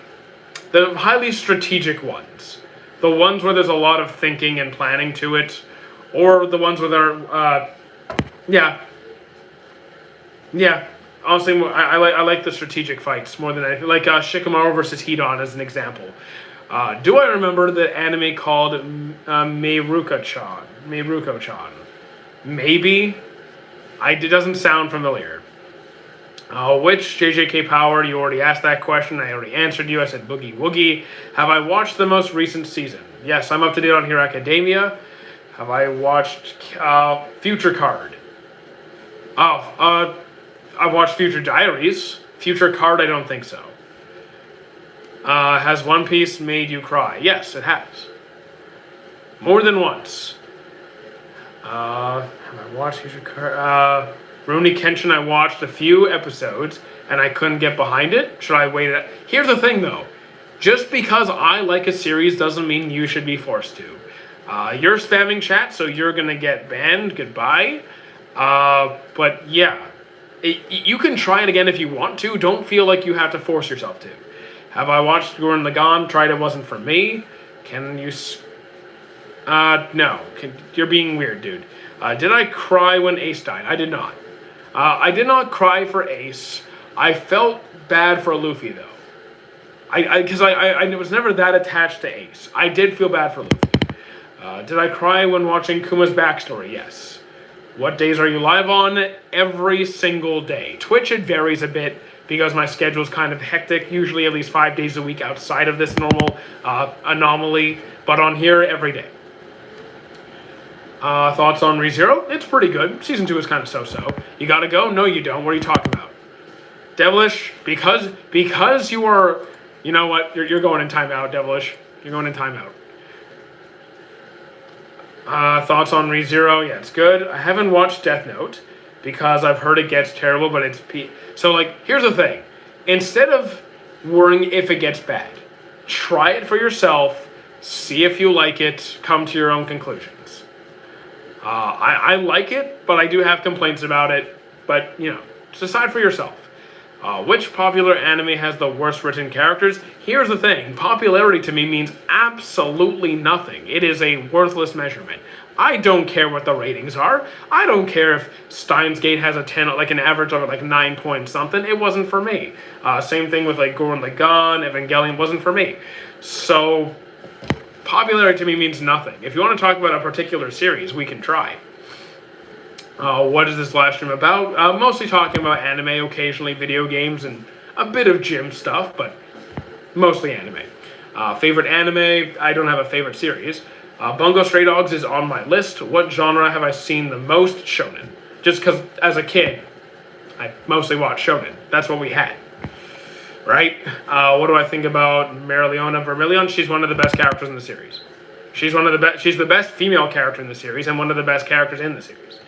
The highly strategic ones. The ones where there's a lot of thinking and planning to it. Or the ones where there yeah. Honestly, I like the strategic fights more than anything. Like Shikamaru versus Hidan as an example. Do I remember the anime called Meiruko-chan? Meiruko-chan. Maybe? It doesn't sound familiar. Which JJK Power? You already asked that question. I already answered you. I said Boogie Woogie. Have I watched the most recent season? Yes, I'm up to date on Hero Academia. Have I watched Future Card? I've watched Future Diaries. Future Card, I don't think so. Has One Piece made you cry? Yes, it has. More than once. Have I watched Future Card? Rurouni Kenshin, I watched a few episodes, and I couldn't get behind it. Should I wait? Here's the thing, though. Just because I like a series doesn't mean you should be forced to. You're spamming chat, so you're going to get banned. Goodbye. But yeah, you can try it again if you want to. Don't feel like you have to force yourself to. Have I watched Gurren Lagann? Tried it, wasn't for me. Can you... no. You're being weird, dude. Did I cry when Ace died? I did not. I did not cry for Ace. I felt bad for Luffy, though. Because I was never that attached to Ace. I did feel bad for Luffy. Did I cry when watching Kuma's backstory? Yes. What days are you live on? Every single day. Twitch, it varies a bit because my schedule is kind of hectic. Usually at least 5 days a week outside of this normal anomaly. But on here, every day. Thoughts on ReZero? It's pretty good. Season 2 is kind of so-so. You gotta go? No, you don't. What are you talking about? Devilish, because you are... You know what? You're going in timeout, Devilish. You're going in timeout. Thoughts on ReZero? Yeah, it's good. I haven't watched Death Note because I've heard it gets terrible, but it's... So, like, here's the thing. Instead of worrying if it gets bad, try it for yourself, see if you like it, come to your own conclusions. I like it, but I do have complaints about it. But, you know, just decide for yourself. Which popular anime has the worst written characters? Here's the thing. Popularity to me means absolutely nothing. It is a worthless measurement. I don't care what the ratings are. I don't care if Steins Gate has a 10, like an average of like 9 point something. It wasn't for me. Same thing with like Gurren Lagann, Evangelion wasn't for me. So popularity to me means nothing. If you want to talk about a particular series, we can try. What is this live stream about? Mostly talking about anime, occasionally video games, and a bit of gym stuff, but mostly anime. Favorite anime? I don't have a favorite series. Bungo Stray Dogs is on my list. What genre have I seen the most? Shonen. Just because as a kid, I mostly watched Shonen. That's what we had. Right? What do I think about Mereoleona Vermilion? She's one of the best characters in the series. She's the best female character in the series and one of the best characters in the series.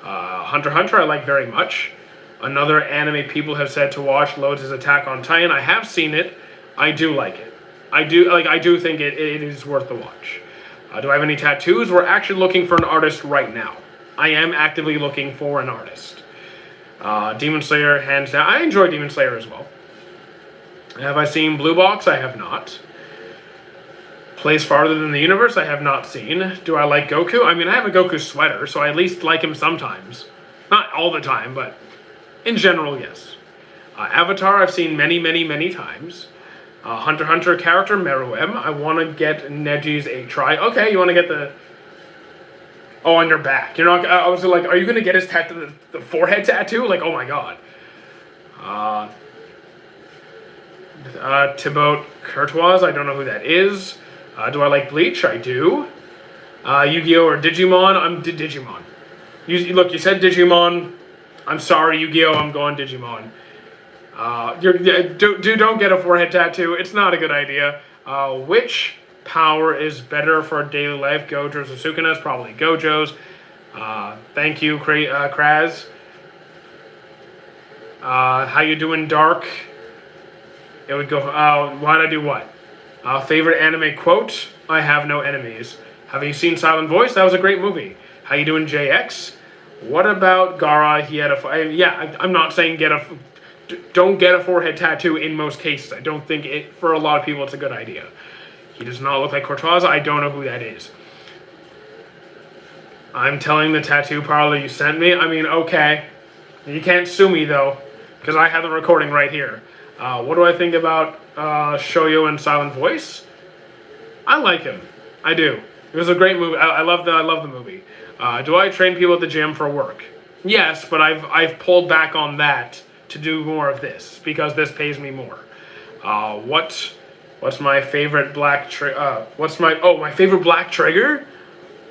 Hunter x Hunter I like very much. Another anime people have said to watch loads is Attack on Titan. I have seen it. I do like it. I do think it is worth the watch. Do I have any tattoos? We're actually looking for an artist right now. I am actively looking for an artist. Demon Slayer, hands down. I enjoy Demon Slayer as well. Have I seen Blue Box? I have not. Plays Farther Than the Universe? I have not seen. Do I like Goku? I mean, I have a Goku sweater, so I at least like him sometimes. Not all the time, but in general, yes. Avatar, I've seen many, many, many times. Hunter x Hunter character, Meruem. I want to get Neji's a try. Okay, you want to get the... Oh, on your back. You're not... I was like, are you going to get his tattoo, the forehead tattoo? Like, oh my god. Thibaut Courtois, I don't know who that is. Do I like Bleach? I do. Yu-Gi-Oh! Or Digimon? I'm Digimon. Look, you said Digimon. I'm sorry, Yu-Gi-Oh! I'm going Digimon. Don't get a forehead tattoo. It's not a good idea. Which power is better for daily life, Gojo's or Sukuna's? Probably Gojo's. Thank you, Kraz. How you doing, Dark? It would go, why'd I do what? Favorite anime quote? I have no enemies. Have you seen Silent Voice? That was a great movie. How you doing, JX? What about Gaara? He had I'm not saying don't get a forehead tattoo in most cases. I don't think for a lot of people it's a good idea. He does not look like Courtois. I don't know who that is. I'm telling the tattoo parlor you sent me. I mean, okay. You can't sue me, though, because I have the recording right here. What do I think about Shoyo and Silent Voice? I like him. I do. It was a great movie. I love the movie. Do I train people at the gym for work? Yes, but I've pulled back on that to do more of this because this pays me more. What's my favorite black trigger? My favorite black trigger?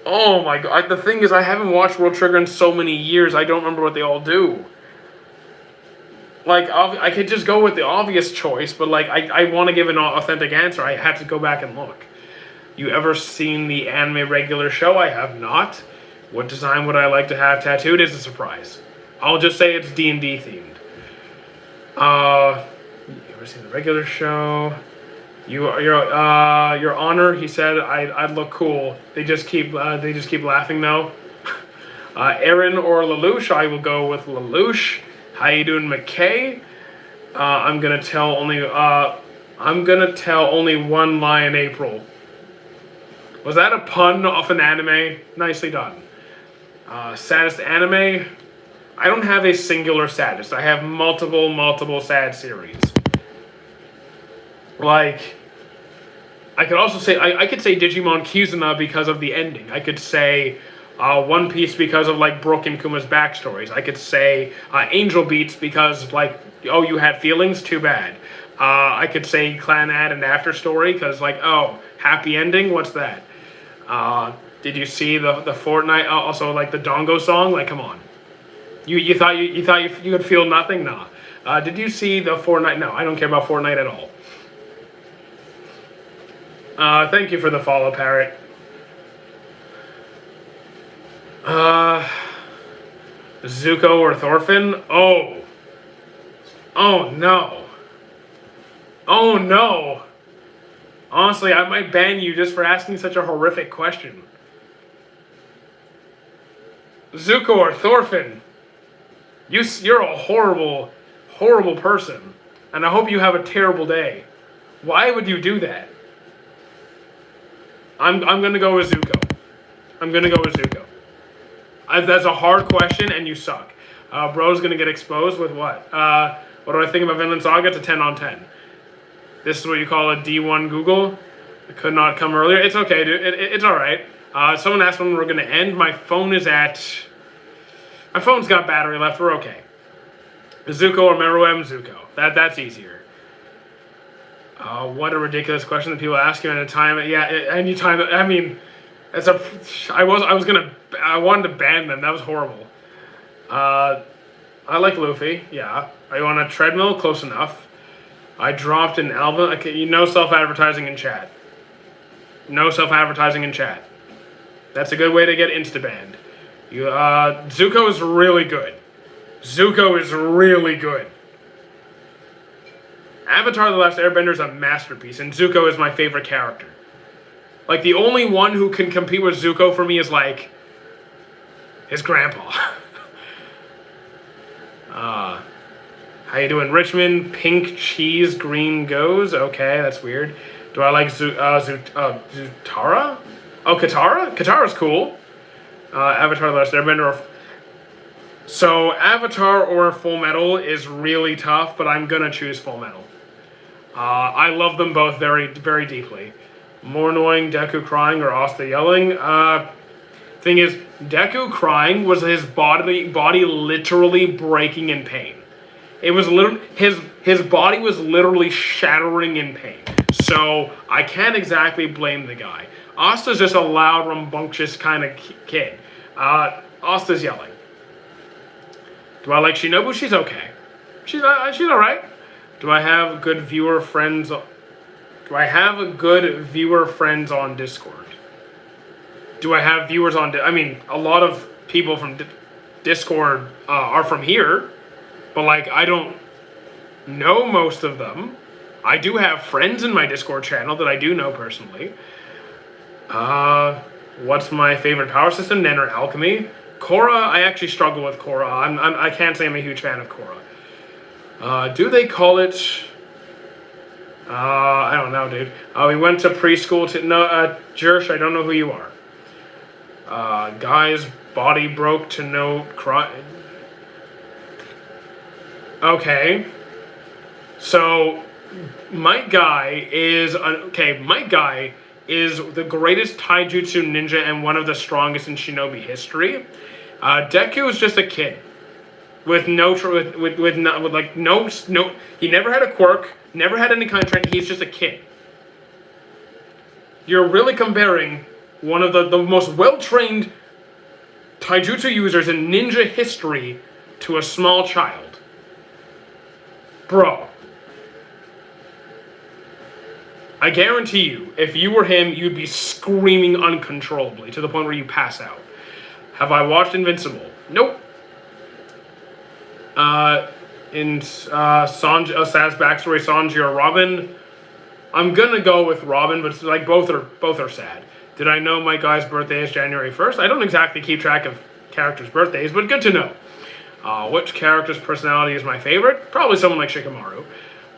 Oh my god! The thing is, I haven't watched World Trigger in so many years. I don't remember what they all do. Like, I could just go with the obvious choice, but like, I want to give an authentic answer. I had to go back and look. You ever seen the anime regular show? I have not. What design would I like to have tattooed? Is a surprise. I'll just say it's D&D themed. You ever seen the regular show? Your Honor, he said I'd look cool. They just keep laughing though. Aaron or Lelouch? I will go with Lelouch. How you doing, McKay? I'm gonna tell only one lie in April. Was that a pun off an anime? Nicely done. Saddest anime? I don't have a singular saddest. I have multiple sad series. Like, I could also say, I could say Digimon Kizuna because of the ending. I could say One Piece because of, like, Brook and Kuma's backstories. I could say Angel Beats because, like, oh, you had feelings? Too bad. I could say Clan Ad and After Story because, like, oh, happy ending? What's that? Did you see the Fortnite? Also, like, the Dongo song? Like, come on. You thought you could feel nothing? Nah. Did you see the Fortnite? No, I don't care about Fortnite at all. Thank you for the follow, Parrot. Zuko or Thorfinn? Oh no. Oh no. Honestly, I might ban you just for asking such a horrific question. Zuko or Thorfinn? You're a horrible person. And I hope you have a terrible day. Why would you do that? I'm gonna go with Zuko. That's a hard question, and you suck. Bro's gonna get exposed with what? What do I think about Vinland Saga? It's a 10 on 10. This is what you call a D1 Google. It could not come earlier. It's okay, dude. It's all right. Someone asked when we're gonna end. My phone's got battery left. We're okay. Zuko or Meruem? Zuko. That's easier. What a ridiculous question that people ask you at a time. Yeah, any time. I mean, I wanted to ban them. That was horrible. I like Luffy. Yeah. Are you on a treadmill? Close enough. I dropped an album. Okay, no self-advertising in chat. No self-advertising in chat. That's a good way to get insta-banned. Zuko is really good. Avatar The Last Airbender is a masterpiece, and Zuko is my favorite character. Like, the only one who can compete with Zuko for me is, like, his grandpa. How you doing, Richmond? Pink cheese, green goes. Okay, that's weird. Do I like Zutara? Oh, Katara? Katara's cool. Avatar The Last Airbender. So, Avatar or Full Metal is really tough, but I'm gonna choose Full Metal. I love them both very, very deeply. More annoying, Deku crying or Asta yelling? Thing is, Deku crying was his body literally breaking in pain. It was literally his body was literally shattering in pain. So I can't exactly blame the guy. Asta's just a loud, rambunctious kind of kid. Asta's yelling. Do I like Shinobu? She's okay. She's all right. Do I have good viewer friends? Do I have good viewer friends on Discord? Do I have viewers on... I mean, a lot of people from Discord are from here, but, like, I don't know most of them. I do have friends in my Discord channel that I do know personally. What's my favorite power system? Nen or Alchemy? Korra, I actually struggle with Korra. I can't say I'm a huge fan of Korra. Do they call it... I don't know, dude. We went to preschool to... No, Jersh, I don't know who you are. Guy's body broke to no cry... Okay. So, Might Guy is... Okay, Might Guy is the greatest taijutsu ninja and one of the strongest in shinobi history. Deku is just a kid. With no... He never had a quirk. Never had any kind of training. He's just a kid. You're really comparing one of the most well-trained taijutsu users in ninja history to a small child. Bro. I guarantee you, if you were him, you'd be screaming uncontrollably to the point where you pass out. Have I watched Invincible? Nope. In Saz's backstory, Sanji or Robin, I'm gonna go with Robin, but it's like both are sad. Did I know my guy's birthday is January 1st? I don't exactly keep track of characters' birthdays, but good to know. Which character's personality is my favorite? Probably someone like Shikamaru.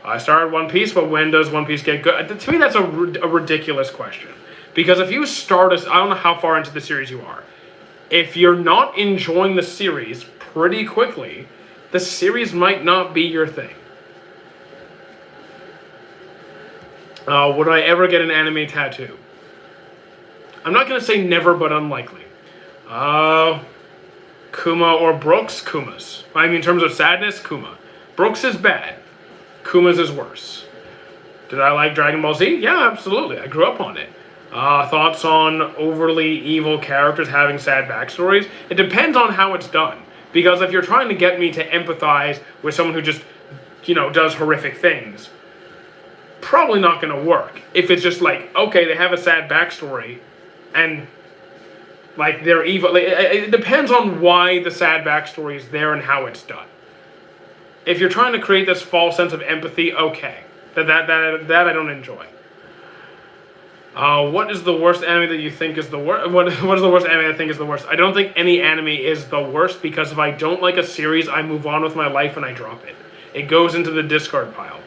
I started One Piece, but when does One Piece get good? To me, that's a ridiculous question. Because if you start I don't know how far into the series you are. If you're not enjoying the series pretty quickly, the series might not be your thing. Would I ever get an anime tattoo? I'm not going to say never, but unlikely. Kuma or Brooks? Kuma's. I mean, in terms of sadness, Kuma. Brooks is bad. Kuma's is worse. Did I like Dragon Ball Z? Yeah, absolutely. I grew up on it. Thoughts on overly evil characters having sad backstories? It depends on how it's done. Because if you're trying to get me to empathize with someone who just, does horrific things, probably not going to work. If it's just like, okay, they have a sad backstory, and, like, they're evil. It depends on why the sad backstory is there and how it's done. If you're trying to create this false sense of empathy, okay. That I don't enjoy. What is the worst anime that you think is the worst? What is the worst anime I think is the worst? I don't think any anime is the worst, because if I don't like a series, I move on with my life and I drop it. It goes into the discard pile.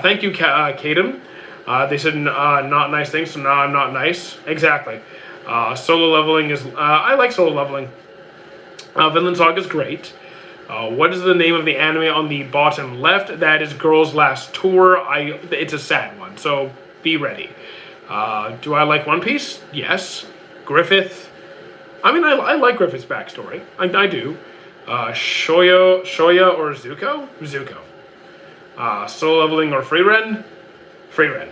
Thank you, Kadam. They said not nice things, so now I'm not nice. Exactly. Solo leveling is... I like solo leveling. Vinland Saga is great. What is the name of the anime on the bottom left? That is Girls Last Tour. It's a sad one, so be ready. Do I like One Piece? Yes. Griffith. I mean, I like Griffith's backstory. I do. Shoya or Zuko? Zuko. Solo leveling or Frieren? Frieren.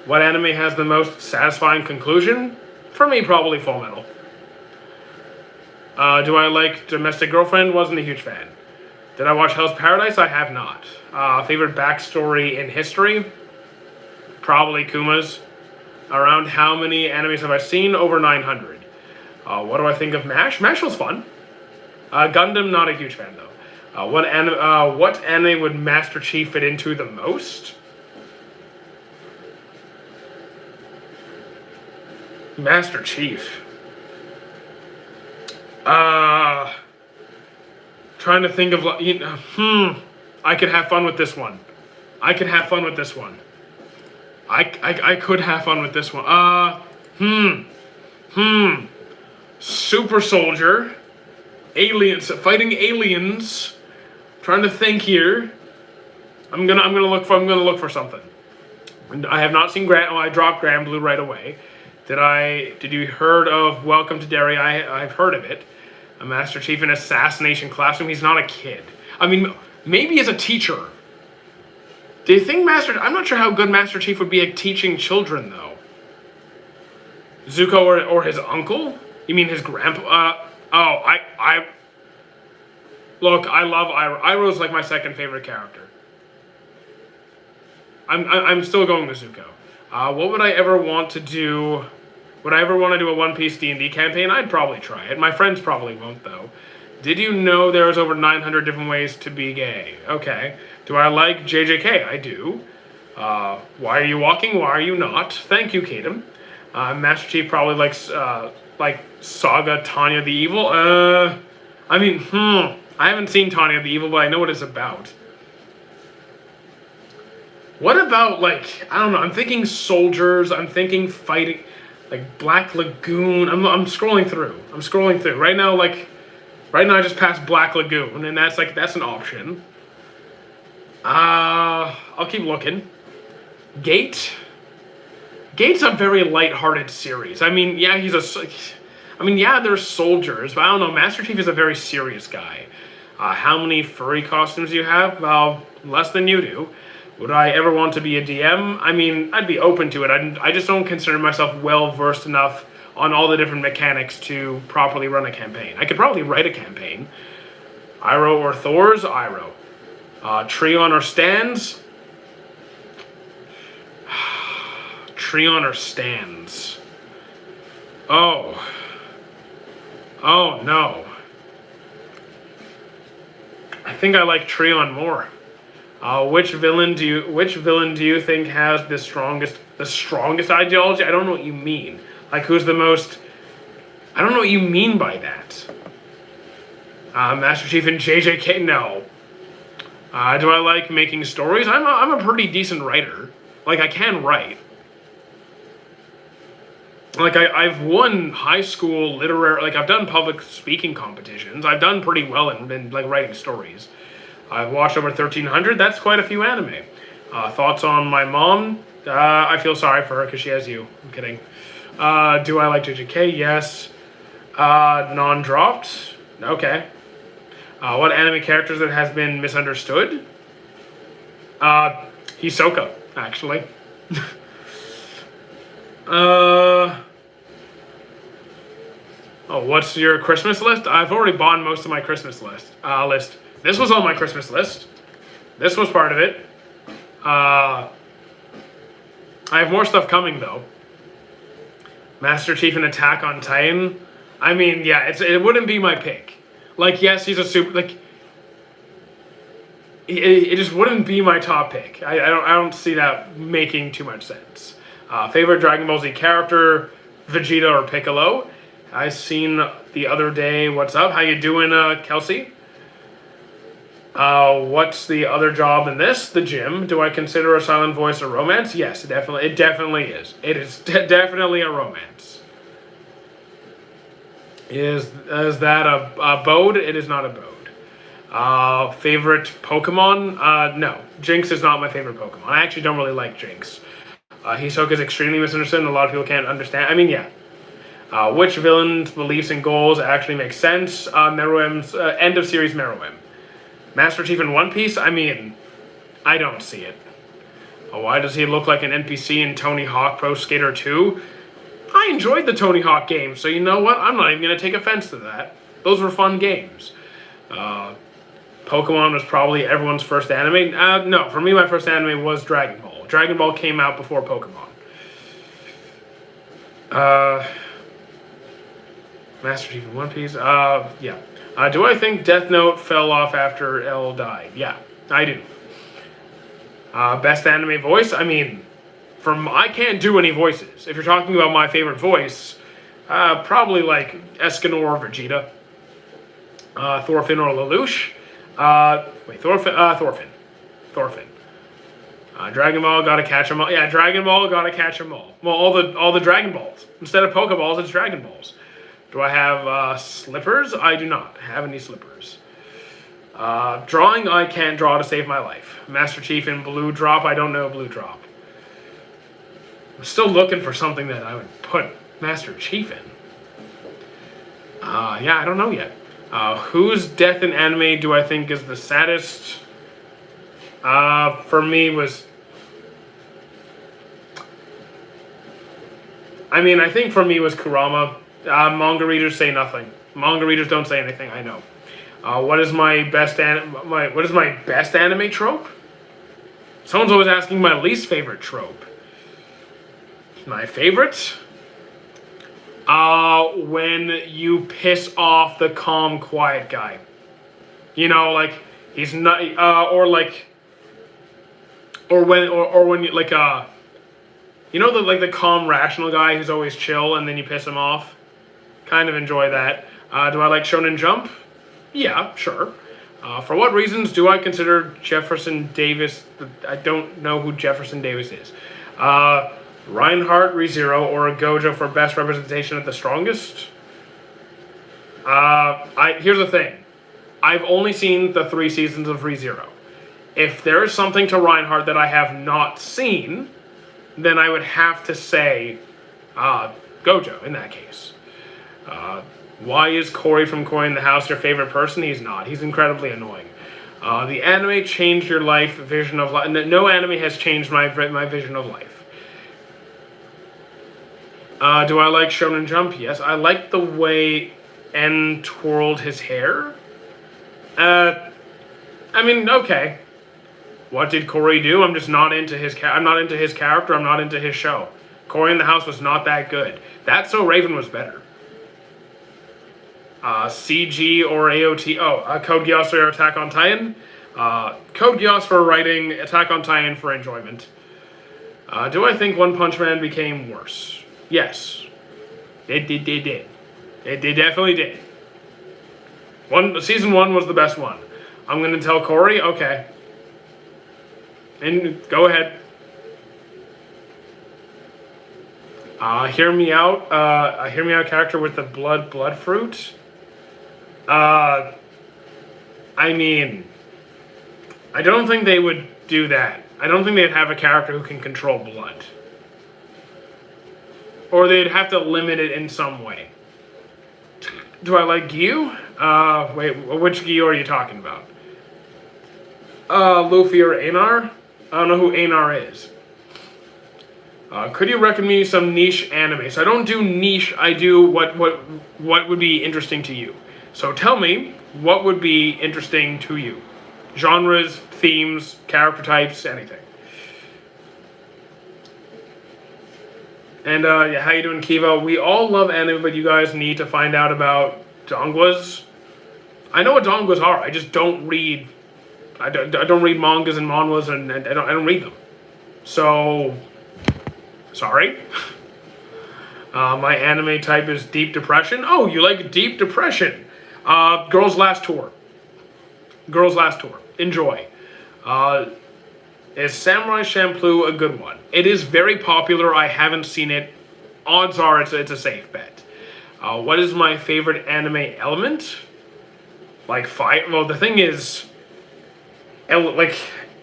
What anime has the most satisfying conclusion? For me, probably Full Metal. Do I like Domestic Girlfriend? Wasn't a huge fan. Did I watch Hell's Paradise? I have not. Favorite backstory in history? Probably Kuma's. Around how many animes have I seen? Over 900. What do I think of MASH? MASH was fun. Gundam, not a huge fan though. What anime would Master Chief fit into the most? Master Chief. Trying to think of... I could have fun with this one. I could have fun with this one. Super Soldier. Aliens. Fighting aliens. Trying to think here. I'm gonna look for something. I have not seen I dropped Grand Blue right away. Did you heard of Welcome to Derry? I've heard of it. A Master Chief in Assassination Classroom. He's not a kid. I mean, maybe as a teacher. Do you think I'm not sure how good Master Chief would be at teaching children, though. Zuko or his uncle? You mean his grandpa? Look, I love Iroh. Iroh's like my second favorite character. I'm still going with Zuko. What would I ever want to do? Would I ever want to do a One Piece D&D campaign? I'd probably try it. My friends probably won't, though. Did you know there's over 900 different ways to be gay? Okay. Do I like JJK? I do. Why are you walking? Why are you not? Thank you, Kadem. Master Chief probably likes, like Saga Tanya the Evil. I haven't seen Tanya the Evil, but I know what it's about. What about, like, I don't know, I'm thinking soldiers, I'm thinking fighting, like Black Lagoon. I'm scrolling through. Right now, I just passed Black Lagoon, and that's an option. I'll keep looking. Gate's a very light-hearted series. I mean, yeah, there's soldiers, but I don't know, Master Chief is a very serious guy. How many furry costumes do you have? Well, less than you do. Would I ever want to be a DM? I mean, I'd be open to it. I just don't consider myself well-versed enough on all the different mechanics to properly run a campaign. I could probably write a campaign. Iroh or Thor's? Iroh. Treon or Stan's? Treon or Stan's? Oh no. I think I like Treon more. Which villain do you think has the strongest ideology? I don't know what you mean. Like, who's the most? I don't know what you mean by that. Master Chief and JJK? No. Do I like making stories? I'm a pretty decent writer. Like, I can write. Like, I've won high school literary. Like, I've done public speaking competitions. I've done pretty well in like writing stories. I've watched over 1,300. That's quite a few anime. Thoughts on my mom? I feel sorry for her because she has you. I'm kidding. Do I like JJK? Yes. Non-dropped? Okay. What anime characters that has been misunderstood? Hisoka, actually. What's your Christmas list? I've already bought most of my Christmas list. This was on my Christmas list. This was part of it. I have more stuff coming, though. Master Chief and Attack on Titan. I mean, yeah, it wouldn't be my pick. Like, yes, he's a super, like, it just wouldn't be my top pick. I don't see that making too much sense. Favorite Dragon Ball Z character, Vegeta or Piccolo. I seen the other day. What's up? How you doing, Kelsey? What's the other job in this? The gym. Do I consider a silent voice a romance? Yes, it definitely is. It is definitely a romance. Is that a bode? It is not a bode. Favorite Pokemon? No. Jinx is not my favorite Pokemon. I actually don't really like Jinx. Hisoka is extremely misunderstood and a lot of people can't understand. I mean, yeah. Which villain's beliefs and goals actually make sense? Meruem's end of series Meruem. Master Chief in One Piece? I mean, I don't see it. Why does he look like an NPC in Tony Hawk Pro Skater 2? I enjoyed the Tony Hawk games, so you know what? I'm not even going to take offense to that. Those were fun games. Pokemon was probably everyone's first anime. No, for me, my first anime was Dragon Ball. Dragon Ball came out before Pokemon. Master Chief in One Piece? Yeah. Do I think Death Note fell off after L died? Yeah, I do. Best anime voice? I mean, I can't do any voices. If you're talking about my favorite voice, probably like Escanor or Vegeta. Thorfinn or Lelouch. Thorfinn. Dragon Ball, gotta catch them all. Yeah, Dragon Ball, gotta catch them all. Well, all the Dragon Balls. Instead of Pokeballs, it's Dragon Balls. Do I have slippers? I do not have any slippers. Drawing, I can't draw to save my life. Master Chief in Blue Drop, I don't know Blue Drop. I'm still looking for something that I would put Master Chief in. Yeah, I don't know yet. Whose death in anime do I think is the saddest? For me was... I mean, I think for me was Kurama. Manga readers say nothing. Manga readers don't say anything, I know. What is my best anime trope? Someone's always asking my least favorite trope. My favorite? When you piss off the calm, quiet guy. You know, like, he's not, or when you, like, you know, the calm, rational guy who's always chill and then you piss him off? Kind of enjoy that. Do I like Shonen Jump? Yeah, sure. For what reasons do I consider Jefferson Davis? I don't know who Jefferson Davis is. Reinhardt, ReZero, or Gojo for best representation of the strongest? Here's the thing. I've only seen the 3 seasons of ReZero. If there is something to Reinhardt that I have not seen, then I would have to say Gojo in that case. Why is Corey from Corey in the House your favorite person? He's not. He's incredibly annoying. The anime changed your life, vision of life. No anime has changed my vision of life. Do I like Shonen Jump? Yes. I like the way En twirled his hair. I mean, okay. What did Corey do? I'm just not into his I'm not into his character. I'm not into his show. Corey in the House was not that good. That's So Raven was better. CG or AOT. Code Geass or Attack on Titan. Code Geass for writing, Attack on Titan for enjoyment. Do I think One Punch Man became worse? Yes. It did. It definitely did. Season 1 was the best one. I'm going to tell Corey, okay. And go ahead. Hear Me Out. Hear Me Out character with the blood fruit. I mean, I don't think they would do that. I don't think they'd have a character who can control blood. Or they'd have to limit it in some way. Do I like Gyu? Wait, which Gyu are you talking about? Luffy or Einar? I don't know who Einar is. Could you recommend me some niche anime? So I don't do niche, I do what would be interesting to you. So tell me, what would be interesting to you? Genres, themes, character types, anything. And yeah, how you doing, Kiva? We all love anime, but you guys need to find out about donguas. I know what donguas are. I just don't read. I don't read mangas and manhwas, and I don't read them. So, sorry. My anime type is deep depression. Oh, you like deep depression? Girls' Last Tour. Girls' Last Tour. Enjoy. Is Samurai Champloo a good one? It is very popular. I haven't seen it. Odds are it's a safe bet. What is my favorite anime element? Like fire? Well, the thing is,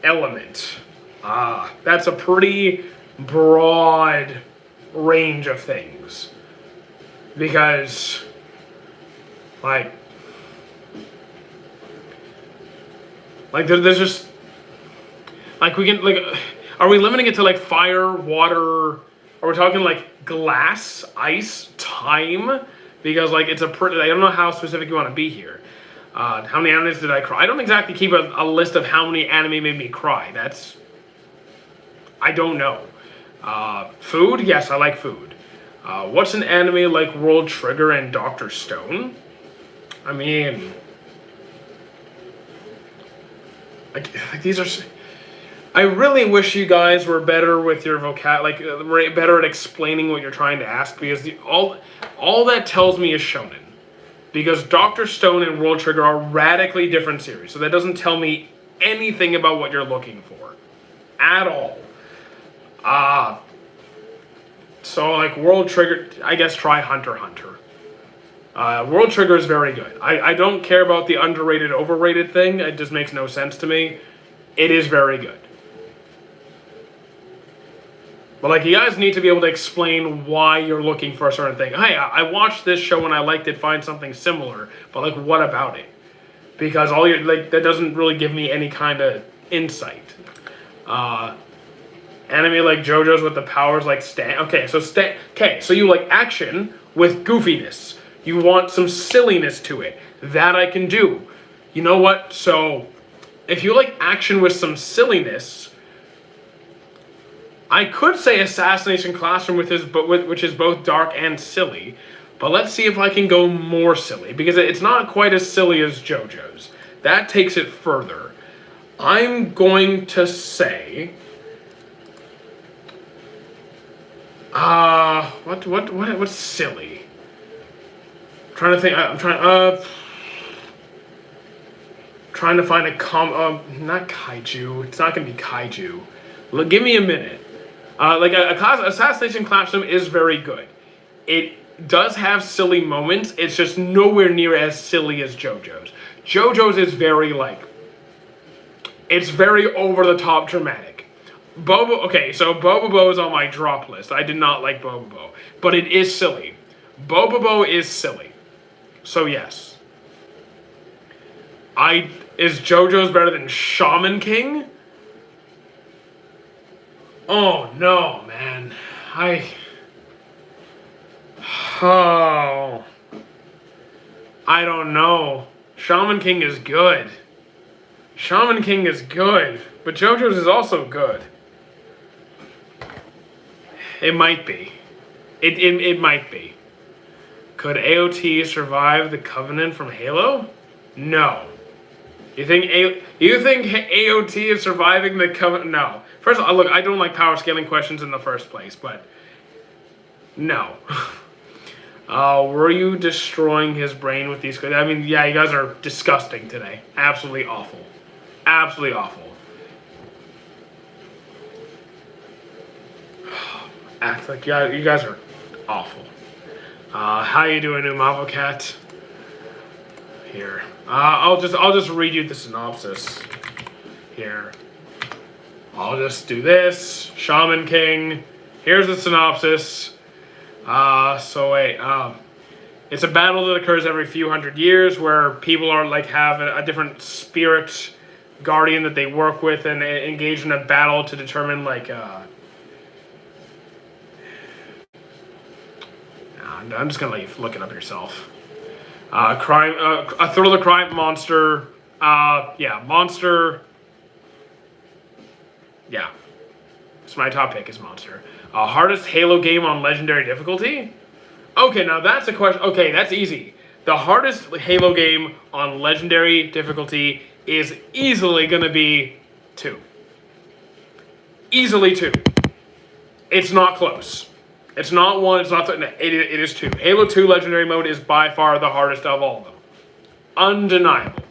element. That's a pretty broad range of things. Because, there's just, we can, are we limiting it to, fire, water, are we talking, glass, ice, time? Because, it's a pretty, I don't know how specific you want to be here. How many animes did I cry? I don't exactly keep a list of how many anime made me cry. I don't know. Food? Yes, I like food. What's an anime like World Trigger and Dr. Stone? I mean, these are. I really wish you guys were better with your better at explaining what you're trying to ask, because all that tells me is shonen. Because Dr. Stone and World Trigger are radically different series, so that doesn't tell me anything about what you're looking for, at all. So World Trigger, I guess try Hunter x Hunter. World Trigger is very good. I don't care about the underrated, overrated thing. It just makes no sense to me. It is very good. But you guys need to be able to explain why you're looking for a certain thing. Hey, I watched this show and I liked it, find something similar. But what about it? Because all you're that doesn't really give me any kind of insight. Anime like JoJo's with the powers Stan. Okay, so you like action with goofiness. You want some silliness to it. That I can do. You know what? So if you like action with some silliness, I could say Assassination Classroom which is both dark and silly, but let's see if I can go more silly, because it's not quite as silly as JoJo's. That takes it further. I'm going to say, what's silly? I'm trying to think. Trying to find not kaiju. It's not gonna be kaiju. Give me a minute. Assassination Classroom is very good. It does have silly moments. It's just nowhere near as silly as JoJo's. JoJo's is very it's very over the top dramatic. Bobobo is on my drop list. I did not like Bobobo, but it is silly. Bobobo is silly. So yes. Is JoJo's better than Shaman King? Oh no, man. I don't know. Shaman King is good. Shaman King is good, but JoJo's is also good. It might be. It might be. Could AOT survive the Covenant from Halo? No. You think AOT is surviving the Covenant? No. First of all, look, I don't like power scaling questions in the first place, but no. Were you destroying his brain with these? I mean, yeah, you guys are disgusting today. Absolutely awful. Absolutely awful. Act like you guys are awful. How you doing, Umavocat? Here. I'll just read you the synopsis. Here. I'll just do this. Shaman King. Here's the synopsis. It's a battle that occurs every few hundred years where people are have a different spirit guardian that they work with and engage in a battle to determine I'm just gonna let you look it up yourself. A thriller crime monster. Monster. Yeah. It's my top pick is Monster. Hardest Halo game on Legendary difficulty? Okay, now that's a question. Okay, that's easy. The hardest Halo game on Legendary difficulty is easily going to be 2. Easily 2. It's not close. It's not 1, it's not 3. No, it is 2. Halo 2 Legendary mode is by far the hardest of all of them. Undeniable.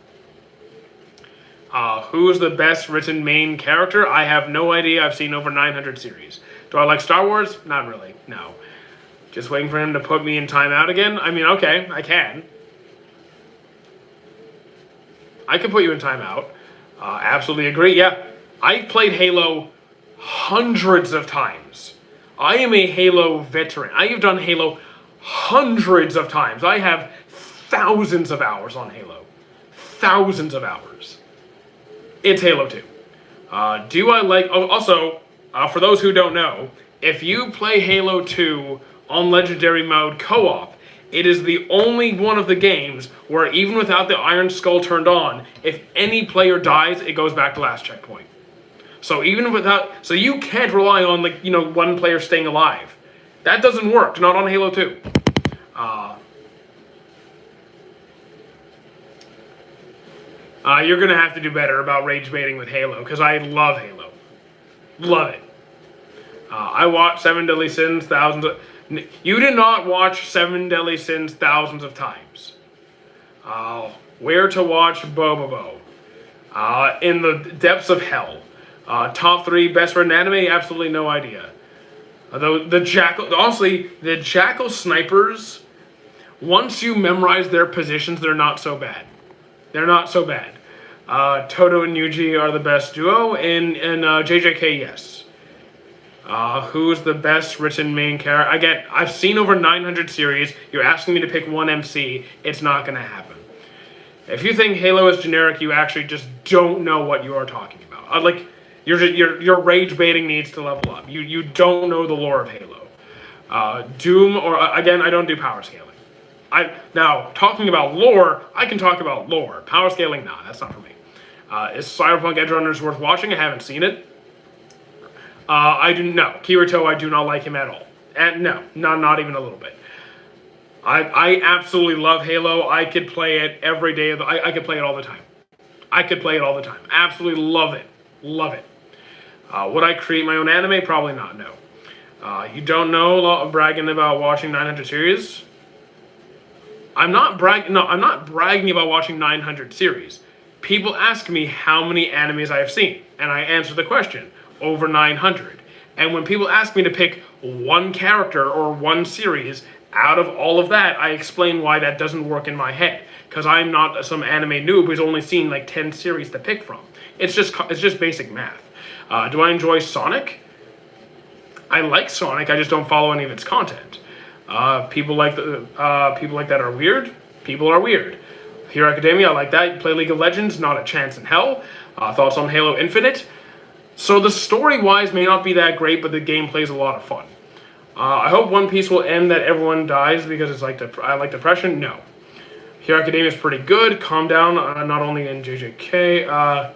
Who's the best written main character? I have no idea. I've seen over 900 series. Do I like Star Wars? Not really. No. Just waiting for him to put me in timeout again? I mean, okay, I can. I can put you in timeout. Absolutely agree. Yeah, I've played Halo hundreds of times. I am a Halo veteran. I have done Halo hundreds of times. I have thousands of hours on Halo. Thousands of hours. It's Halo 2. Do I like... Oh, also, for those who don't know, if you play Halo 2 on Legendary mode co-op, it is the only one of the games where even without the Iron Skull turned on, if any player dies, it goes back to last checkpoint. So even without... So you can't rely on, one player staying alive. That doesn't work, not on Halo 2. You're going to have to do better about rage baiting with Halo, because I love Halo. Love it. I watched 7 Deadly Sins thousands of... You did not watch 7 Deadly Sins thousands of times. Where to watch Bobobo. In the depths of hell. Top 3 best written anime? Absolutely no idea. Although the Jackal snipers, once you memorize their positions, they're not so bad. They're not so bad. Toto and Yuji are the best duo, and JJK, yes. Who's the best written main character? I've seen over 900 series. You're asking me to pick one MC. It's not going to happen. If you think Halo is generic, you actually just don't know what you are talking about. Your rage baiting needs to level up. You don't know the lore of Halo. Doom, I don't do power scaling. Now, talking about lore, I can talk about lore. Power scaling, nah, that's not for me. Is Cyberpunk Edge Runners worth watching? I haven't seen it. I do no Kirito. I do not like him at all. And no, not even a little bit. I absolutely love Halo. I could play it every day. I could play it all the time. I could play it all the time. Absolutely love it. Love it. Would I create my own anime? Probably not, no. You don't know bragging about watching 900 series? I'm not bragging about watching 900 series. People ask me how many animes I have seen, and I answer the question, over 900. And when people ask me to pick one character or one series out of all of that, I explain why that doesn't work in my head. Because I'm not some anime noob who's only seen like 10 series to pick from. It's just basic math. Do I enjoy Sonic? I like Sonic, I just don't follow any of its content. People like that are weird. People are weird. Hero Academia, I like that. You play League of Legends, not a chance in hell. Thoughts on Halo Infinite? So the story-wise may not be that great, but the gameplay is a lot of fun. I hope One Piece will end that everyone dies because it's like I like depression. No. Hero Academia is pretty good. Calm down. Not only in JJK.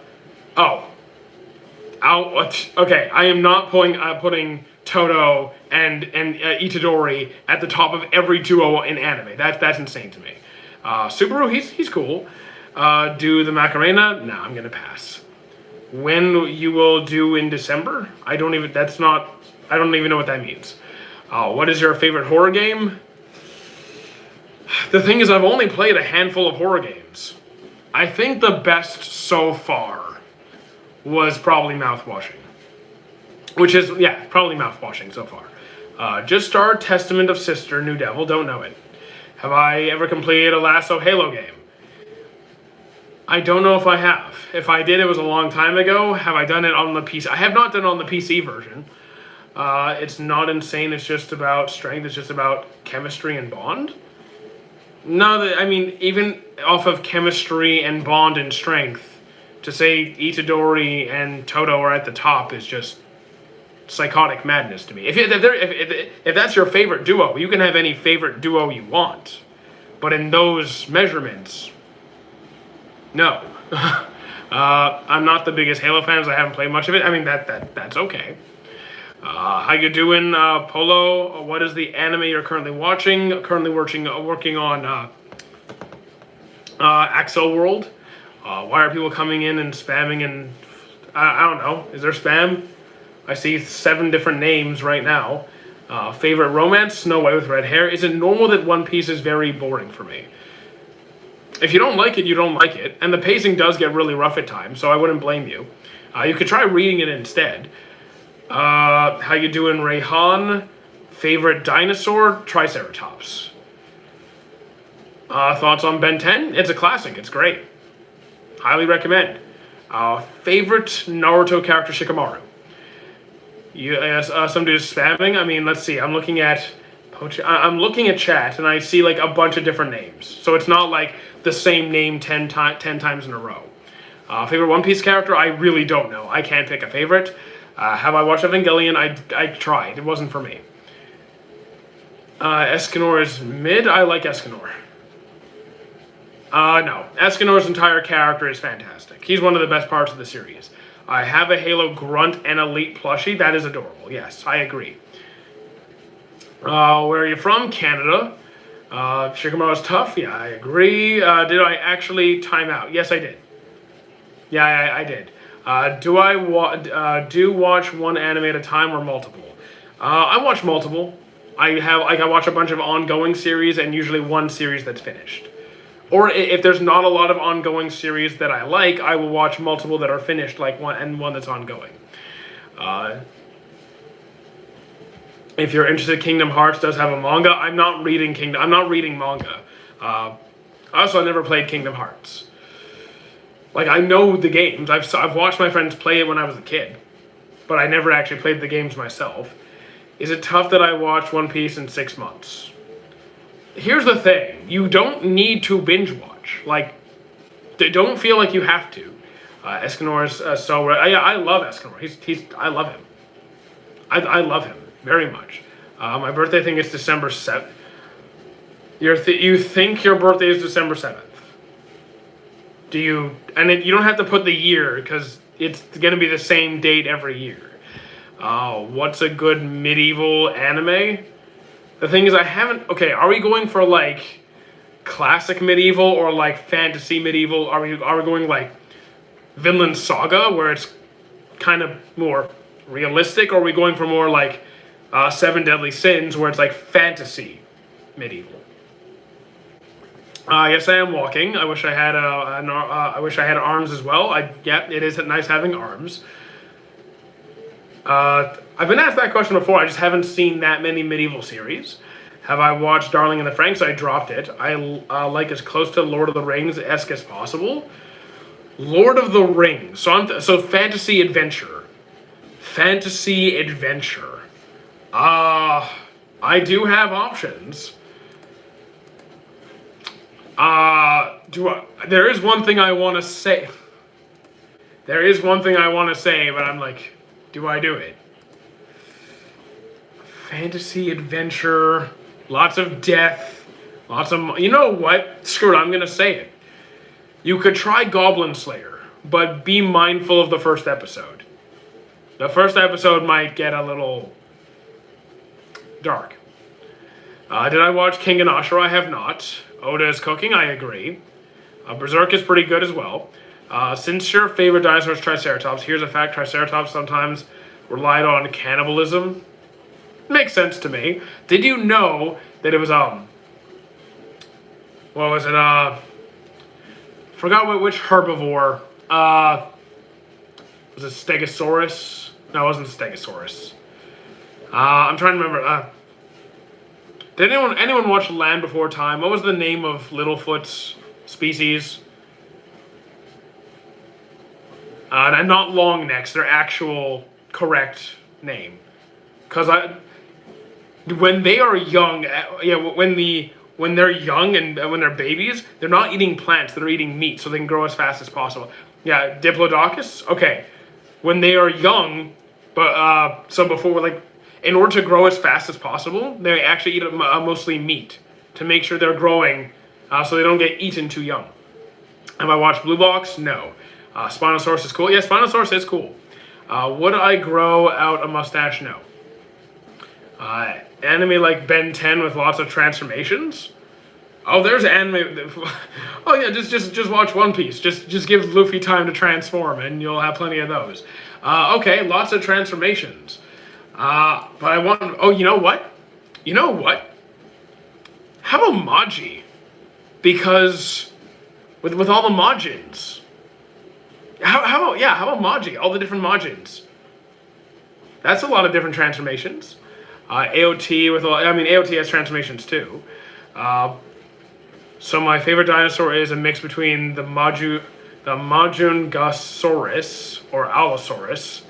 Okay. I am not putting Toto and Itadori at the top of every duo in anime. That's insane to me. Subaru, he's cool. Do the Macarena? Nah, I'm gonna pass. When you will do in December? I don't even know what that means. What is your favorite horror game? The thing is, I've only played a handful of horror games. I think the best so far was probably Mouthwashing. Probably Mouthwashing so far. Just started Testament of Sister, New Devil, don't know it. Have I ever completed a Lasso Halo game? I don't know if I have. If I did, it was a long time ago. Have I done it on the PC? I have not done it on the PC version. It's not insane, it's just about strength, it's just about chemistry and bond. No, even off of chemistry and bond and strength, to say Itadori and Toto are at the top is just psychotic madness to me. If that's your favorite duo, you can have any favorite duo you want. But in those measurements, no. I'm not the biggest Halo fan, I haven't played much of it. That's okay. How you doing, Polo? What is the anime you're currently watching? Currently working on Axel World. Why are people coming in and spamming and... I don't know. Is there spam? I see 7 different names right now. Favorite romance? Snow White with red hair. Is it normal that One Piece is very boring for me? If you don't like it, you don't like it. And the pacing does get really rough at times, so I wouldn't blame you. You could try reading it instead. How you doing, Rayhan? Favorite dinosaur? Triceratops. Thoughts on Ben 10? It's a classic. It's great. Highly recommend. Favorite Naruto character? Shikamaru. Some dude's spamming. Let's see. I'm looking at chat and I see like a bunch of different names. So it's not like the same name 10 times in a row. Favorite One Piece character? I really don't know. I can't pick a favorite. Have I watched Evangelion? I tried. It wasn't for me. Escanor is mid. I like Escanor. No. Escanor's entire character is fantastic. He's one of the best parts of the series. I have a Halo Grunt and Elite plushie. That is adorable. Yes, I agree. Where are you from? Canada. Shikamaru's tough. Yeah, I agree. Did I actually time out? Yes, I did. Yeah, I did. Do watch one anime at a time or multiple? I watch multiple. I watch a bunch of ongoing series and usually one series that's finished. Or if there's not a lot of ongoing series that I like, I will watch multiple that are finished, like one that's ongoing. If you're interested, Kingdom Hearts does have a manga. I'm not reading manga. Also, I never played Kingdom Hearts. Like, I know the games. I've watched my friends play it when I was a kid, but I never actually played the games myself. Is it tough that I watched One Piece in 6 months? Here's the thing. You don't need to binge watch. Like, don't feel like you have to. Escanor is so... I love Escanor. I love him. I love him very much. My birthday thing is December 7th. You think your birthday is December 7th? Do you... And you don't have to put the year, because it's going to be the same date every year. What's a good medieval anime? The thing is, I haven't. Okay, are we going for like classic medieval or like fantasy medieval? Are we going like Vinland Saga, where it's kind of more realistic, or are we going for more like Seven Deadly Sins, where it's like fantasy medieval? Yes, I am walking. I wish I had I wish I had arms as well. Yeah, it is nice having arms. I've been asked that question before. I just haven't seen that many medieval series. Have I watched Darling in the Franxx? I dropped it. I like as close to Lord of the Rings-esque as possible. Lord of the Rings. So fantasy adventure. Fantasy adventure. I do have options. There is one thing I want to say. There is one thing I want to say, but I'm like, do I do it? Fantasy adventure, lots of death, lots of. You know what? Screw it. I'm gonna say it. You could try Goblin Slayer, but be mindful of the first episode. The first episode might get a little dark. Did I watch King and Ashura? I have not. Oda is cooking, I agree. Berserk is pretty good as well. Since your favorite dinosaur is Triceratops, here's a fact: Triceratops sometimes relied on cannibalism. Makes sense to me. Did you know that it was what was it? Forgot which herbivore. Was it Stegosaurus? No, it wasn't Stegosaurus. I'm trying to remember. Did anyone watch Land Before Time? What was the name of Littlefoot's species? And not longnecks, their actual correct name. Because when they are young, when they're young and when they're babies, they're not eating plants, they're eating meat, so they can grow as fast as possible. Yeah, Diplodocus. Okay, when they are young, but so before like. In order to grow as fast as possible, they actually eat mostly meat to make sure they're growing so they don't get eaten too young. Have I watched Blue Box? No. Spinosaurus is cool. Yeah, Spinosaurus is cool. Would I grow out a mustache? No. Anime like Ben 10 with lots of transformations? Oh, there's anime. Oh yeah, just watch One Piece. Just give Luffy time to transform, and you'll have plenty of those. Okay, lots of transformations. But I want. Oh, you know what? You know what? How about Maji? Because with all the Majins. How about Maji? All the different Majins. That's a lot of different transformations. AOT with all. I mean, AOT has transformations too. So my favorite dinosaur is a mix between the Majungasaurus or Allosaurus.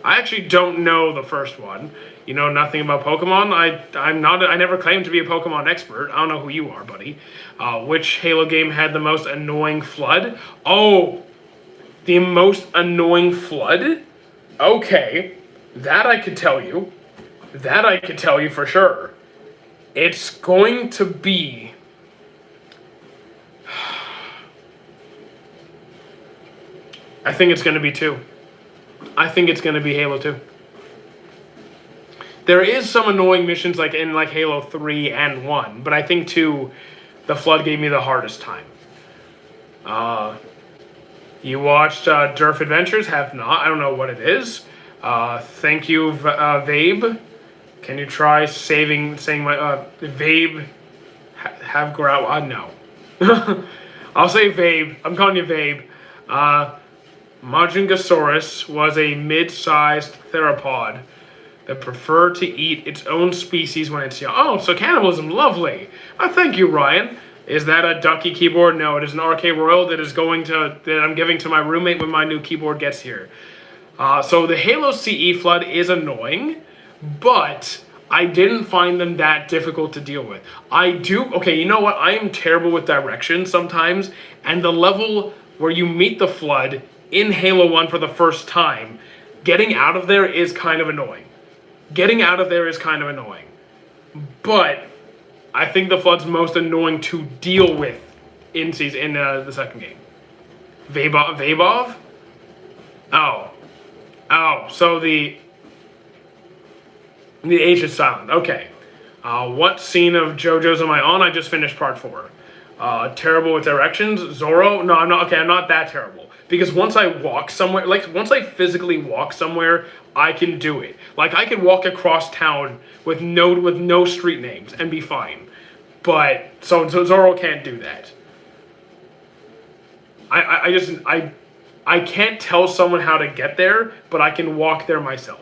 I actually don't know the first one. You know nothing about Pokemon? I never claimed to be a Pokemon expert. I don't know who you are, buddy. Which Halo game had the most annoying flood? Oh, the most annoying flood? Okay, that I could tell you. That I could tell you for sure. It's going to be... I think it's going to be 2. I think it's going to be Halo 2. There is some annoying missions like in like Halo 3 and 1, but I think 2, the flood gave me the hardest time. You watched Derf Adventures? Have not. I don't know what it is. Thank you, Vabe. Can you try saying my Vabe? Have growl? No. I'll say Vabe. I'm calling you Vabe. Majungasaurus was a mid-sized theropod that preferred to eat its own species when it's young. Oh, so cannibalism, lovely. Thank you, Ryan. Is that a Ducky keyboard? No, it is an RK Royal that I'm giving to my roommate when my new keyboard gets here. So the Halo CE flood is annoying, but I didn't find them that difficult to deal with. Okay, you know what? I am terrible with directions sometimes, and the level where you meet the flood in Halo 1 for the first time, getting out of there is kind of annoying. But I think the flood's most annoying to deal with in the second game. Vabov? Oh, so the The H is silent. Okay. What scene of JoJo's am I on? I just finished part 4. Terrible with directions. Zoro? No, I'm not. Okay, I'm not that terrible. Because once I walk somewhere, like once I physically walk somewhere, I can do it. Like I can walk across town with no street names and be fine. But so Zoro can't do that. I can't tell someone how to get there, but I can walk there myself.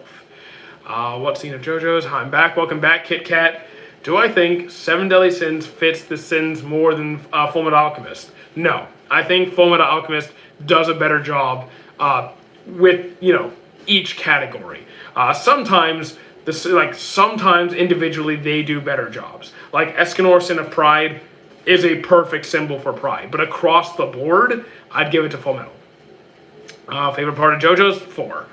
What scene of JoJo's? Hi, I'm back. Welcome back, Kit Kat. Do I think Seven Deadly Sins fits the sins more than Fullmetal Alchemist? No. I think Fullmetal Alchemist does a better job with, each category. Sometimes individually they do better jobs. Like Escanor, Sin of Pride is a perfect symbol for pride. But across the board, I'd give it to Fullmetal. Favorite part of JoJo's? 4.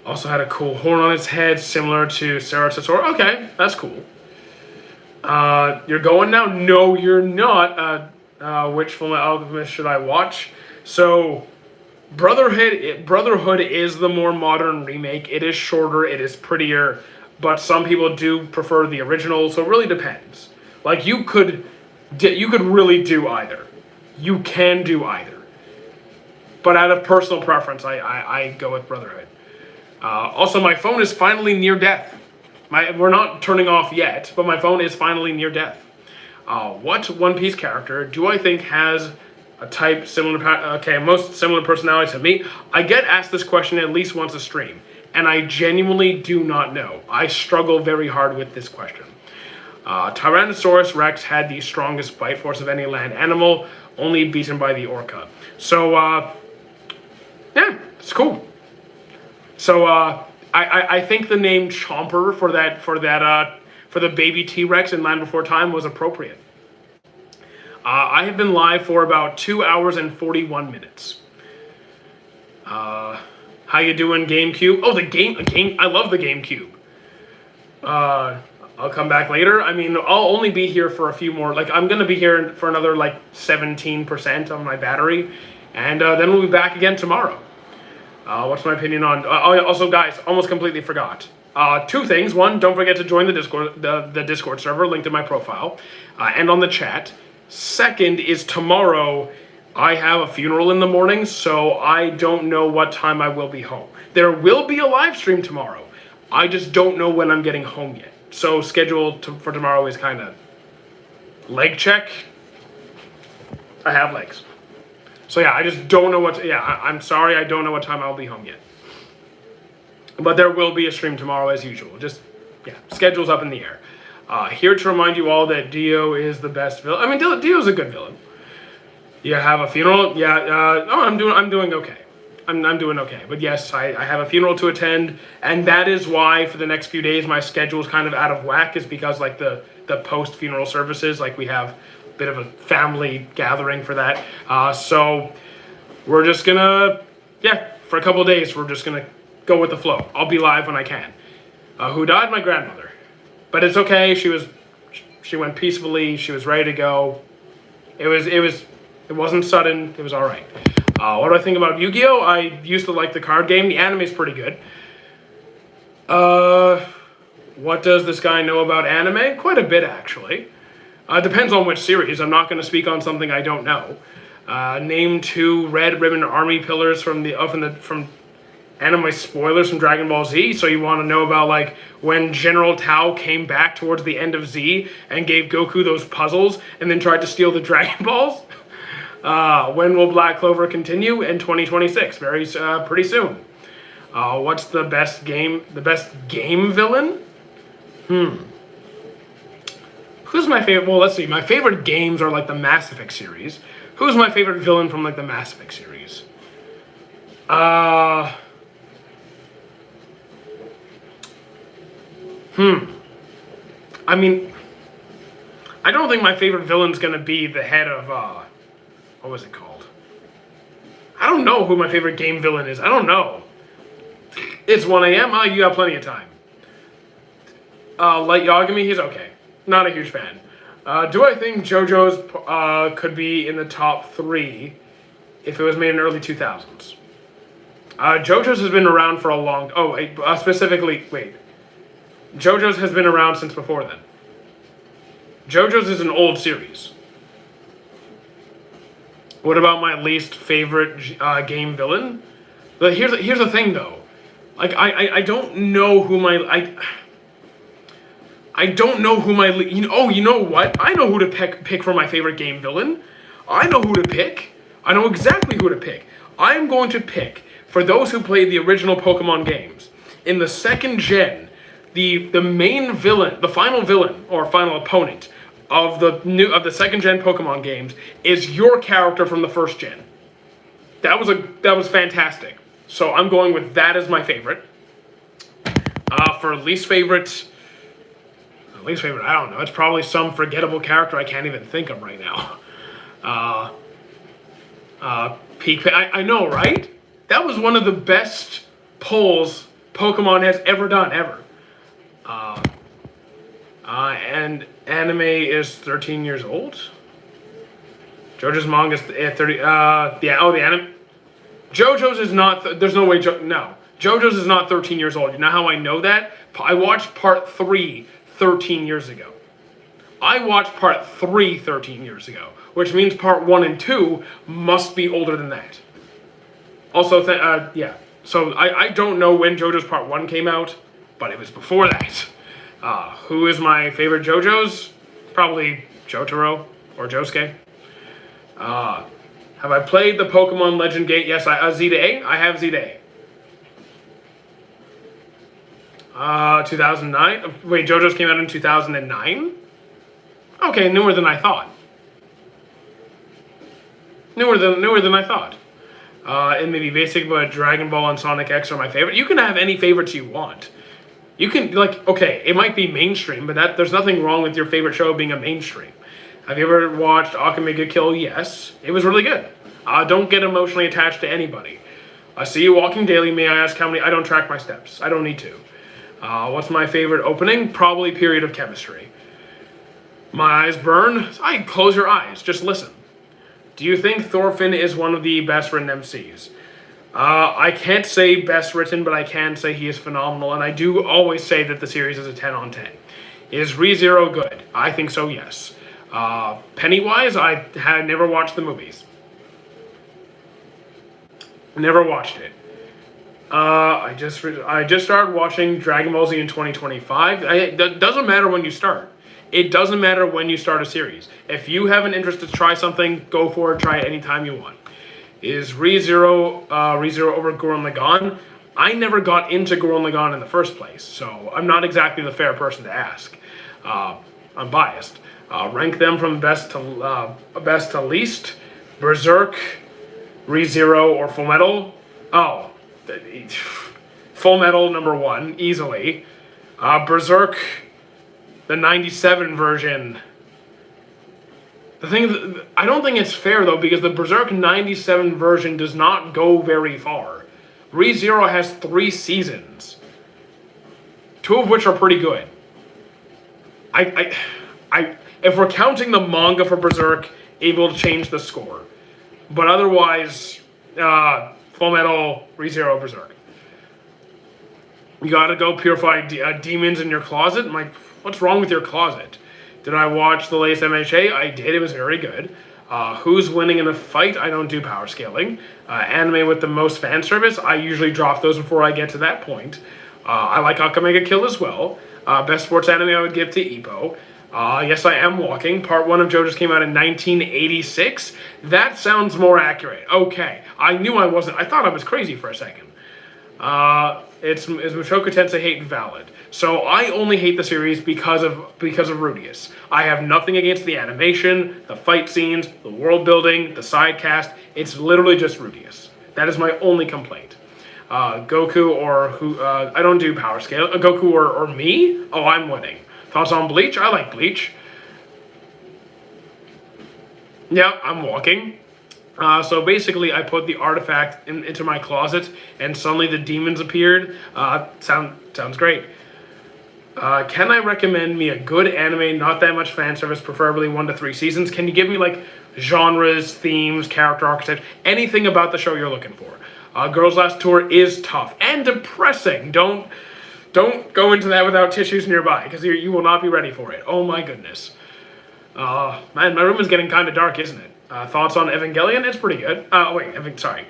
Also had a cool horn on its head, similar to Sarah Tesoro. Okay, that's cool. You're going now? No, you're not. Which Fullmetal Alchemist should I watch? So, Brotherhood is the more modern remake. It is shorter, it is prettier, but some people do prefer the original, so it really depends. Like, you could really do either. You can do either. But out of personal preference, I go with Brotherhood. Also, my phone is finally near death. We're not turning off yet, but my phone is finally near death. What One Piece character do I think has a type most similar personality to me? I get asked this question at least once a stream, and I genuinely do not know. I struggle very hard with this question. Tyrannosaurus Rex had the strongest bite force of any land animal, only beaten by the orca. So, yeah, it's cool. So I think the name Chomper for the baby T-Rex in Land Before Time was appropriate. I have been live for about 2 hours and 41 minutes. How you doing, GameCube? Oh, the game. I love the GameCube. I'll come back later. I mean, I'll only be here for a few more. Like, I'm gonna be here for another 17% on my battery, and then we'll be back again tomorrow. What's my opinion on... also, guys, almost completely forgot. 2 things. One, don't forget to join the Discord server, linked in my profile, and on the chat. Second is tomorrow, I have a funeral in the morning, so I don't know what time I will be home. There will be a live stream tomorrow. I just don't know when I'm getting home yet. So schedule for tomorrow is kind of leg check. I have legs. So yeah, I just don't know I'm sorry, I don't know what time I'll be home yet. But there will be a stream tomorrow as usual. Just, schedule's up in the air. Here to remind you all that Dio is the best villain. I mean, Dio's a good villain. You have a funeral? Yeah, I'm doing okay. I'm doing okay. But yes, I have a funeral to attend, and that is why for the next few days my schedule is kind of out of whack, is because the post-funeral services, we have bit of a family gathering for that. So we're just gonna, for a couple of days, we're just gonna go with the flow. I'll be live when I can. Who died? My grandmother. But it's okay. She went peacefully. She was ready to go. It wasn't sudden. It was all right. What do I think about Yu-Gi-Oh? I used to like the card game. The anime's pretty good. What does this guy know about anime? Quite a bit, actually. Depends on which series. I'm not going to speak on something I don't know. Name 2 Red Ribbon Army pillars from anime spoilers from Dragon Ball Z. So you want to know about when General Tao came back towards the end of Z and gave Goku those puzzles and then tried to steal the Dragon Balls? When will Black Clover continue? In 2026, pretty soon. What's the best game villain? Who's my favorite? Well, let's see. My favorite games are the Mass Effect series. Who's my favorite villain from the Mass Effect series? I mean, I don't think my favorite villain's gonna be the head of what was it called? I don't know who my favorite game villain is. I don't know. It's 1 a.m. Oh, you got plenty of time. Light Yagami, he's okay. Not a huge fan. Do I think JoJo's could be in the top 3 if it was made in the early 2000s? JoJo's has been around for a long... specifically... Wait. JoJo's has been around since before then. JoJo's is an old series. What about my least favorite game villain? But here's the thing though. Like I don't know who I don't know who my you know what? I know who to pick for my favorite game villain. I know who to pick. I know exactly who to pick. I'm going to pick for those who played the original Pokemon games. In the second gen, the main villain, the final villain or final opponent of the second gen Pokemon games is your character from the first gen. That was fantastic. So I'm going with that as my favorite. For least favorite, I don't know. It's probably some forgettable character I can't even think of right now. I know, right? That was one of the best polls Pokemon has ever done, ever. And anime is 13 years old. JoJo's manga is 30. The anime. JoJo's is not. There's no way. No, JoJo's is not 13 years old. You know how I know that? I watched part 3 13 years ago. I watched part 3 13 years ago, which means part 1 and 2 must be older than that. Also, yeah. So I don't know when JoJo's part 1 came out, but it was before that. Who is my favorite JoJo's? Probably Jotaro or Josuke. Have I played the Pokemon Legend Gate? Yes, Z to A. I have Z to A. 2009. Wait, JoJo's came out in 2009? Okay, newer than I thought. Newer than I thought. It may be basic, but Dragon Ball and Sonic X are my favorite. You can have any favorites you want. You can, okay, it might be mainstream, but there's nothing wrong with your favorite show being a mainstream. Have you ever watched Akame ga Kill? Yes. It was really good. Don't get emotionally attached to anybody. I see you walking daily. May I ask how many? I don't track my steps. I don't need to. What's my favorite opening? Probably Period of Chemistry. My eyes burn. Close your eyes. Just listen. Do you think Thorfinn is one of the best written MCs? I can't say best written, but I can say he is phenomenal, and I do always say that the series is a 10 on 10. Is ReZero good? I think so, yes. Pennywise, I had never watched the movies. Never watched it. I just started watching Dragon Ball Z in 2025. It doesn't matter when you start. It doesn't matter when you start a series. If you have an interest to try something, go for it. Try it anytime you want. Is ReZero over Gurren Lagann? I never got into Gurren Lagann in the first place, so I'm not exactly the fair person to ask. I'm biased. Rank them from best to least. Berserk, ReZero, or Full Metal. Oh, Full Metal number 1 easily. Berserk, the 97 version. The thing, I don't think it's fair though, because the Berserk 97 version does not go very far. ReZero has 3 seasons, 2 of which are pretty good. If we're counting the manga for Berserk, able to change the score, but otherwise, Full Metal, ReZero, Berserk. You gotta go purify demons in your closet. I'm like, what's wrong with your closet? Did I watch the latest MHA? I did. It was very good. Who's winning in a fight? I don't do power scaling. Anime with the most fan service? I usually drop those before I get to that point. I like Akame ga Kill as well. Best sports anime I would give to Ippo. Yes, I am walking. Part 1 of JoJo's came out in 1986. That sounds more accurate. Okay. I knew I wasn't. I thought I was crazy for a second. Is Mushoku Tensei hate valid? So I only hate the series because of Rudius. I have nothing against the animation, the fight scenes, the world building, the side cast. It's literally just Rudius. That is my only complaint. Goku or who? I don't do power scale. Goku or me? Oh, I'm winning. Thoughts on Bleach? I like Bleach. Yeah, I'm walking. So basically, I put the artifact into my closet, and suddenly the demons appeared. Sounds great. Can I recommend me a good anime, not that much fan service, preferably 1 to 3 seasons? Can you give me like genres, themes, character archetypes, anything about the show you're looking for? Girls Last Tour is tough and depressing. Don't Don't go into that without tissues nearby, because you will not be ready for it. Oh my goodness. Man, my room is getting kind of dark, isn't it? Thoughts on Evangelion? It's pretty good. Sorry.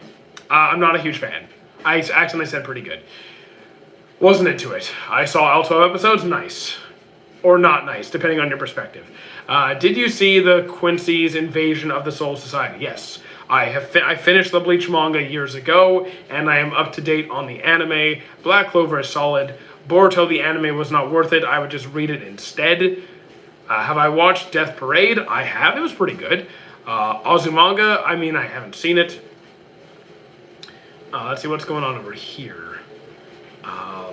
I'm not a huge fan. I accidentally said pretty good. Wasn't into it. I saw all 12 episodes. Nice. Or not nice, depending on your perspective. Did you see the Quincy's Invasion of the Soul Society? Yes. I finished the Bleach manga years ago, and I am up to date on the anime. Black Clover is solid. Boruto, the anime, was not worth it. I would just read it instead. Have I watched Death Parade? I have. It was pretty good. Azumanga, I mean, I haven't seen it. Let's see what's going on over here.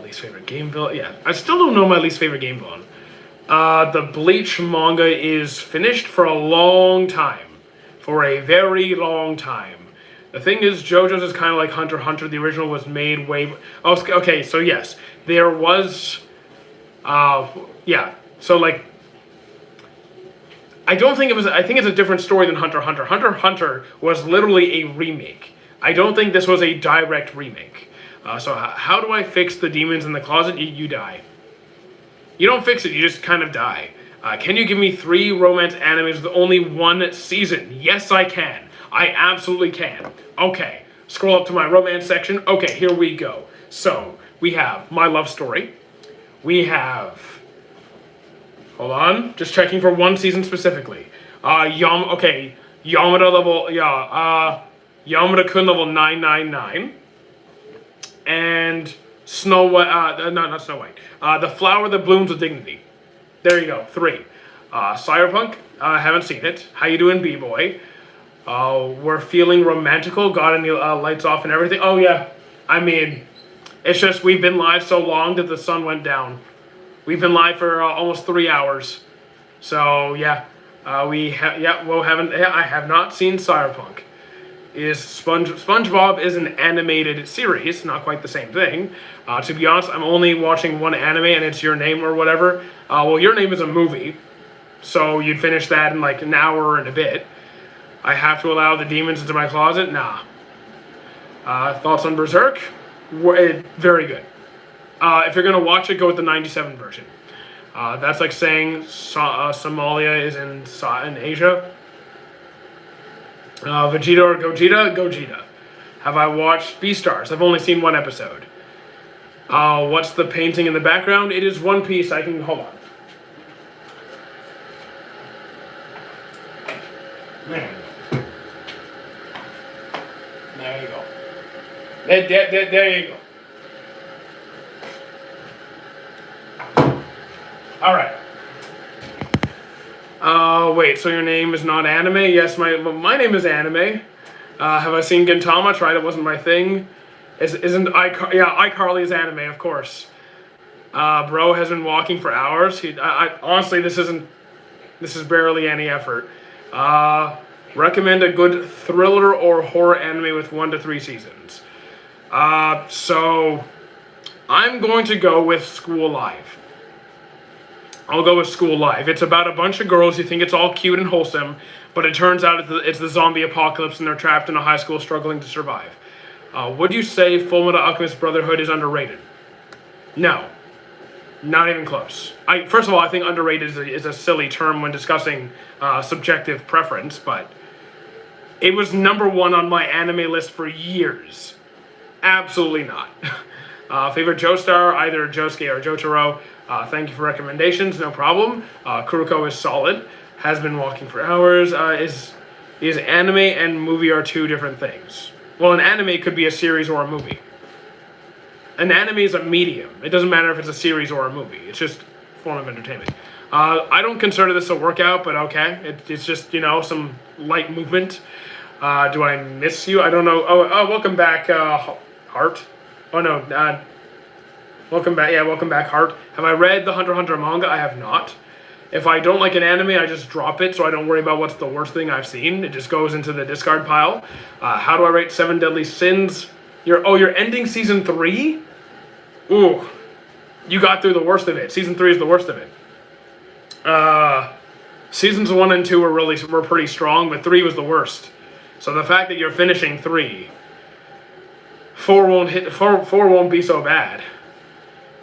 Least favorite game villain. Yeah, I still don't know my least favorite game villain. The Bleach manga is finished for a long time. For a very long time. The thing is, JoJo's is kind of like Hunter x Hunter. The original was made way... Oh, okay, so yes. There was... yeah. So, like... I don't think it was... I think it's a different story than Hunter x Hunter. Hunter x Hunter was literally a remake. I don't think this was a direct remake. So how do I fix the demons in the closet? You die. You don't fix it, you just kind of die. Can you give me 3 romance animes with only 1 season? Yes, I can. I absolutely can. Okay, scroll up to my romance section. Okay, here we go. So, we have My Love Story. We have... Hold on, just checking for 1 season specifically. Yamada level... Yamada-kun level 999. And Snow White... not Snow White. The Flower That Blooms with Dignity. There you go, 3. Cyberpunk, haven't seen it. How you doing, B-Boy? We're feeling romantical, got any lights off and everything. Oh, yeah. I mean, it's just we've been live so long that the sun went down. We've been live for almost 3 hours. So, yeah. I have not seen Cyberpunk. SpongeBob is an animated series, not quite the same thing. To be honest, I'm only watching 1 anime, and it's Your Name or whatever. Well, Your Name is a movie, so you'd finish that in like an hour and a bit. I have to allow the demons into my closet? Nah. Thoughts on Berserk? Very good. If you're going to watch it, go with the 97 version. That's like saying Somalia is in Asia. Vegeta or Gogeta? Gogeta. Have I watched Beastars? I've only seen 1 episode. What's the painting in the background? It is One Piece. I can... Hold on. There you go. There you go. Alright. Wait, so your name is not anime? Yes, my name is anime. Have I seen Gintama? Tried, it wasn't my thing. iCarly is anime, of course. Bro has been walking for hours. Honestly, this is barely any effort. Recommend a good thriller or horror anime with 1 to 3 seasons. So I'm going to go with School Live. I'll go with School Live. It's about a bunch of girls. You think it's all cute and wholesome, but it turns out it's the zombie apocalypse and they're trapped in a high school struggling to survive. Would you say Fullmetal Alchemist Brotherhood is underrated? No. Not even close. First of all, I think underrated is a silly term when discussing subjective preference, but it was #1 on my anime list for years. Absolutely not. Favorite Joestar, either Josuke or Jotaro. Thank you for recommendations, no problem. Kuroko is solid. Has been walking for hours. Is anime and movie are 2 different things. Well, an anime could be a series or a movie. An anime is a medium. It doesn't matter if it's a series or a movie. It's just a form of entertainment. I don't consider this a workout, but okay. It's just, some light movement. Do I miss you? I don't know. Oh, welcome back, Heart. Oh, no. Welcome back. Yeah, welcome back, Heart. Have I read the Hunter x Hunter manga? I have not. If I don't like an anime, I just drop it so I don't worry about what's the worst thing I've seen. It just goes into the discard pile. How do I rate 7 Deadly Sins? You're ending Season 3? Ooh. You got through the worst of it. Season 3 is the worst of it. Seasons 1 and 2 were pretty strong, but 3 was the worst. So the fact that you're finishing 3... 4 won't be so bad.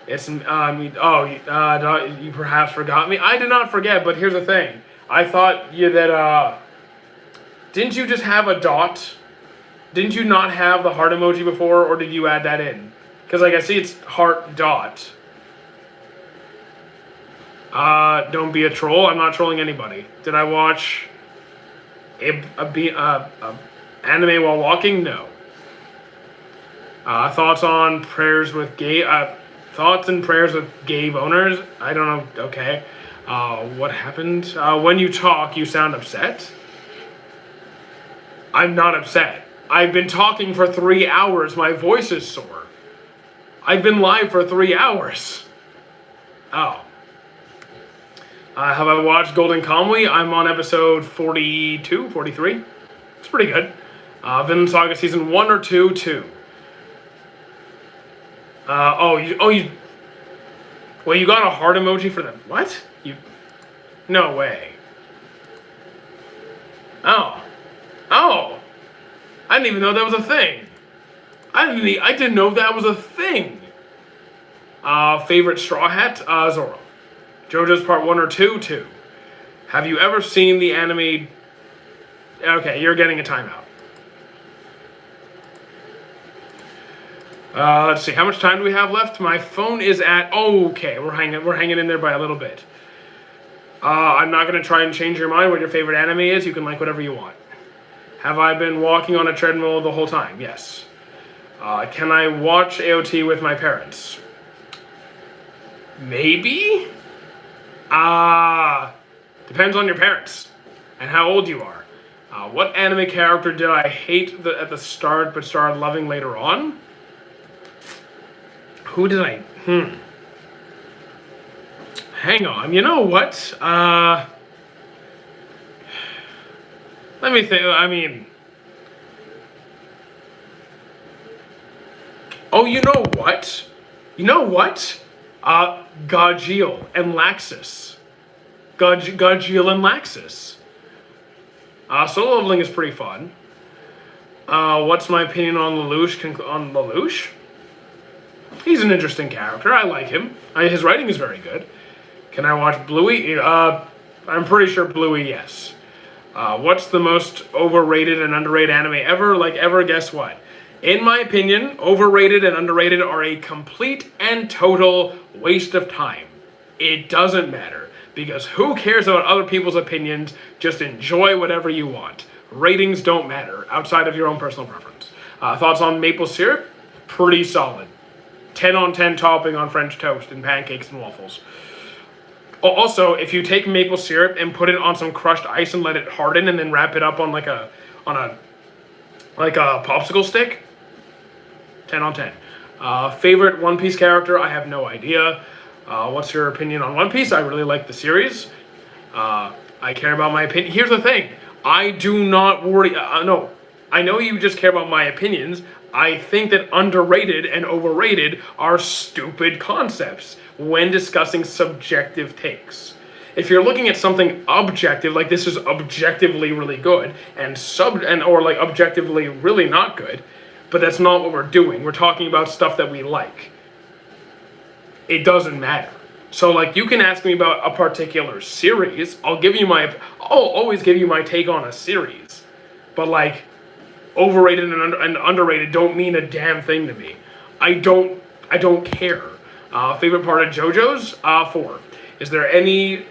It's you perhaps forgot me. I did not forget, but here's the thing. I thought you that didn't you just have a dot? Didn't you not have the heart emoji before, or did you add that in? Because like I see it's heart dot. Don't be a troll. I'm not trolling anybody. Did I watch a anime while walking? No. Thoughts on prayers with gay. Thoughts and prayers with gay boners. I don't know. Okay. What happened? When you talk, you sound upset. I'm not upset. I've been talking for 3 hours. My voice is sore. I've been live for 3 hours. Oh. Have I watched Golden Kamuy? I'm on episode 42, 43. It's pretty good. Vinland Saga season 1 or 2? 2. Well, you got a heart emoji for them. What? No way. Oh. I didn't even know that was a thing. I didn't know that was a thing. Favorite Straw Hat? Zoro. JoJo's Part 1 or 2? 2. Have you ever seen the anime? Okay, you're getting a timeout. Let's see. How much time do we have left? My phone is at. Okay, we're hanging in there by a little bit. I'm not gonna try and change your mind what your favorite anime is. You can like whatever you want. Have I been walking on a treadmill the whole time? Yes. Can I watch AOT with my parents? Maybe. Depends on your parents and how old you are. What anime character did I hate at the start but started loving later on? Who did I... Hang on. You know what? Let me think. I mean... Oh, you know what? Gajeel and Laxus. Gajeel and Laxus. Solo leveling is pretty fun. What's my opinion on Lelouch? He's an interesting character. I like him. His writing is very good. Can I watch Bluey? I'm pretty sure Bluey, yes. What's the most overrated and underrated anime ever? Like ever, guess what? In my opinion, overrated and underrated are a complete and total waste of time. It doesn't matter, because who cares about other people's opinions? Just enjoy whatever you want. Ratings don't matter, outside of your own personal preference. Thoughts on maple syrup? Pretty solid. 10 on 10 topping on French toast and pancakes and waffles. Also, if you take maple syrup and put it on some crushed ice and let it harden and then wrap it up on like a popsicle stick, 10 on 10. Favorite One Piece character? I have no idea. What's your opinion on One Piece? I really like the series. I care about my opinion. Here's the thing. I do not worry. No, I know you just care about my opinions. I think that underrated and overrated are stupid concepts when discussing subjective takes. If you're looking at something objective, like this is objectively really good, or like objectively really not good, but that's not what we're doing. We're talking about stuff that we like. It doesn't matter. So like you can ask me about a particular series. I'll always give you my take on a series. But like overrated and underrated don't mean a damn thing to me. I don't care. Favorite part of JoJo's? 4. Is there any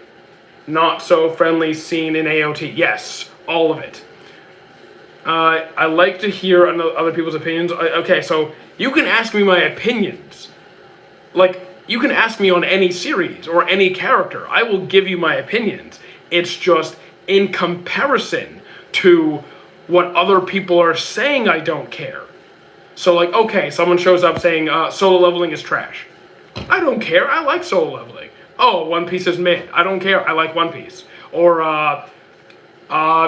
not so friendly scene in AOT? Yes, all of it. I like to hear other people's opinions. Okay, so you can ask me my opinions. Like, you can ask me on any series or any character. I will give you my opinions. It's just in comparison to what other people are saying, I don't care. So like, okay, someone shows up saying solo leveling is trash. I don't care. I like solo leveling. Oh, One Piece is mid. I don't care. I like One Piece. Or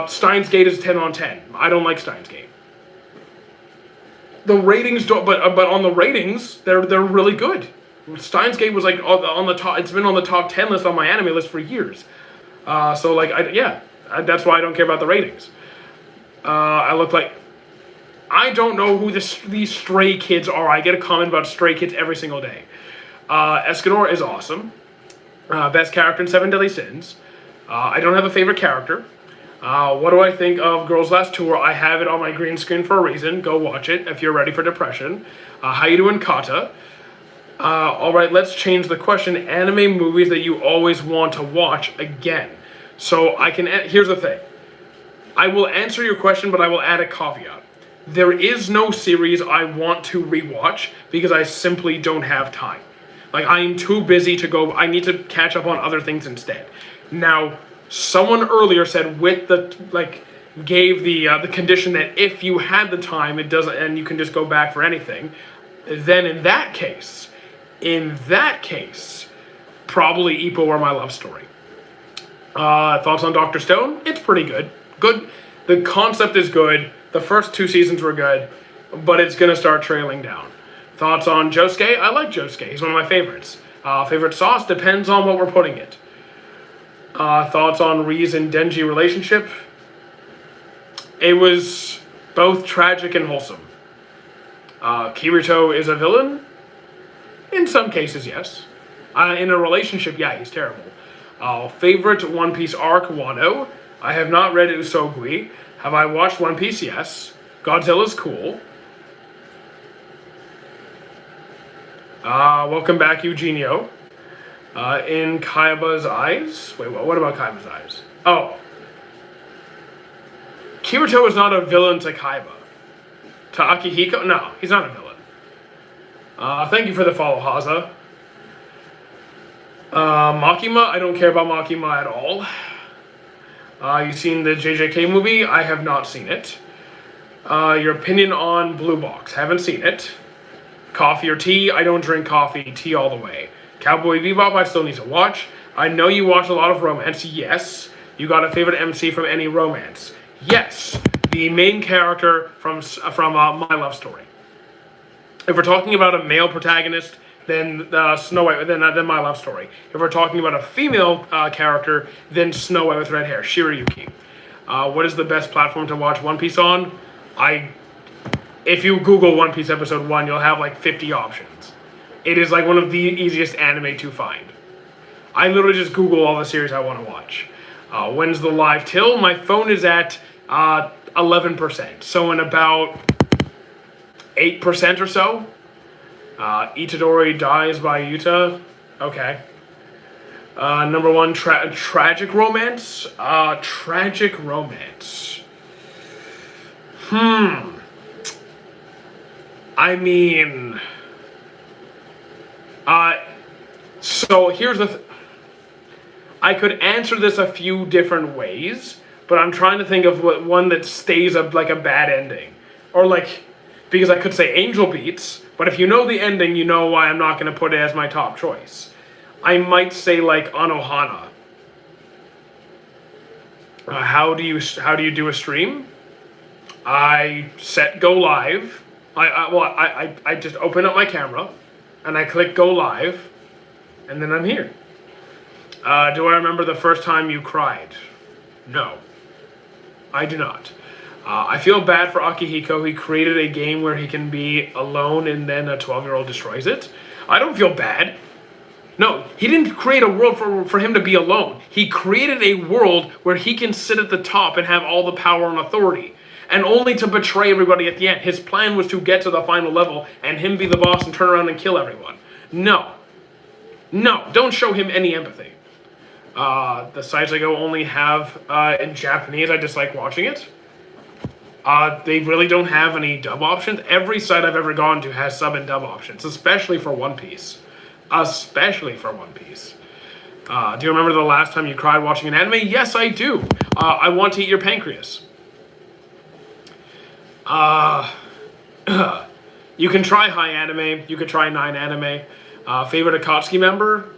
Steins Gate is 10 on 10. I don't like Steins Gate. The ratings don't, but on the ratings, they're really good. Steins Gate was like on the top. It's been on the top 10 list on my anime list for years. So like, that's why I don't care about the ratings. I look like I don't know who these Stray Kids are. I get a comment about Stray Kids every single day. Escanor is awesome. Best character in Seven Deadly Sins. I don't have a favorite character. What do I think of Girls Last Tour? I have it on my green screen for a reason. Go watch it if you're ready for depression. How you doing, Kata? All right, let's change the question. Anime movies that you always want to watch again. So I can. Here's the thing. I will answer your question, but I will add a caveat. There is no series I want to rewatch because I simply don't have time. Like, I am too busy to go. I need to catch up on other things instead. Now, someone earlier said gave the condition that if you had the time, it doesn't, and you can just go back for anything. Then in that case, probably Ippo or My Love Story. Thoughts on Dr. Stone? It's pretty good. Good. The concept is good. The first 2 seasons were good, but it's gonna start trailing down. Thoughts on Josuke? I like Josuke. He's one of my favorites. Favorite sauce? Depends on what we're putting it. Thoughts on Riz and Denji relationship? It was both tragic and wholesome. Kirito is a villain? In some cases, yes. In a relationship, yeah, he's terrible. Favorite One Piece arc? Wano. I have not read Usogui. Have I watched One Piece? Yes. Godzilla's cool. Welcome back, Eugenio. In Kaiba's eyes? Wait, what about Kaiba's eyes? Oh. Kirito is not a villain to Kaiba. To Akihiko? No, he's not a villain. Thank you for the follow, Haza. Makima? I don't care about Makima at all. You seen the JJK movie? I have not seen it. Your opinion on Blue Box? Haven't seen it. Coffee or tea? I don't drink coffee. Tea all the way. Cowboy Bebop? I still need to watch. I know you watch a lot of romance. Yes. You got a favorite MC from any romance? Yes. The main character from My Love Story. If we're talking about a male protagonist, then Snow White, then My Love Story. If we're talking about a female character, then Snow White with red hair, Shirayuki. What is the best platform to watch One Piece on? If you Google One Piece episode 1, you'll have like 50 options. It is like one of the easiest anime to find. I literally just Google all the series I want to watch. When's the live till? My phone is at 11%, so in about 8% or so. Itadori dies by Yuta. Okay. Number 1, tragic romance. Tragic romance. I mean, so here's the I could answer this a few different ways, but I'm trying to think of one that stays up like a bad ending. Or like, because I could say Angel Beats, but if you know the ending, you know why I'm not going to put it as my top choice. I might say like Anohana. How do you do a stream? I set go live. I just open up my camera, and I click go live, and then I'm here. Do I remember the first time you cried? No, I do not. I feel bad for Akihiko. He created a game where he can be alone and then a 12-year-old destroys it. I don't feel bad. No, he didn't create a world for him to be alone. He created a world where he can sit at the top and have all the power and authority. And only to betray everybody at the end. His plan was to get to the final level and him be the boss and turn around and kill everyone. No. No, don't show him any empathy. The sites I go only have in Japanese. I dislike watching it. They really don't have any dub options. Every site I've ever gone to has sub and dub options, especially for One Piece. Especially for One Piece. Do you remember the last time you cried watching an anime? Yes, I do. I Want to Eat Your Pancreas. You can try High Anime. You could try 9 Anime. Favorite Akatsuki member?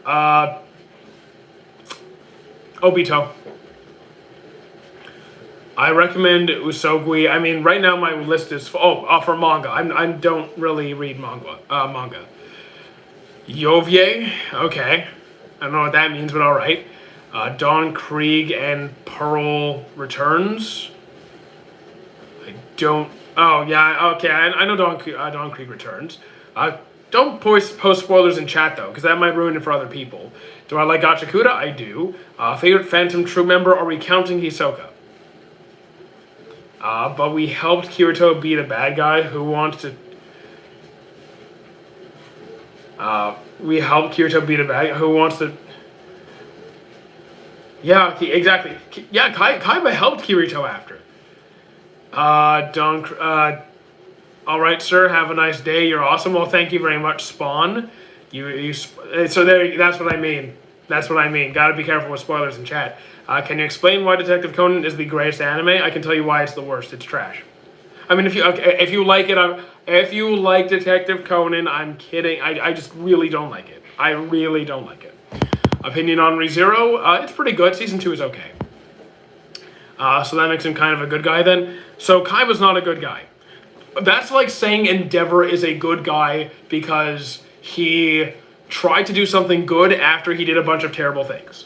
Obito. I recommend Usogui. I mean, right now my list is for manga. I don't really read manga. Yovier. Okay. I don't know what that means, but all right. Don Krieg and Pearl Returns. I don't. Oh yeah. Okay. I know Don Krieg Returns. Don't post spoilers in chat though, because that might ruin it for other people. Do I like Gachakuda? I do. Favorite Phantom Troop member? Are we counting Hisoka? But we helped Kirito beat a bad guy who wants to. We helped Kirito beat a bad guy who wants to. Yeah, exactly. Yeah, Kaiba helped Kirito after. All right, sir. Have a nice day. You're awesome. Well, thank you very much, Spawn. So there. That's what I mean. That's what I mean. Got to be careful with spoilers in chat. Can you explain why Detective Conan is the greatest anime? I can tell you why it's the worst. It's trash. I mean, if you like it, if you like Detective Conan, I'm kidding. I just really don't like it. I really don't like it. Opinion on ReZero? It's pretty good. Season 2 is okay. So that makes him kind of a good guy then. So Kaiba's not a good guy. That's like saying Endeavor is a good guy because he tried to do something good after he did a bunch of terrible things.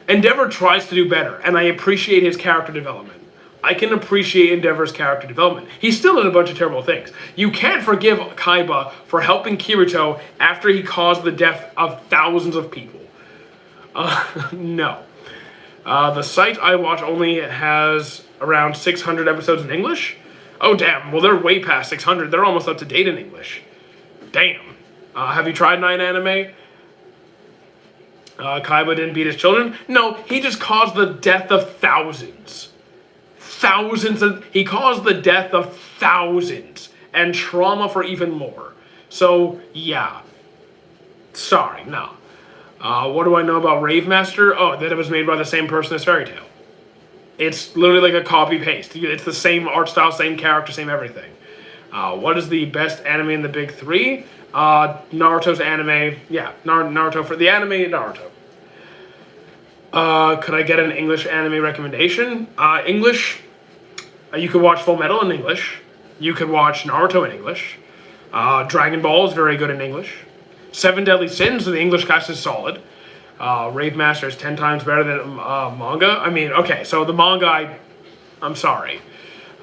Endeavor tries to do better, and I appreciate his character development. I can appreciate Endeavor's character development. He's still did a bunch of terrible things. You can't forgive Kaiba for helping Kirito after he caused the death of thousands of people. No. The site I watch only has around 600 episodes in English. Oh, damn. Well, they're way past 600. They're almost up to date in English. Damn. Have you tried 9 Anime? Kaiba didn't beat his children? No, he just caused the death of thousands. He caused the death of thousands. And trauma for even more. So, yeah. Sorry, no. What do I know about Rave Master? Oh, that it was made by the same person as Fairy Tail. It's literally like a copy-paste. It's the same art style, same character, same everything. What is the best anime in the big 3? Naruto's anime. Yeah, Naruto for the anime, Naruto. Could I get an English anime recommendation? English. You could watch Full Metal in English. You could watch Naruto in English. Dragon Ball is very good in English. Seven Deadly Sins, the English cast is solid. Rave Master is 10 times better than manga. I mean, okay, so the manga, I'm sorry.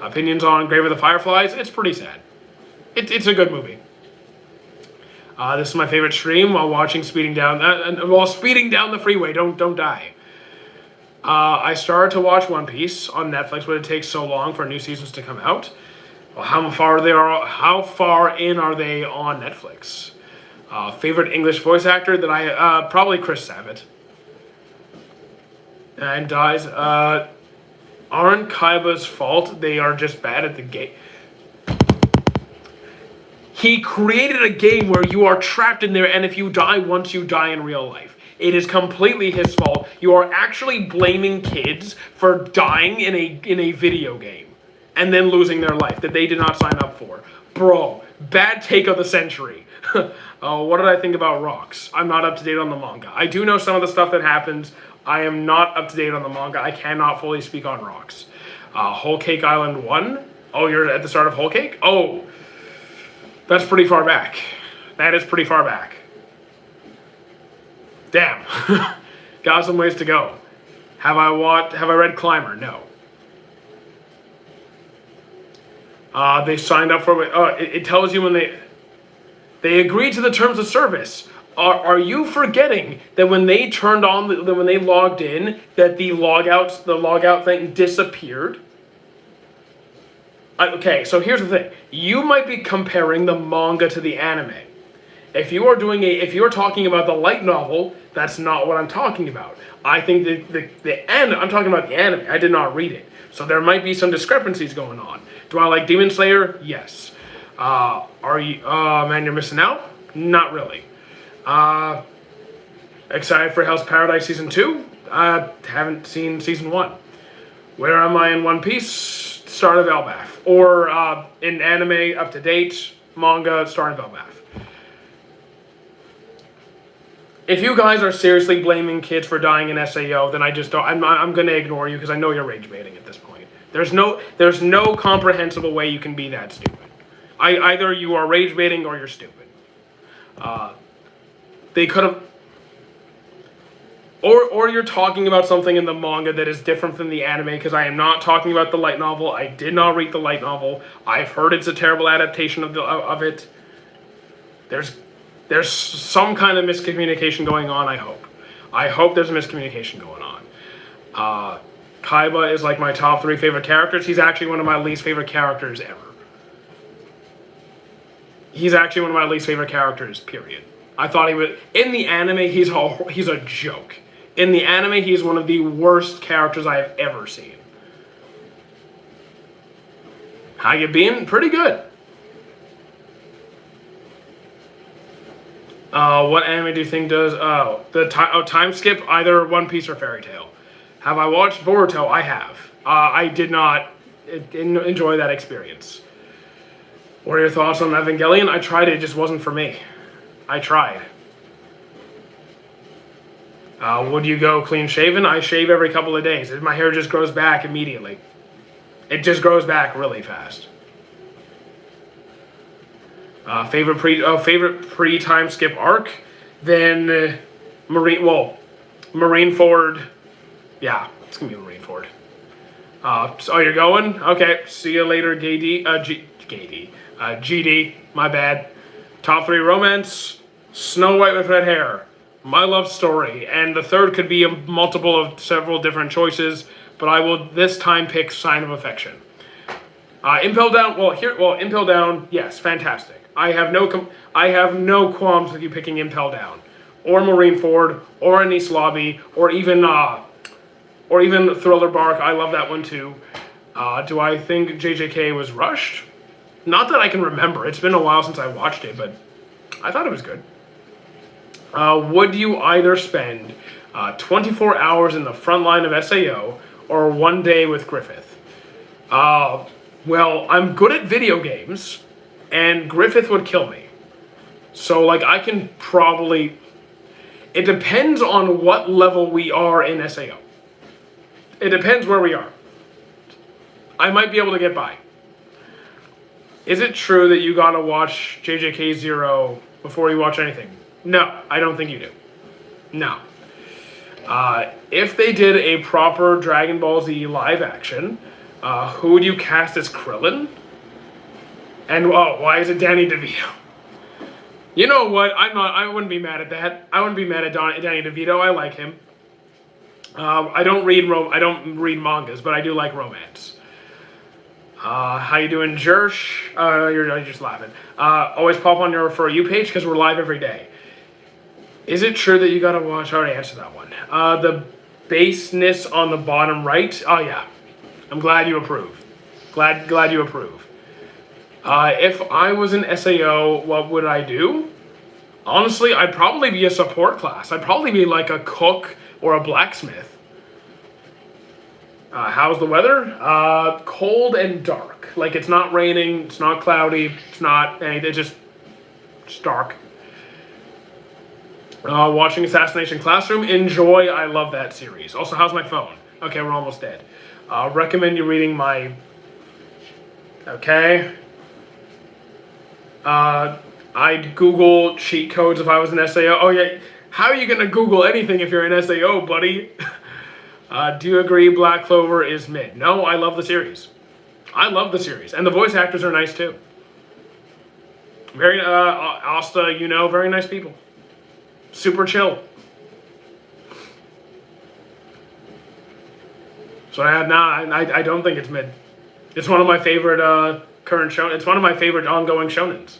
Opinions on Grave of the Fireflies, it's pretty sad. It's a good movie. This is my favorite stream while speeding down the freeway. Don't die. I started to watch One Piece on Netflix, but it takes so long for new seasons to come out. Well, how far in are they on Netflix? Favorite English voice actor that I probably Chris Sabat. And dies. Aren't Kaiba's fault. They are just bad at the game. He created a game where you are trapped in there, and if you die once, you die in real life. It is completely his fault. You are actually blaming kids for dying in a video game and then losing their life that they did not sign up for. Bro, bad take of the century. What did I think about Rocks? I'm not up to date on the manga. I do know some of the stuff that happens. I am not up to date on the manga. I cannot fully speak on Rocks. Whole Cake Island 1. Oh, you're at the start of Whole Cake? Oh, that's pretty far back. That is pretty far back. Damn. Got some ways to go. Have I read Climber? No. They signed up for it. It tells you when they agreed to the terms of service. Are you forgetting that when they turned on, when they logged in, that the logout thing disappeared? Okay, so here's the thing. You might be comparing the manga to the anime. If you are talking about the light novel, that's not what I'm talking about. I think I'm talking about the anime. I did not read it. So there might be some discrepancies going on. Do I like Demon Slayer? Yes. Man, you're missing out? Not really. Excited for Hell's Paradise Season 2? Haven't seen Season 1. Where am I in One Piece? Start of Elbaf. Or in anime, up to date, manga, start of Elbaf. If you guys are seriously blaming kids for dying in SAO, then I just don't. I'm going to ignore you because I know you're rage baiting at this point. There's no comprehensible way you can be that stupid. Either you are rage baiting or you're stupid. They could have. or you're talking about something in the manga that is different from the anime, because I am not talking about the light novel. I did not read the light novel. I've heard it's a terrible adaptation of it. There's some kind of miscommunication going on, I hope. I hope there's a miscommunication going on. Kaiba is like my top 3 favorite characters. He's actually one of my least favorite characters ever. He's actually one of my least favorite characters, period. I thought he was... In the anime, he's a joke. In the anime, he's one of the worst characters I have ever seen. How you been? Pretty good. What anime do you think does... time skip, either One Piece or Fairy Tail. Have I watched Boruto? I have. I did not enjoy that experience. What are your thoughts on Evangelion? I tried it just wasn't for me. I tried. Would you go clean shaven? I shave every couple of days. My hair just grows back immediately. It just grows back really fast. Favorite pre-time skip arc? Then Marineford. Yeah, it's gonna be Marineford. So you're going? Okay. See you later, GD. My bad. Top 3 romance. Snow White with red hair. My Love Story. And the third could be a multiple of several different choices, but I will this time pick Sign of Affection. Impel Down. Impel Down. Yes, fantastic. I have no qualms with you picking Impel Down, or Marineford, or Enies Lobby, or even Thriller Bark. I love that one too. Do I think JJK was rushed? Not that I can remember. It's been a while since I watched it, but I thought it was good. Would you either spend 24 hours in the front line of SAO or 1 day with Griffith? Well, I'm good at video games, and Griffith would kill me. So, I can probably... It depends on what level we are in SAO. It depends where we are. I might be able to get by. Is it true that you gotta watch JJK Zero before you watch anything? No, I don't think you do. No. If they did a proper Dragon Ball Z live action, who would you cast as Krillin? And why is it Danny DeVito? You know what? I wouldn't be mad at that. I wouldn't be mad at Danny DeVito. I like him. I don't read mangas, but I do like romance. How you doing, Jersh? You're just laughing. Always pop on your For You page because we're live every day. Is it true that you gotta watch? I already answered that one. The baseness on the bottom right. Oh yeah, I'm glad you approve. Glad you approve. If I was an SAO, what would I do? Honestly, I'd probably be a support class. I'd probably be like a cook or a blacksmith. How's the weather? Cold and dark. It's not raining, it's not cloudy, it's not anything, it's just dark. Watching Assassination Classroom. Enjoy, I love that series. Also, how's my phone? Okay, we're almost dead. Recommend you reading my... Okay. I'd Google cheat codes if I was an SAO. Oh yeah, how are you gonna Google anything if you're an SAO, buddy? Do you agree Black Clover is mid? No, I love the series. I love the series, and the voice actors are nice too. Very Asta, very nice people. Super chill. So I don't think it's mid. It's one of my favorite current show. It's one of my favorite ongoing shonens.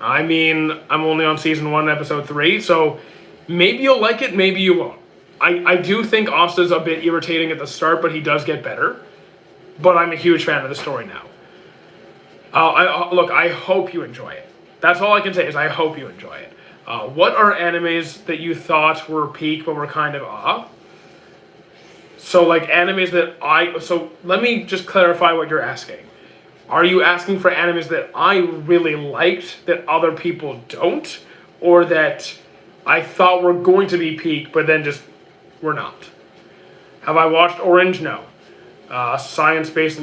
I mean, I'm only on season 1, episode 3, so maybe you'll like it, maybe you won't. I do think Asta's a bit irritating at the start, but he does get better. But I'm a huge fan of the story now. Look, I hope you enjoy it. That's all I can say is I hope you enjoy it. What are animes that you thought were peak but were kind of off? So animes that so let me just clarify what you're asking. Are you asking for animes that I really liked that other people don't? Or that I thought were going to be peak but then just were not? Have I watched Orange? No. Science-based...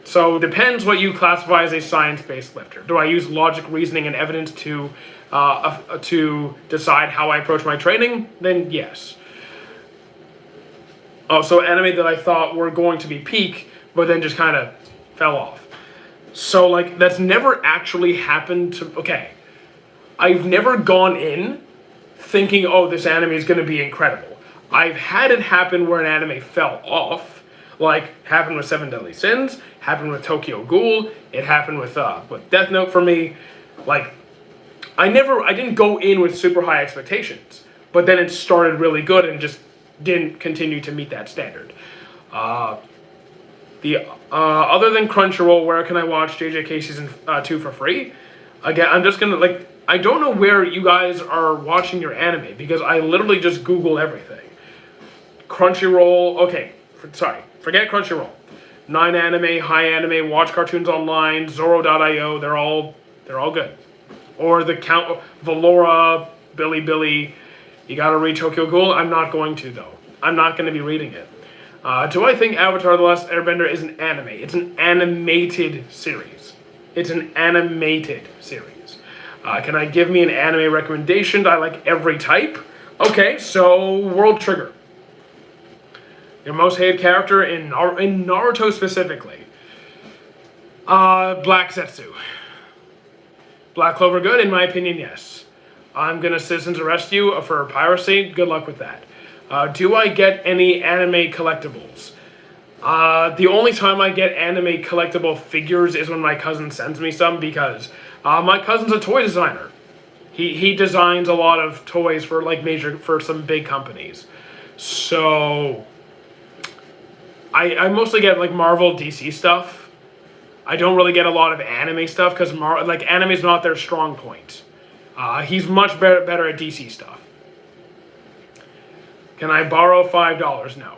So depends what you classify as a science-based lifter. Do I use logic, reasoning, and evidence to to decide how I approach my training, then yes. Oh, so anime that I thought were going to be peak, but then just kind of fell off. So, like, that's never actually happened to... Okay. I've never gone in thinking, oh, this anime is going to be incredible. I've had it happen where an anime fell off. Like, happened with Seven Deadly Sins, happened with Tokyo Ghoul, it happened with Death Note for me. Like, I didn't go in with super high expectations. But then it started really good and just didn't continue to meet that standard. Other than Crunchyroll, where can I watch JJK Season 2 for free? Again, I'm just gonna, like, I don't know where you guys are watching your anime, because I literally just Google everything. Crunchyroll, okay, forget Crunchyroll. 9anime, High Anime, Watch Cartoons Online, Zoro.io, they're all good. Or the Count, Valora, Billy, you gotta read Tokyo Ghoul. I'm not going to, though. I'm not gonna be reading it. Do I think Avatar The Last Airbender is an anime? It's an animated series. It's an animated series. Can I give me an anime recommendation? I like every type. Okay, so World Trigger. Your most hated character in Naruto specifically. Black Zetsu. Black Clover good? In my opinion, yes. I'm gonna citizens arrest you for piracy. Good luck with that. Do I get any anime collectibles? The only time I get anime collectible figures is when my cousin sends me some, because my cousin's a toy designer. He designs a lot of toys for for some big companies. So I mostly get like Marvel, DC stuff. I don't really get a lot of anime stuff because anime is not their strong point. He's much better at DC stuff. Can I borrow $5? No.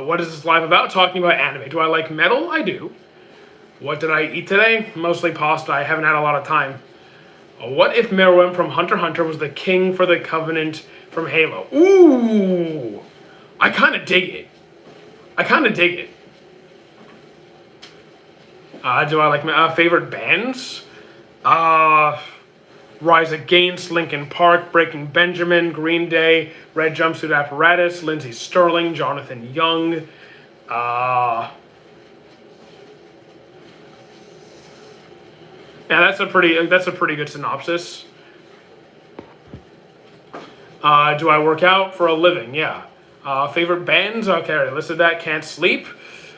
What is this live about? Talking about anime. Do I like metal? I do. What did I eat today? Mostly pasta. I haven't had a lot of time. What if Meruem from Hunter x Hunter was the king for the Covenant from Halo? Ooh! I kind of dig it. Do I like favorite bands? Rise Against, Linkin Park, Breaking Benjamin, Green Day, Red Jumpsuit Apparatus, Lindsey Sterling, Jonathan Young. Yeah, that's a pretty good synopsis. Do I work out for a living? Yeah. Favorite bands? Okay, I already listed that. Can't sleep?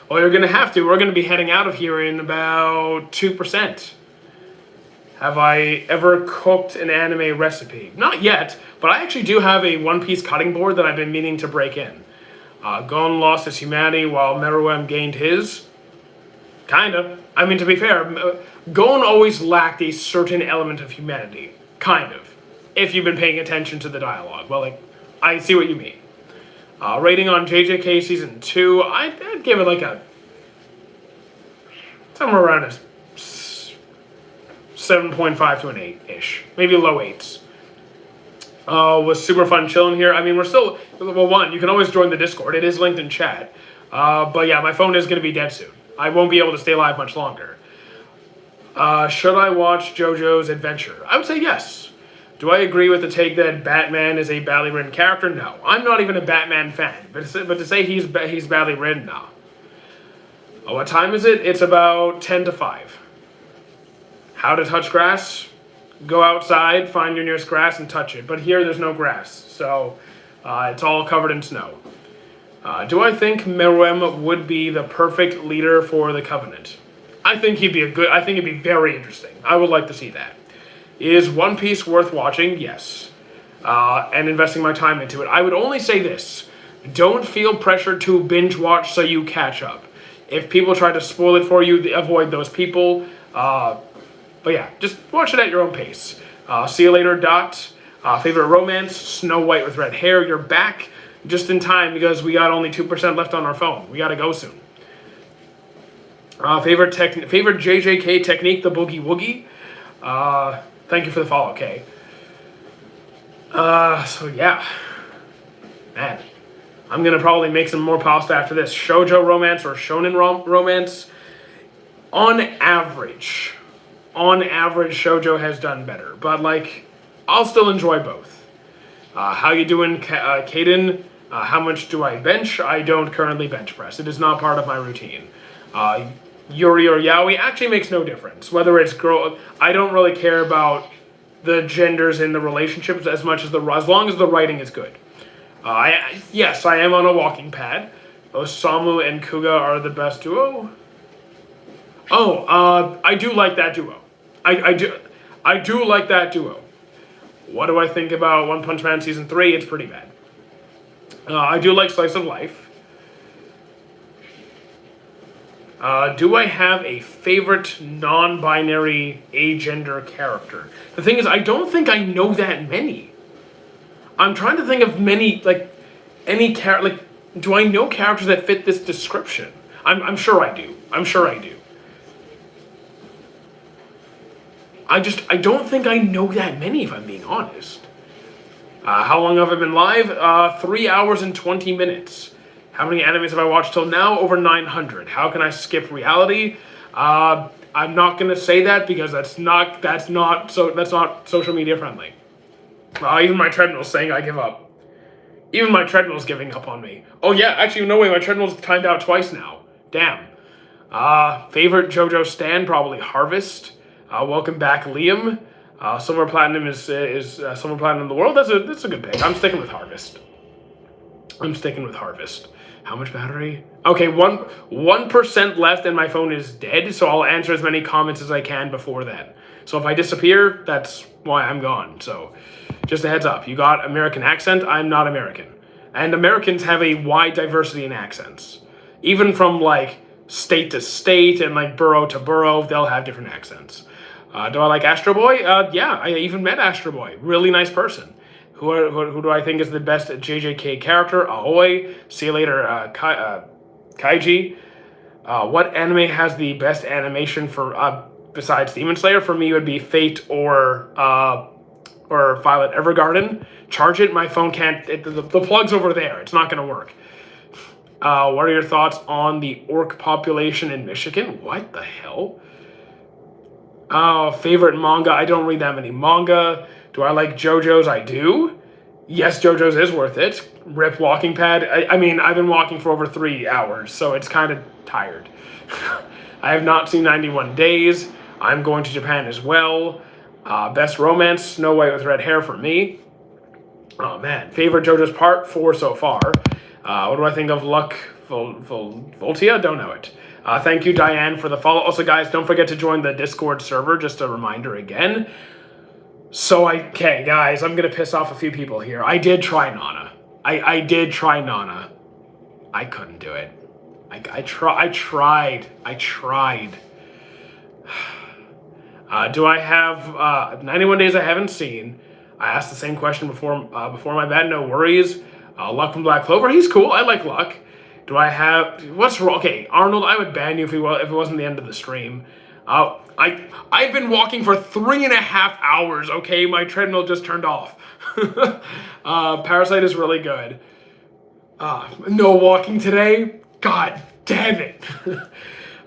Well, you're gonna have to. We're gonna be heading out of here in about 2%. Have I ever cooked an anime recipe? Not yet, but I actually do have a one-piece cutting board that I've been meaning to break in. Gon lost his humanity while Meruem gained his. Kinda. I mean, to be fair, Gon always lacked a certain element of humanity. Kind of. If you've been paying attention to the dialogue. Well, like, I see what you mean. Rating on JJK Season 2, I'd give it like a... somewhere around a 7.5 to an 8-ish. Maybe low 8s. Was super fun chilling here. I mean, we're still... Well, one, you can always join the Discord. It is linked in chat. But yeah, my phone is going to be dead soon. I won't be able to stay live much longer. Should I watch JoJo's Adventure? I would say yes. Do I agree with the take that Batman is a badly written character? No. I'm not even a Batman fan. But to say he's badly written, no. What time is it? It's about 10 to 5. How to touch grass? Go outside, find your nearest grass, and touch it. But here, there's no grass, so it's all covered in snow. Do I think Meruem would be the perfect leader for the Covenant? I think it'd be very interesting. I would like to see that. Is One Piece worth watching? Yes. And investing my time into it. I would only say this. Don't feel pressured to binge watch so you catch up. If people try to spoil it for you, avoid those people. But yeah, just watch it at your own pace. See you later, Dot. Favorite romance? Snow White with red hair. You're back just in time because we got only 2% left on our phone. We gotta go soon. Favorite JJK technique? The Boogie Woogie. Thank you for the follow, Kay. So yeah. Man. I'm gonna probably make some more pasta after this. Shoujo romance or shonen romance. On average, shoujo has done better. But like, I'll still enjoy both. How you doing, Caden? How much do I bench? I don't currently bench press. It is not part of my routine. Yuri or Yaoi actually makes no difference. Whether it's girl, I don't really care about the genders in the relationships as much as as long as the writing is good. Yes, I am on a walking pad. Osamu and Kuga are the best duo. Oh, I do like that duo. I do like that duo. What do I think about One Punch Man Season 3? It's pretty bad. I do like Slice of Life. Do I have a favorite non-binary agender character? The thing is, I don't think I know that many. I'm trying to think of many, like, any character, like, do I know characters that fit this description? I'm sure I do. I'm sure I do. I don't think I know that many, if I'm being honest. How long have I been live? 3 hours and 20 minutes. How many animes have I watched till now? Over 900. How can I skip reality? I'm not gonna say that because that's not social media friendly. Even my treadmill's saying I give up. Even my treadmill's giving up on me. Oh yeah, actually no way, my treadmill's timed out twice now. Damn. Favorite JoJo stan, probably Harvest. Welcome back, Liam. Silver Platinum is Silver Platinum in the world. That's a good pick. I'm sticking with Harvest. How much battery? Okay, 1% left and my phone is dead, so I'll answer as many comments as I can before then. So if I disappear, that's why I'm gone. So just a heads up. You got American accent, I'm not American. And Americans have a wide diversity in accents. Even from like state to state and like borough to borough, they'll have different accents. Do I like Astro Boy? Yeah, I even met Astro Boy. Really nice person. Who do I think is the best JJK character? Ahoy. See you later, Kaiji. What anime has the best animation for besides Demon Slayer? For me, it would be Fate or Violet Evergarden. Charge it. My phone can't. The plug's over there. It's not going to work. What are your thoughts on the orc population in Michigan? What the hell? Favorite manga? I don't read that many manga. Do I like JoJo's? I do. Yes, JoJo's is worth it. Rip walking pad. I mean, I've been walking for over 3 hours, so it's kind of tired. I have not seen 91 Days. I'm going to Japan as well. Best romance, Snow White with red hair for me. Oh man, favorite JoJo's part 4 so far. What do I think of Luck Voltia? Don't know it. Thank you, Diane, for the follow. Also, guys, don't forget to join the Discord server. Just a reminder again. So, okay, guys, I'm going to piss off a few people here. I did try Nana. I did try Nana. I couldn't do it. I tried. Do I have 91 Days I haven't seen? I asked the same question before my bad. No worries. Luck from Black Clover. He's cool. I like Luck. Do I have... What's wrong? Okay, Arnold, I would ban you if it wasn't the end of the stream. I've been walking for 3.5 hours, okay? My treadmill just turned off. Parasite is really good. No walking today? God damn it.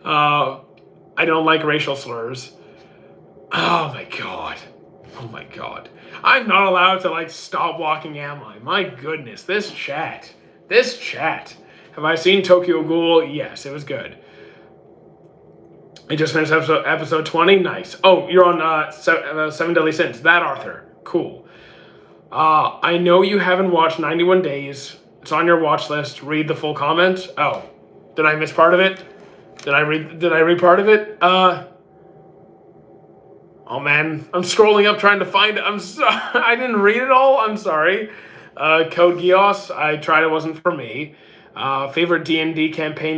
I don't like racial slurs. Oh my god. I'm not allowed to, like, stop walking, am I? My goodness, this chat. Have I seen Tokyo Ghoul? Yes, it was good. I just finished episode 20. Nice. Oh, you're on 7 Deadly Sins. That Arthur. Cool. I know you haven't watched 91 Days. It's on your watch list. Read the full comment. Oh, did I miss part of it? Did I read part of it? Oh man, I'm scrolling up trying to find it. I'm sorry. I didn't read it all. I'm sorry. Code Geass. I tried. It wasn't for me. Favorite D&D campaign that